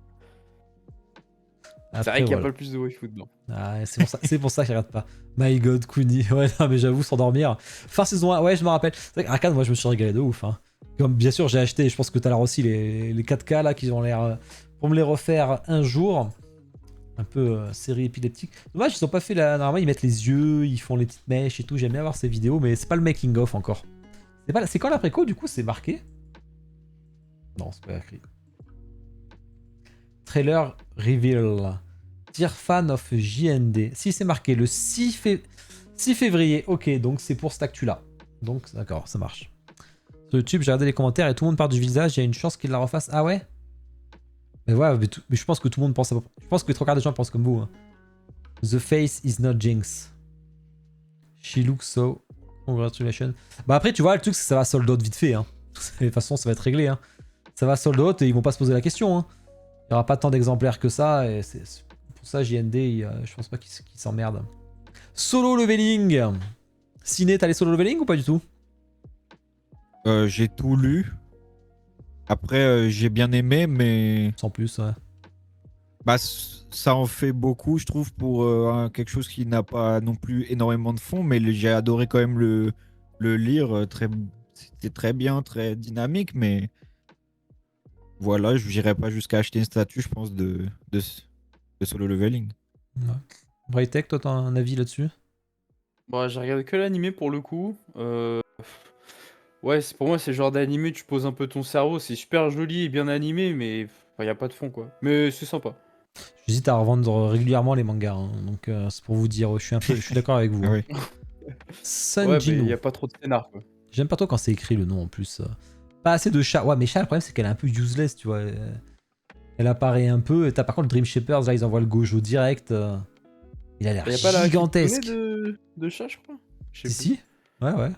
C'est Après, vrai qu'il n'y a voilà. pas le plus de waifu dedans. Ah, c'est pour ça qu'il regarde pas. My god, Kuni. Ouais, non, mais j'avoue, s'endormir. Fin saison 1, ouais, je me rappelle. C'est vrai qu'Arcane, moi, je me suis régalé de ouf. Hein. Comme bien sûr, j'ai acheté, je pense que t'as l'air aussi, les 4K là, qui ont l'air. Pour me les refaire un jour. Un peu série épileptique. Dommage, ils ont pas fait la. Normalement, ils mettent les yeux, ils font les petites mèches et tout. J'aime bien voir ces vidéos, mais c'est pas le making-of encore. C'est quand l'après-co, du coup, c'est marqué? Non, c'est pas écrit. Trailer reveal. Dear fan of JND. Si, c'est marqué le 6 février. Ok, donc c'est pour cette actu-là. Donc, d'accord, ça marche. Sur YouTube, j'ai regardé les commentaires et tout le monde part du visage. Il y a une chance qu'il la refasse. Ah ouais? Mais ouais, mais je pense que tout le monde pense à... Je pense que les 3 quarts des gens pensent comme vous. Hein. The face is not Jinx. She looks so... Congratulations. Bah après, tu vois, le truc, c'est que ça va sold out vite fait. Hein. De toute façon, ça va être réglé. Hein. Ça va sold out et ils vont pas se poser la question. Hein. Il n'y aura pas tant d'exemplaires que ça. Et c'est pour ça, JND, je pense pas qu'il s'emmerde. Solo leveling. Ciné, t'as les solo leveling ou pas du tout? J'ai tout lu. Après, j'ai bien aimé, mais Sans plus, ouais. bah, ça en fait beaucoup, je trouve, pour quelque chose qui n'a pas non plus énormément de fond. Mais j'ai adoré quand même le lire. C'était très bien, très dynamique, mais voilà, je n'irai pas jusqu'à acheter une statue, je pense, de solo leveling. Ouais. Braytech, toi, t'as un avis là-dessus? Bon, j'ai regardé que l'animé pour le coup. Ouais, pour moi, c'est le genre d'animé, tu poses un peu ton cerveau. C'est super joli et bien animé, mais il n'y a pas de fond, quoi. Mais c'est sympa. J'hésite à revendre régulièrement les mangas, hein, donc c'est pour vous dire, je suis d'accord avec vous. Ah Hein. oui. Sun Ouais, mais Jinu. il n'y a pas trop de scénar, quoi. J'aime pas trop quand c'est écrit le nom en plus. Pas assez de chat. Ouais, mais chat, le problème c'est qu'elle est un peu useless, tu vois. Elle apparaît un peu. Et t'as par contre Dream Shapers, là ils envoient le Gojo direct. Il a l'air Il n'y a pas la gigantesque. de chat, je crois. Je sais Si, plus. si. Ouais, ouais.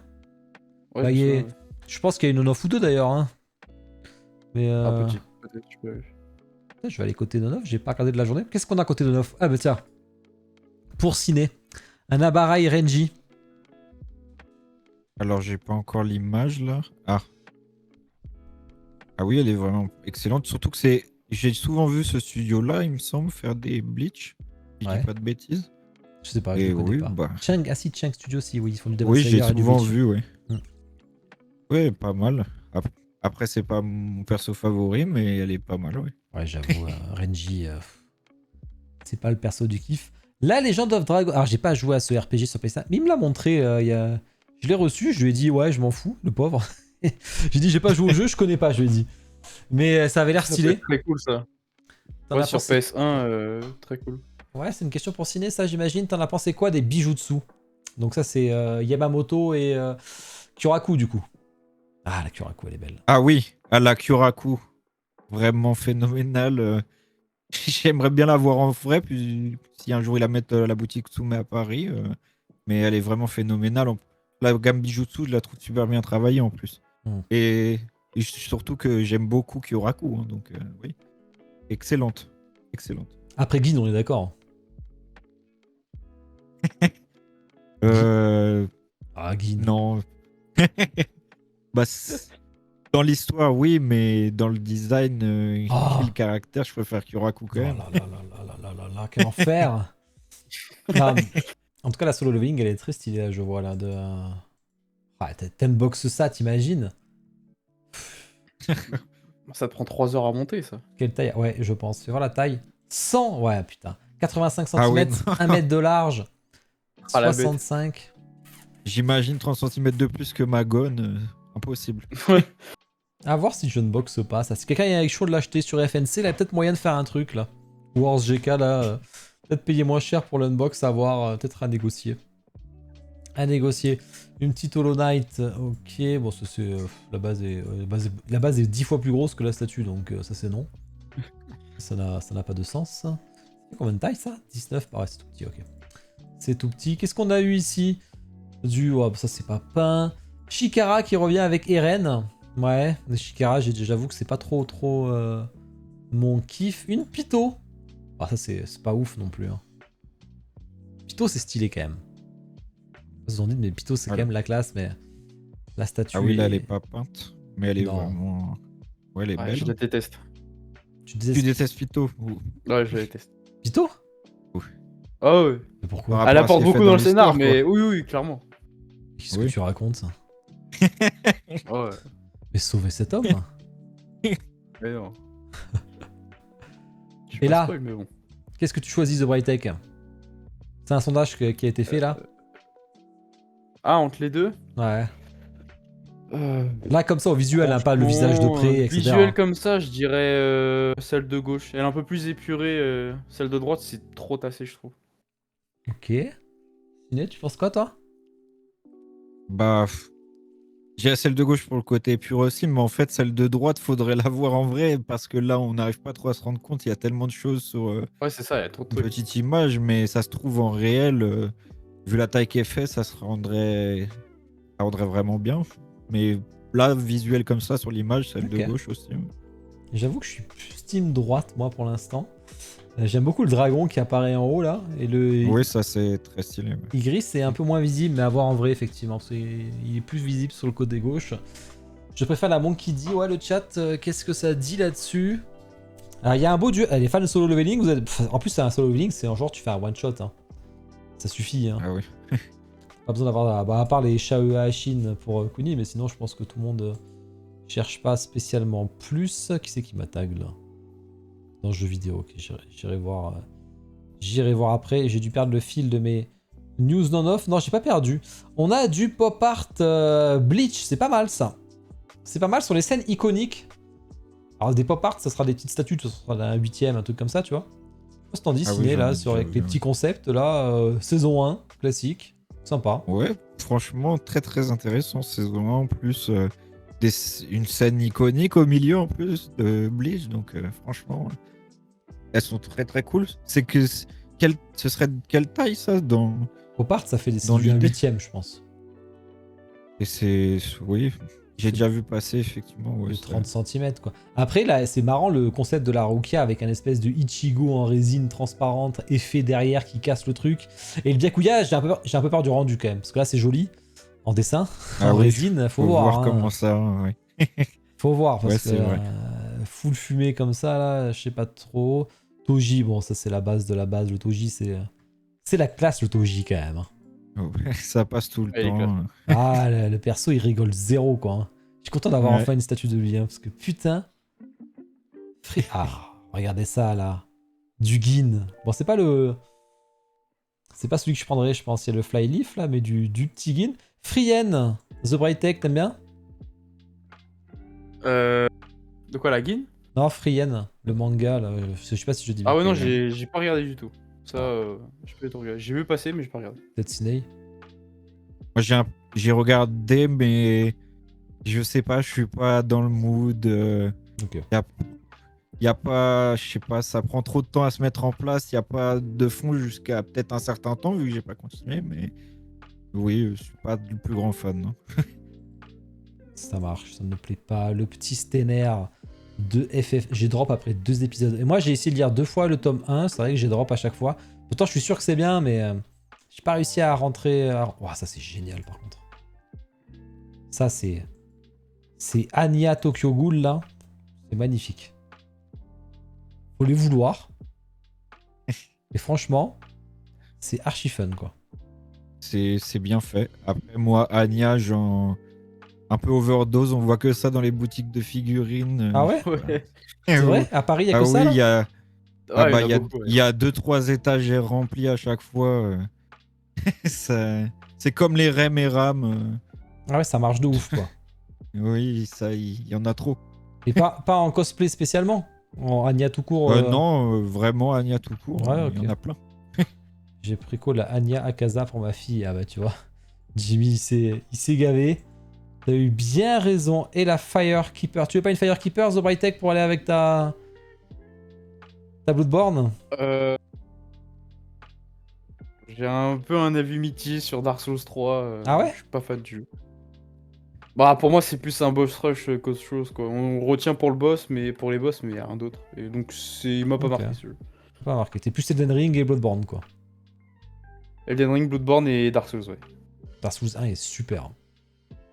Ouais, Bah, je me souviens, ouais. Je pense qu'il y a une on-off ou deux d'ailleurs. Hein. Mais Ah, peut-être, tu peux... je vais aller côté non-off, j'ai pas regardé de la journée. Qu'est-ce qu'on a côté non-off? Ah bah tiens. Pour ciné. Un Abarai Renji. Alors, j'ai pas encore l'image là. Ah. Ah oui, elle est vraiment excellente. Surtout que c'est. J'ai souvent vu ce studio-là, il me semble, faire des Bleach. Si je Ouais. dis pas de bêtises. Je sais pas, je Et le connais oui, pas. bah. Chang, ah si, Chang Studio, si, oui, ils font du Demon Oui, j'ai Slayer et du souvent Bleach. vu, oui. Mm. Oui, pas mal. Après, c'est pas mon perso favori, mais elle est pas mal, oui. Ouais, j'avoue, Renji, c'est pas le perso du kiff. La Legend of Dragon. Alors, j'ai pas joué à ce RPG sur PS5, mais il me l'a montré. Je l'ai reçu, je lui ai dit, ouais, je m'en fous, le pauvre. J'ai dit, j'ai pas joué au jeu, je connais pas, je lui ai dit. Mais ça avait l'air Ça peut stylé. être très cool, ça. T'en Ouais, as sur pensé- PS1, très cool. Ouais, c'est une question pour ciné, ça, j'imagine. T'en as pensé quoi des bijutsu? Donc, ça, c'est Yamamoto et Kyoraku, du coup. Ah, la Kyoraku, elle est belle. Ah oui, à la Kyoraku. Vraiment phénoménale. J'aimerais bien la voir en vrai, puis si un jour ils la mettent à la boutique Tsume à Paris. Mais elle est vraiment phénoménale. La gamme Bijutsu, je la trouve super bien travaillée en plus. Mm. Et surtout que j'aime beaucoup Kyoraku. Hein, donc oui, excellente. Excellente. Après Guin, on est d'accord. Ah, Guin. Non. Bah, dans l'histoire, oui, mais dans le design, Oh. le caractère, je préfère Kyoraku quand Oh même. là là là là là là là, quel enfer. Non, en tout cas, la solo leveling, elle est très stylée, là, je vois, là, de... Ah, t'inboxes ça, t'imagines? Ça te prend 3 heures à monter, ça. Quelle taille? Ouais, je pense. Fais voir la taille. 100, ouais, putain. 85 cm, Ah ouais, 1 mètre de large, Ah, la bête. 65. J'imagine 30 cm de plus que ma gonne. Impossible. À voir si je ne boxe pas, ça. Si quelqu'un est chaud de l'acheter sur FNC, il a peut-être moyen de faire un truc, là. Wars GK là, peut-être payer moins cher pour l'unbox, à voir, peut-être à négocier. À négocier. Une petite Hollow Knight, ok, bon ça c'est... la base est 10 fois plus grosse que la statue, donc ça c'est non. Ça n'a pas de sens. C'est combien de taille ça? 19, ouais c'est tout petit, ok. C'est tout petit. Qu'est-ce qu'on a eu ici? Oh, ça c'est pas peint. Chikara qui revient avec Eren. Ouais, les Chikara, j'avoue que c'est pas trop mon kiff. Une Pito. Ah ça c'est pas ouf non plus. Hein. Pito c'est stylé quand même. Ils se sont dit mais Pito c'est quand même la classe, mais la statue. Ah oui, là elle est pas peinte, mais elle est Non. vraiment. Ouais, elle est belle. Je la déteste. Tu détestes Pito Ouais, je la déteste. Pito? Ah ouais. Mais pourquoi? Par Elle rapport à apporte ce qui est beaucoup fait dans dans le scénar, l'histoire, mais oui, clairement. Qu'est-ce Oui. que tu racontes ça? Ouais. Mais sauver cet homme? Mais non. Je Et là spoil, mais bon. Qu'est-ce que tu choisis The Bright Tech? C'est un sondage qui a été fait là? Ah, entre les deux Ouais. Là comme ça au visuel, hein, pas le Franchement, visage de près, etc. Visuel comme ça, je dirais celle de gauche. Elle est un peu plus épurée. Celle de droite, c'est trop tassé, je trouve. Ok. Ciné, tu penses quoi toi? Bah. J'ai celle de gauche pour le côté épuré aussi, mais en fait, celle de droite, faudrait la voir en vrai parce que là, on n'arrive pas trop à se rendre compte. Il y a tellement de choses sur Ouais, c'est ça, il y a trop de une trucs. petite image, mais ça se trouve en réel. Vu la taille qu'elle fait, ça rendrait vraiment bien. Mais là, visuel comme ça sur l'image, celle de Ok. gauche aussi. J'avoue que je suis plus team droite moi pour l'instant. J'aime beaucoup le dragon qui apparaît en haut là. Et le Oui, ça c'est très stylé. Ouais. Igris c'est un peu moins visible, mais à voir en vrai effectivement. Parce qu'il est plus visible sur le côté gauche. Je préfère la Monkey D. Ouais, le chat, qu'est-ce que ça dit là-dessus? Alors il y a un beau duel. Les fans de solo leveling, vous êtes... en plus c'est un solo leveling, c'est en genre tu fais un one shot. Hein. Ça suffit. Hein. Ah oui. Pas besoin d'avoir... Bah, à part les Shaoe Ashin pour Kuni, mais sinon je pense que tout le monde cherche pas spécialement plus. Qui c'est qui m'attaque là? Dans le jeu vidéo, ok, j'irai voir. J'irai voir après. J'ai dû perdre le fil de mes news non-off. Non, j'ai pas perdu. On a du pop art Bleach, c'est pas mal ça. C'est pas mal sur les scènes iconiques. Alors des pop art, ça sera des petites statues, ça sera un 8ème, un truc comme ça, tu vois. Je t'en dis, Ah oui, ciné j'en là, ai sur déjà avec vu, les ouais. petits concepts là, saison 1, classique, sympa. Ouais, franchement, très très intéressant. Saison 1 en plus. Une scène iconique au milieu en plus de Bleach. Donc franchement, elles sont très très cool. C'est que. Ce serait de quelle taille ça dans... Pop art, ça fait des Dans du l'idée. 8ème, je pense. Et c'est. Oui, j'ai déjà vu passer effectivement. Ouais, De c'est- 30 cm quoi. Après là c'est marrant le concept de la Rukia avec un espèce de Ichigo en résine transparente, effet derrière qui casse le truc. Et le Byakuya, j'ai un peu peur du rendu quand même. Parce que là c'est joli en dessin, Ah en oui, résine, faut voir. Hein. comment ça. Ouais. Faut voir parce Ouais, que c'est vrai. full fumé comme ça là, je sais pas trop. Toji, bon ça c'est la base de la base. Le Toji c'est la classe le Toji quand même. Hein. Ouais, ça passe tout le Ouais, il est temps. Ah le perso il rigole zéro quoi. Hein. Je suis content d'avoir Ouais. enfin une statue de lui hein, parce que putain. Ah regardez ça là. Du Gin. Bon c'est pas le. C'est pas celui que je prendrais je pense. Il y a le Flyleaf là mais du petit Gin. Frien. The Bright Tech t'aimes bien? De quoi, la guine? Non Frien. Le manga là. Je sais pas si je dis bien. Ah ouais, non, j'ai pas regardé du tout. Ça, je peux tout regarder. J'ai vu passer, mais j'ai pas regardé. Peut-être Ciné. Moi, j'ai regardé, mais je sais pas, je suis pas dans le mood. Ok. Y a pas, je sais pas, ça prend trop de temps à se mettre en place. Y a pas de fond jusqu'à peut-être un certain temps, vu que j'ai pas continué. Mais oui, je suis pas le plus grand fan. Non. Ça marche, ça ne me plaît pas. Le petit Stener de FF. J'ai drop après 2 épisodes. Et moi, j'ai essayé de lire 2 fois le tome 1. C'est vrai que j'ai drop à chaque fois. Pourtant, je suis sûr que c'est bien, mais j'ai pas réussi à rentrer. Ouah, ça, c'est génial par contre. Ça, c'est. C'est Anya Tokyo Ghoul là. C'est magnifique. Faut les vouloir. Et franchement, c'est archi fun quoi. C'est bien fait. Après, moi, Anya, un peu overdose. On voit que ça dans les boutiques de figurines. Ah ouais? Ouais. C'est vrai? À Paris, il y a Ah que ça oui, là il y a. Ah Ouais, bah, il y en a beaucoup, ouais. il y a 2-3 étagères remplis à chaque fois. C'est comme les REM et RAM. Ah ouais, ça marche de ouf quoi. Oui, ça, il y en a trop. Et pas en cosplay spécialement. En Anya tout court Non, vraiment Anya tout court. Ouais, Il y en a plein. J'ai pris quoi la Anya Akaza pour ma fille. Ah bah tu vois. Jimmy il s'est gavé. T'as eu bien raison. Et la Firekeeper. Tu veux pas une Firekeeper, The Bright Tech, pour aller avec ta Bloodborne? J'ai un peu un avis mitigé sur Dark Souls 3. Ah ouais? Je suis pas fan du jeu. Bah pour moi c'est plus un boss rush qu'autre chose quoi. On retient pour le boss, mais pour les boss, mais y a rien d'autre. Et donc il m'a pas Ok. marqué ce jeu. Pas marqué. T'es plus Elden Ring et Bloodborne quoi. Elden Ring, Bloodborne et Dark Souls, ouais. Dark Souls 1 est super.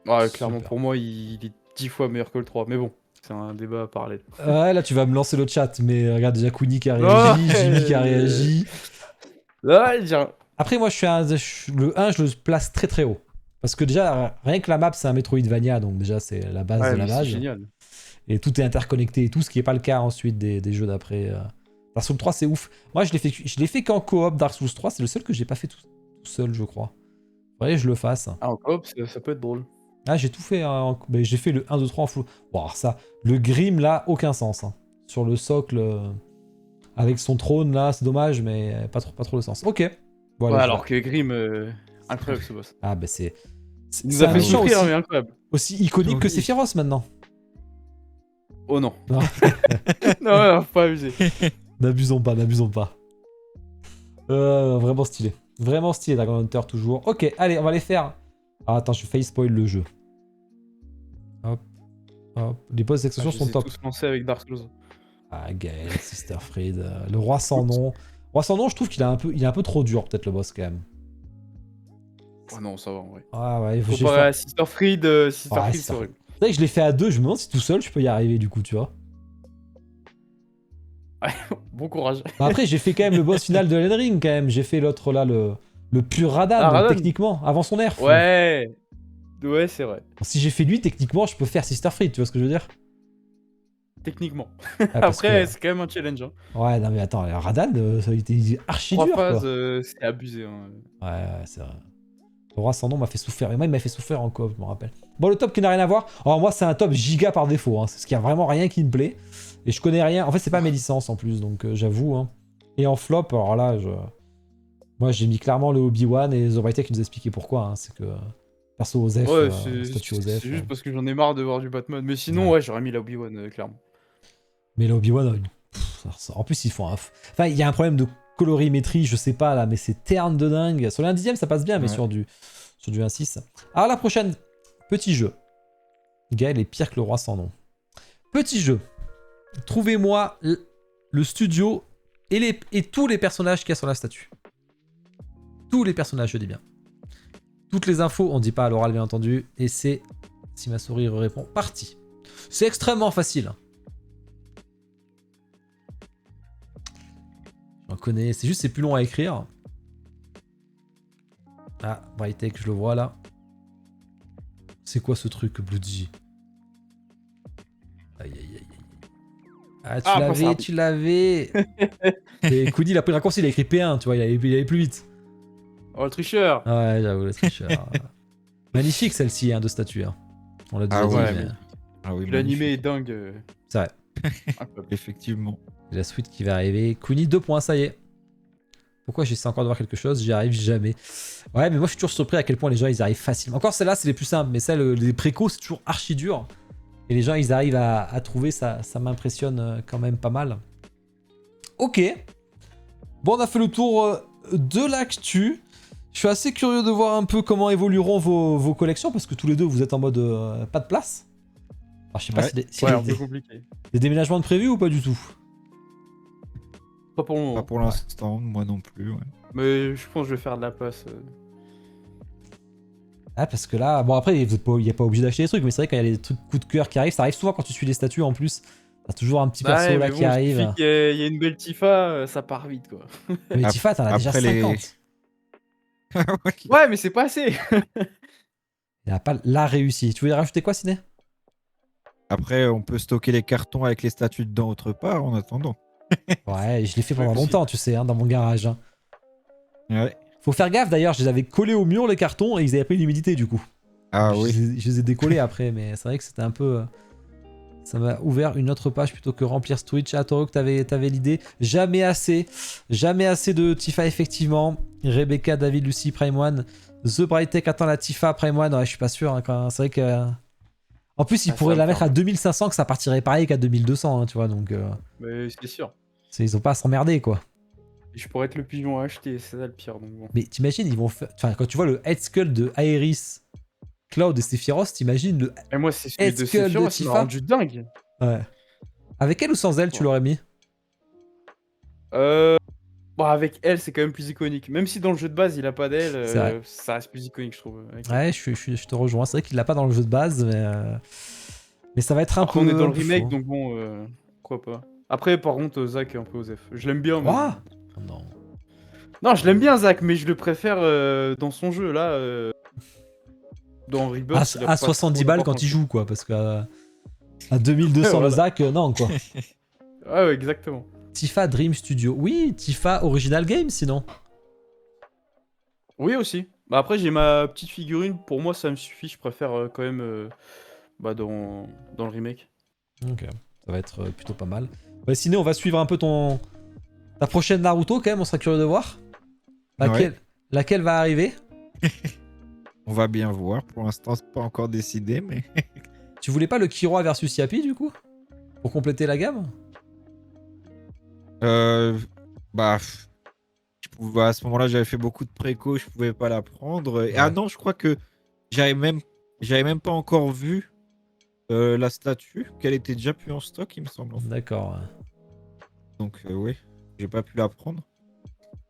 Ouais, clairement Super. pour moi il est 10 fois meilleur que le 3. Mais bon, c'est un débat à parler. Ouais, là tu vas me lancer le chat, mais regarde déjà Kuni qui a Ouais. réagi, Jimmy qui a réagi. Ouais, dire. Après moi le 1 je le place très très haut. Parce que déjà, rien que la map c'est un Metroidvania, donc déjà c'est la base Ouais, de la mais c'est base. génial. Et tout est interconnecté et tout, ce qui n'est pas le cas ensuite des jeux d'après. Dark Souls 3 c'est ouf. Moi je l'ai fait qu'en coop Dark Souls 3, c'est le seul que j'ai pas fait tout seul je crois. Faudrait que je le fasse. Ah, en coop, ça peut être drôle. Ah j'ai tout fait, mais j'ai fait le 1, 2, 3 en full. Bon alors ça, le Grim là, aucun sens. Hein. Sur le socle, avec son trône là, c'est dommage, mais pas trop le sens. Ok. Bon, allez, Ouais, je alors vois. que Grim, incroyable ce boss. Ah bah c'est... Il nous C'est a un fait méchant souffrir, aussi, mais incroyable. aussi iconique que Oui. Sephiroth maintenant. Oh non. Non. Non, faut pas abuser. N'abusons pas, n'abusons pas. Vraiment stylé. Vraiment stylé Dragon Hunter toujours. Ok, allez, on va les faire. Ah, attends, je failli spoil le jeu. Hop, hop. Les boss d'extension Je sont les ai top. tous lancés avec Dark Souls. Ah, Gaël, Sister Fried, le roi sans nom. Roi sans nom, je trouve qu'il est un peu trop dur, peut-être le boss quand même. Oh non, ça va en vrai. Ah ouais, j'ai Comparé fait... à Sister Fried, Sister Ouais, Fried, Sister c'est horrible. C'est vrai que je l'ai fait à deux, je me demande si tout seul je peux y arriver du coup, tu vois. Bon courage. Bah après, j'ai fait quand même le boss final de Elden Ring quand même. J'ai fait l'autre là, le pur Radan, Ah, donc Radan. techniquement, avant son nerf. Ouais. Ouais, c'est vrai. Si j'ai fait lui, techniquement, je peux faire Sister Fried, tu vois ce que je veux dire? Techniquement. Ouais, parce Après, que- c'est quand même un challenge. Hein. Ouais, non mais attends, Radan, ça a été archi 3 dur quoi. phases, c'est abusé. Hein. Ouais, c'est vrai. Le roi sans nom m'a fait souffrir. Et moi, il m'a fait souffrir en coop, je me rappelle. Bon, le top qui n'a rien à voir. Alors, moi, c'est un top giga par défaut. Hein. C'est ce qu'il y a vraiment rien qui me plaît. Et je connais rien. En fait, c'est pas mes licences en plus, donc j'avoue. Hein. Et en flop, alors là, moi, j'ai mis clairement le Obi-Wan et The Bright Tech qui nous a expliqué pourquoi. Hein. C'est que perso Osef, Ouais, statut c'est Osef. juste parce que j'en ai marre de voir du Batman. Mais sinon, ouais, j'aurais mis la Obi-Wan, clairement. Mais le Obi-Wan, en plus, ils font un. Enfin, il y a un problème de colorimétrie, je sais pas là, mais c'est terne de dingue. Sur le 1/10, ça passe bien, mais Ouais. sur du 1/6. Alors, la prochaine, petit jeu. Gaël est pire que le roi sans nom. Petit jeu. Trouvez-moi le studio et tous les personnages qu'il y a sur la statue. Tous les personnages, je dis bien. Toutes les infos, on dit pas à l'oral bien entendu. Et c'est, si ma souris répond, parti. C'est extrêmement facile. J'en connais, c'est juste c'est plus long à écrire. Ah, Brightek, je le vois là. C'est quoi ce truc, Bloody? Aïe aïe aïe aïe. Ah, tu l'avais. Et Koudi, il a pris le raccourci, il a écrit P1, tu vois, il allait plus vite. Oh, le tricheur. Ah ouais, j'avoue, le tricheur. Magnifique celle-ci, hein, de statue. Hein. On l'a déjà Ah dit, ouais, mais... Ah oui, L'animé est magnifique. dingue. C'est vrai. Incroyable. Effectivement. La suite qui va arriver. Kuni 2 points, ça y est. Pourquoi j'essaie encore de voir quelque chose? J'y arrive jamais. Ouais, mais moi je suis toujours surpris à quel point les gens ils arrivent facilement. Encore celle-là, c'est les plus simples, mais celle, les précos, c'est toujours archi dur. Et les gens ils arrivent à trouver, ça m'impressionne quand même pas mal. Ok. Bon, on a fait le tour de l'actu. Je suis assez curieux de voir un peu comment évolueront vos collections, parce que tous les deux vous êtes en mode pas de place. Alors, je sais pas Ouais. si Ouais, un peu compliqué. des déménagements de prévus ou pas du tout. Pas pour le moment. Pas pour l'instant, moi non plus. Ouais. Mais je pense que je vais faire de la place. Ah, parce que là, bon après, il n'y a pas obligé d'acheter des trucs, mais c'est vrai quand il y a des trucs coup de cœur qui arrivent, ça arrive souvent quand tu suis les statuts en plus. T'as toujours un petit perso ouais, là mais qui bon, arrive. suffit qu'il y ait une belle Tifa, ça part vite quoi. Mais Tifa, t'en as déjà après les- 50. Ouais, mais c'est pas assez. Il n'a pas la réussi. Tu voulais rajouter quoi, Ciné? Après, on peut stocker les cartons avec les statues dedans autre part en attendant. Ouais, je l'ai fait pendant Ouais, longtemps, tu sais, hein, dans mon garage. Hein. Ouais. Faut faire gaffe d'ailleurs, je les avais collés au mur les cartons et ils avaient pris l'humidité du coup. Ah je, oui. les ai décollés après, mais c'est vrai que c'était un peu Ça m'a ouvert une autre page plutôt que remplir ce Twitch. Ah, Toro, que t'avais l'idée. Jamais assez de Tifa, effectivement. Rebecca, David, Lucie, Prime One. The Bright Tech attend la Tifa, Prime One. Ouais, je suis pas sûr. Hein, c'est vrai que. En plus, ils pourraient la mettre à 2500, que ça partirait pareil qu'à 2200, hein, tu vois. Donc. Mais c'est sûr. Ils ont pas à s'emmerder, quoi. Et je pourrais être le pigeon à acheter, c'est ça le pire. Donc bon. Mais t'imagines, ils vont faire. Enfin, quand tu vois le Head Skull de Aeris, Cloud et Sephiroth, t'imagines le. Et moi, c'est celui Head de Skull de Sephiroth, il m'a Tifa. rendu dingue. Ouais. Avec elle ou sans elle, tu l'aurais mis? Bon, avec elle, c'est quand même plus iconique. Même si dans le jeu de base, il a pas d'elle, C'est vrai. ça reste plus iconique, je trouve. Ouais, je te rejoins. C'est vrai qu'il l'a pas dans le jeu de base, mais ça va être un Après, peu. on est dans un le peu remake, fou. donc bon, pourquoi pas. Après, par contre, Zack est un peu osef. Je l'aime bien, mais... Quoi? Non. Non, je l'aime bien, Zack, mais je le préfère dans son jeu, là. Dans Rebirth, il a À pas 70 trop balles quand d'importance. il joue, quoi. Parce qu'à 2200 Voilà. le Zac, non, quoi. Ouais, exactement. Tifa Dream Studio. Oui, Tifa Original Game, sinon. Oui, aussi. Bah après, j'ai ma petite figurine. Pour moi, ça me suffit. Je préfère quand même dans le remake. Ok, ça va être plutôt pas mal. Ouais, sinon, on va suivre un peu ta prochaine Naruto, quand même. On sera curieux de voir. Laquelle va arriver. On va bien voir. Pour l'instant, c'est pas encore décidé, mais... Tu voulais pas le Killua versus Yappy, du coup? Pour compléter la gamme? Bah... à ce moment-là, j'avais fait beaucoup de préco, je pouvais pas la prendre. Ouais. Ah non, je crois que j'avais même pas encore vu la statue, qu'elle était déjà plus en stock, il me semble. D'accord. Donc oui, j'ai pas pu la prendre.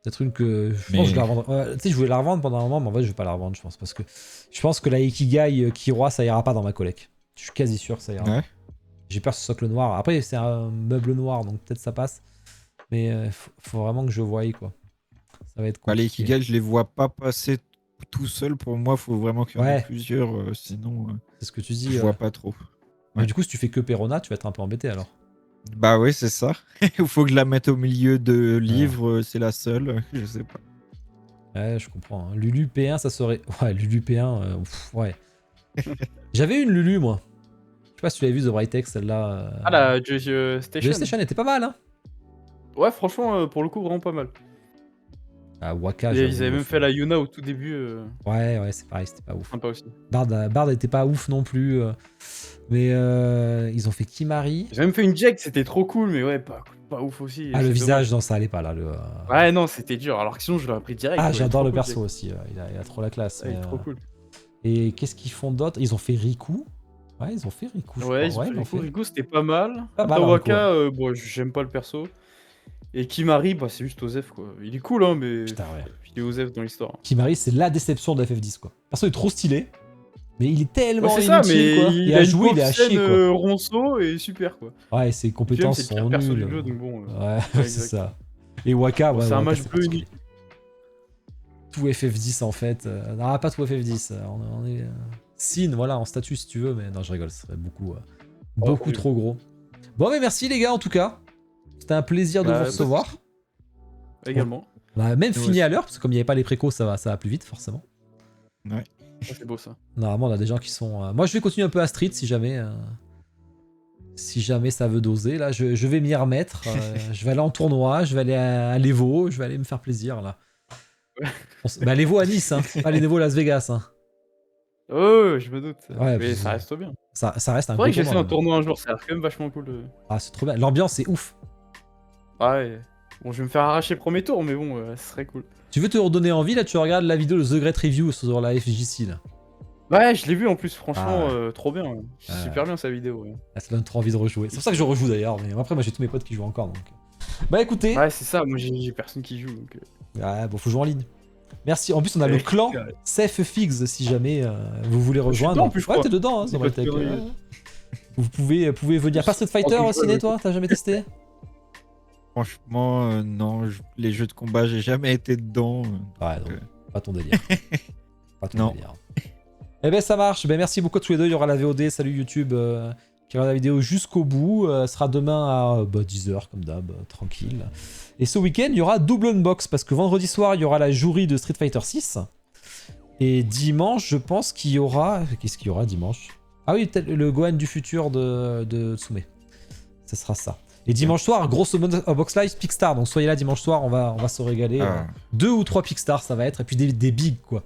Peut-être une que je pense que je la revendrai. Tu sais, je voulais la revendre pendant un moment, mais en fait, je vais pas la revendre, je pense. Parce que je pense que la Ikigai Killua, ça ira pas dans ma collecte. Je suis quasi sûr que ça ira. Ouais. J'ai peur que ce soit que le noir. Après, c'est un meuble noir, donc peut-être ça passe. Mais faut vraiment que je voie, quoi. Ça va être Bah, les compliqué. Ikigai, je les vois pas passer tout seul. Pour moi, faut vraiment qu'il y en ait Ouais. plusieurs. Sinon, C'est ce que tu dis. je vois pas trop. Mais Ouais. du coup, si tu fais que Perona, tu vas être un peu embêté alors. Bah oui, c'est ça. Il faut que je la mette au milieu de livres, c'est la seule. Je sais pas. Ouais, je comprends. Hein. Lulu P1, ça serait. Ouais, Lulu P1, ouais. J'avais une Lulu, moi. Je sais pas si tu l'avais vu, The Bright Tech, celle-là. Ah, la Joy Station. Joy Station était pas mal, hein. Ouais, franchement, pour le coup, vraiment pas mal. Ah, Waka, Ils avaient même fait la Yuna au tout début. Ouais, c'est pareil, c'était pas ouf. Sympa aussi. Bard était pas ouf non plus. Mais ils ont fait Kimari. J'ai même fait une Jack, c'était trop cool, mais ouais, pas ouf aussi. Ah, le c'est visage, dommage. non, ça allait pas là. Ouais, non, c'était dur. Alors que sinon, je l'aurais pris direct. Ah, ouais, j'adore trop le cool, perso Jack. aussi. Il a trop la classe. Ouais, il mais, est trop cool. Et qu'est-ce qu'ils font d'autre? Ils ont fait Riku. Ouais, ils ont fait Riku. Je Ouais, crois. ils ont fait Ouais, Riku. Riku, c'était pas mal. Pas mal, Tawaka, bon, j'aime pas le perso. Et Kimari, bah, c'est juste Osef, quoi. Il est cool, hein, mais Putain, ouais. il est Osef dans l'histoire. Kimari, c'est la déception de FF10, quoi. Le perso est trop stylé. Mais il est tellement Ouais, c'est ça, inutile, mais quoi. il Et à a jouer, il est une à chier, quoi. ronceau et super, quoi. Ouais, ses Puis même, compétences c'est le pire sont perso nulles. du jeu, donc bon. Ouais, ouais, c'est exact. ça. Et Waka, Bon, ouais, c'est un Waka, match c'est bleu particulier. unique. Tout FF10 en fait. Non, pas tout FF10. On est. Sin, voilà, en statut si tu veux, mais non, je rigole, ce serait beaucoup oui. trop gros. Bon, mais merci les gars, en tout cas. C'était un plaisir de Bah, vous pas de recevoir. soucis. Également. On a même Ouais, fini à l'heure, parce que comme il n'y avait pas les précos, ça va plus vite, forcément. Ah, c'est beau ça. Normalement, on a des gens qui sont. Moi, je vais continuer un peu à Street si jamais. Si jamais ça veut doser, là, je vais m'y remettre. Je vais aller en tournoi, je vais aller à l'Evo, je vais aller me faire plaisir, là. Bah, l'Evo à Nice, hein, pas l'Evo Las Vegas. Hein. Oh, je me doute. Ouais, mais ça reste bien. Ça reste un Faudrait gros que j'essaie un tournoi. tournoi un jour, ça a l'air quand même vachement cool. Ah, c'est trop bien. L'ambiance est ouf. Ouais. Bon, je vais me faire arracher le premier tour, mais bon, ce serait cool. Tu veux te redonner envie, là, tu regardes la vidéo de The Great Review sur la FJC, là. Ouais, je l'ai vu en plus, franchement, Ah trop bien. Super bien sa vidéo. Ouais, Ah, ça donne trop envie de rejouer. C'est pour ça que je rejoue d'ailleurs, mais après, moi j'ai tous mes potes qui jouent encore, donc. Bah écoutez, ouais c'est ça, moi j'ai personne qui joue. Donc, ouais, bon, faut jouer en ligne. Merci. En plus, on a le clan Safe Figs si jamais vous voulez rejoindre. dedans, en plus, je ouais, crois. t'es dedans, hein, C'est ça pas va être. théorie. Vous pouvez venir. Pas Street Fighter que je Ciné, joue, toi? T'as jamais testé? Franchement, non. Les jeux de combat, j'ai jamais été dedans. Ouais, non, pas ton délire. Pas ton Non. délire. Eh ben ça marche. Ben merci beaucoup à tous les deux. Il y aura la VOD. Salut YouTube qui aura la vidéo jusqu'au bout. Ce sera demain à 10h comme d'hab, tranquille. Et ce week-end, il y aura double unbox parce que vendredi soir, il y aura la jury de Street Fighter 6. Et dimanche, je pense qu'il y aura... Qu'est-ce qu'il y aura dimanche? Ah oui, le Gohan du futur de Tsume. Ce sera ça. Et dimanche soir, grosse box live Pickstar. Donc soyez là dimanche soir, on va se régaler. 2 ou 3 Pickstar ça va être. Et puis des bigs quoi.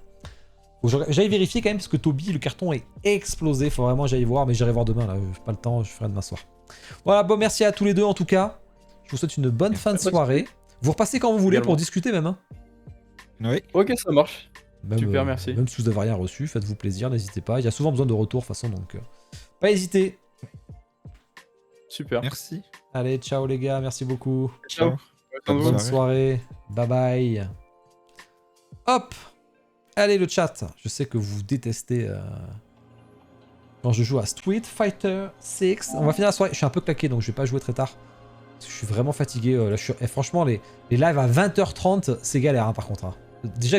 J'aille vérifier quand même parce que Toby, le carton est explosé. Faut vraiment que j'aille voir, mais j'irai voir demain là. J'ai pas le temps, je ferai demain soir. Voilà, bon merci à tous les deux en tout cas. Je vous souhaite une bonne fin de soirée. Vous repassez quand vous voulez pour discuter même. Hein. Oui. Ok, ça marche. Même, super, merci. Même si vous n'avez rien reçu, faites-vous plaisir, n'hésitez pas. Il y a souvent besoin de retour de toute façon, donc pas hésiter. Super. Merci. Allez, ciao les gars, merci beaucoup. Ciao. Bonne soirée. Bye bye. Hop. Allez le chat. Je sais que vous détestez quand je joue à Street Fighter 6. On va finir la soirée. Je suis un peu claqué donc je vais pas jouer très tard. Parce que je suis vraiment fatigué. Là, franchement, les lives à 20h30, c'est galère hein, par contre. Hein. Déjà que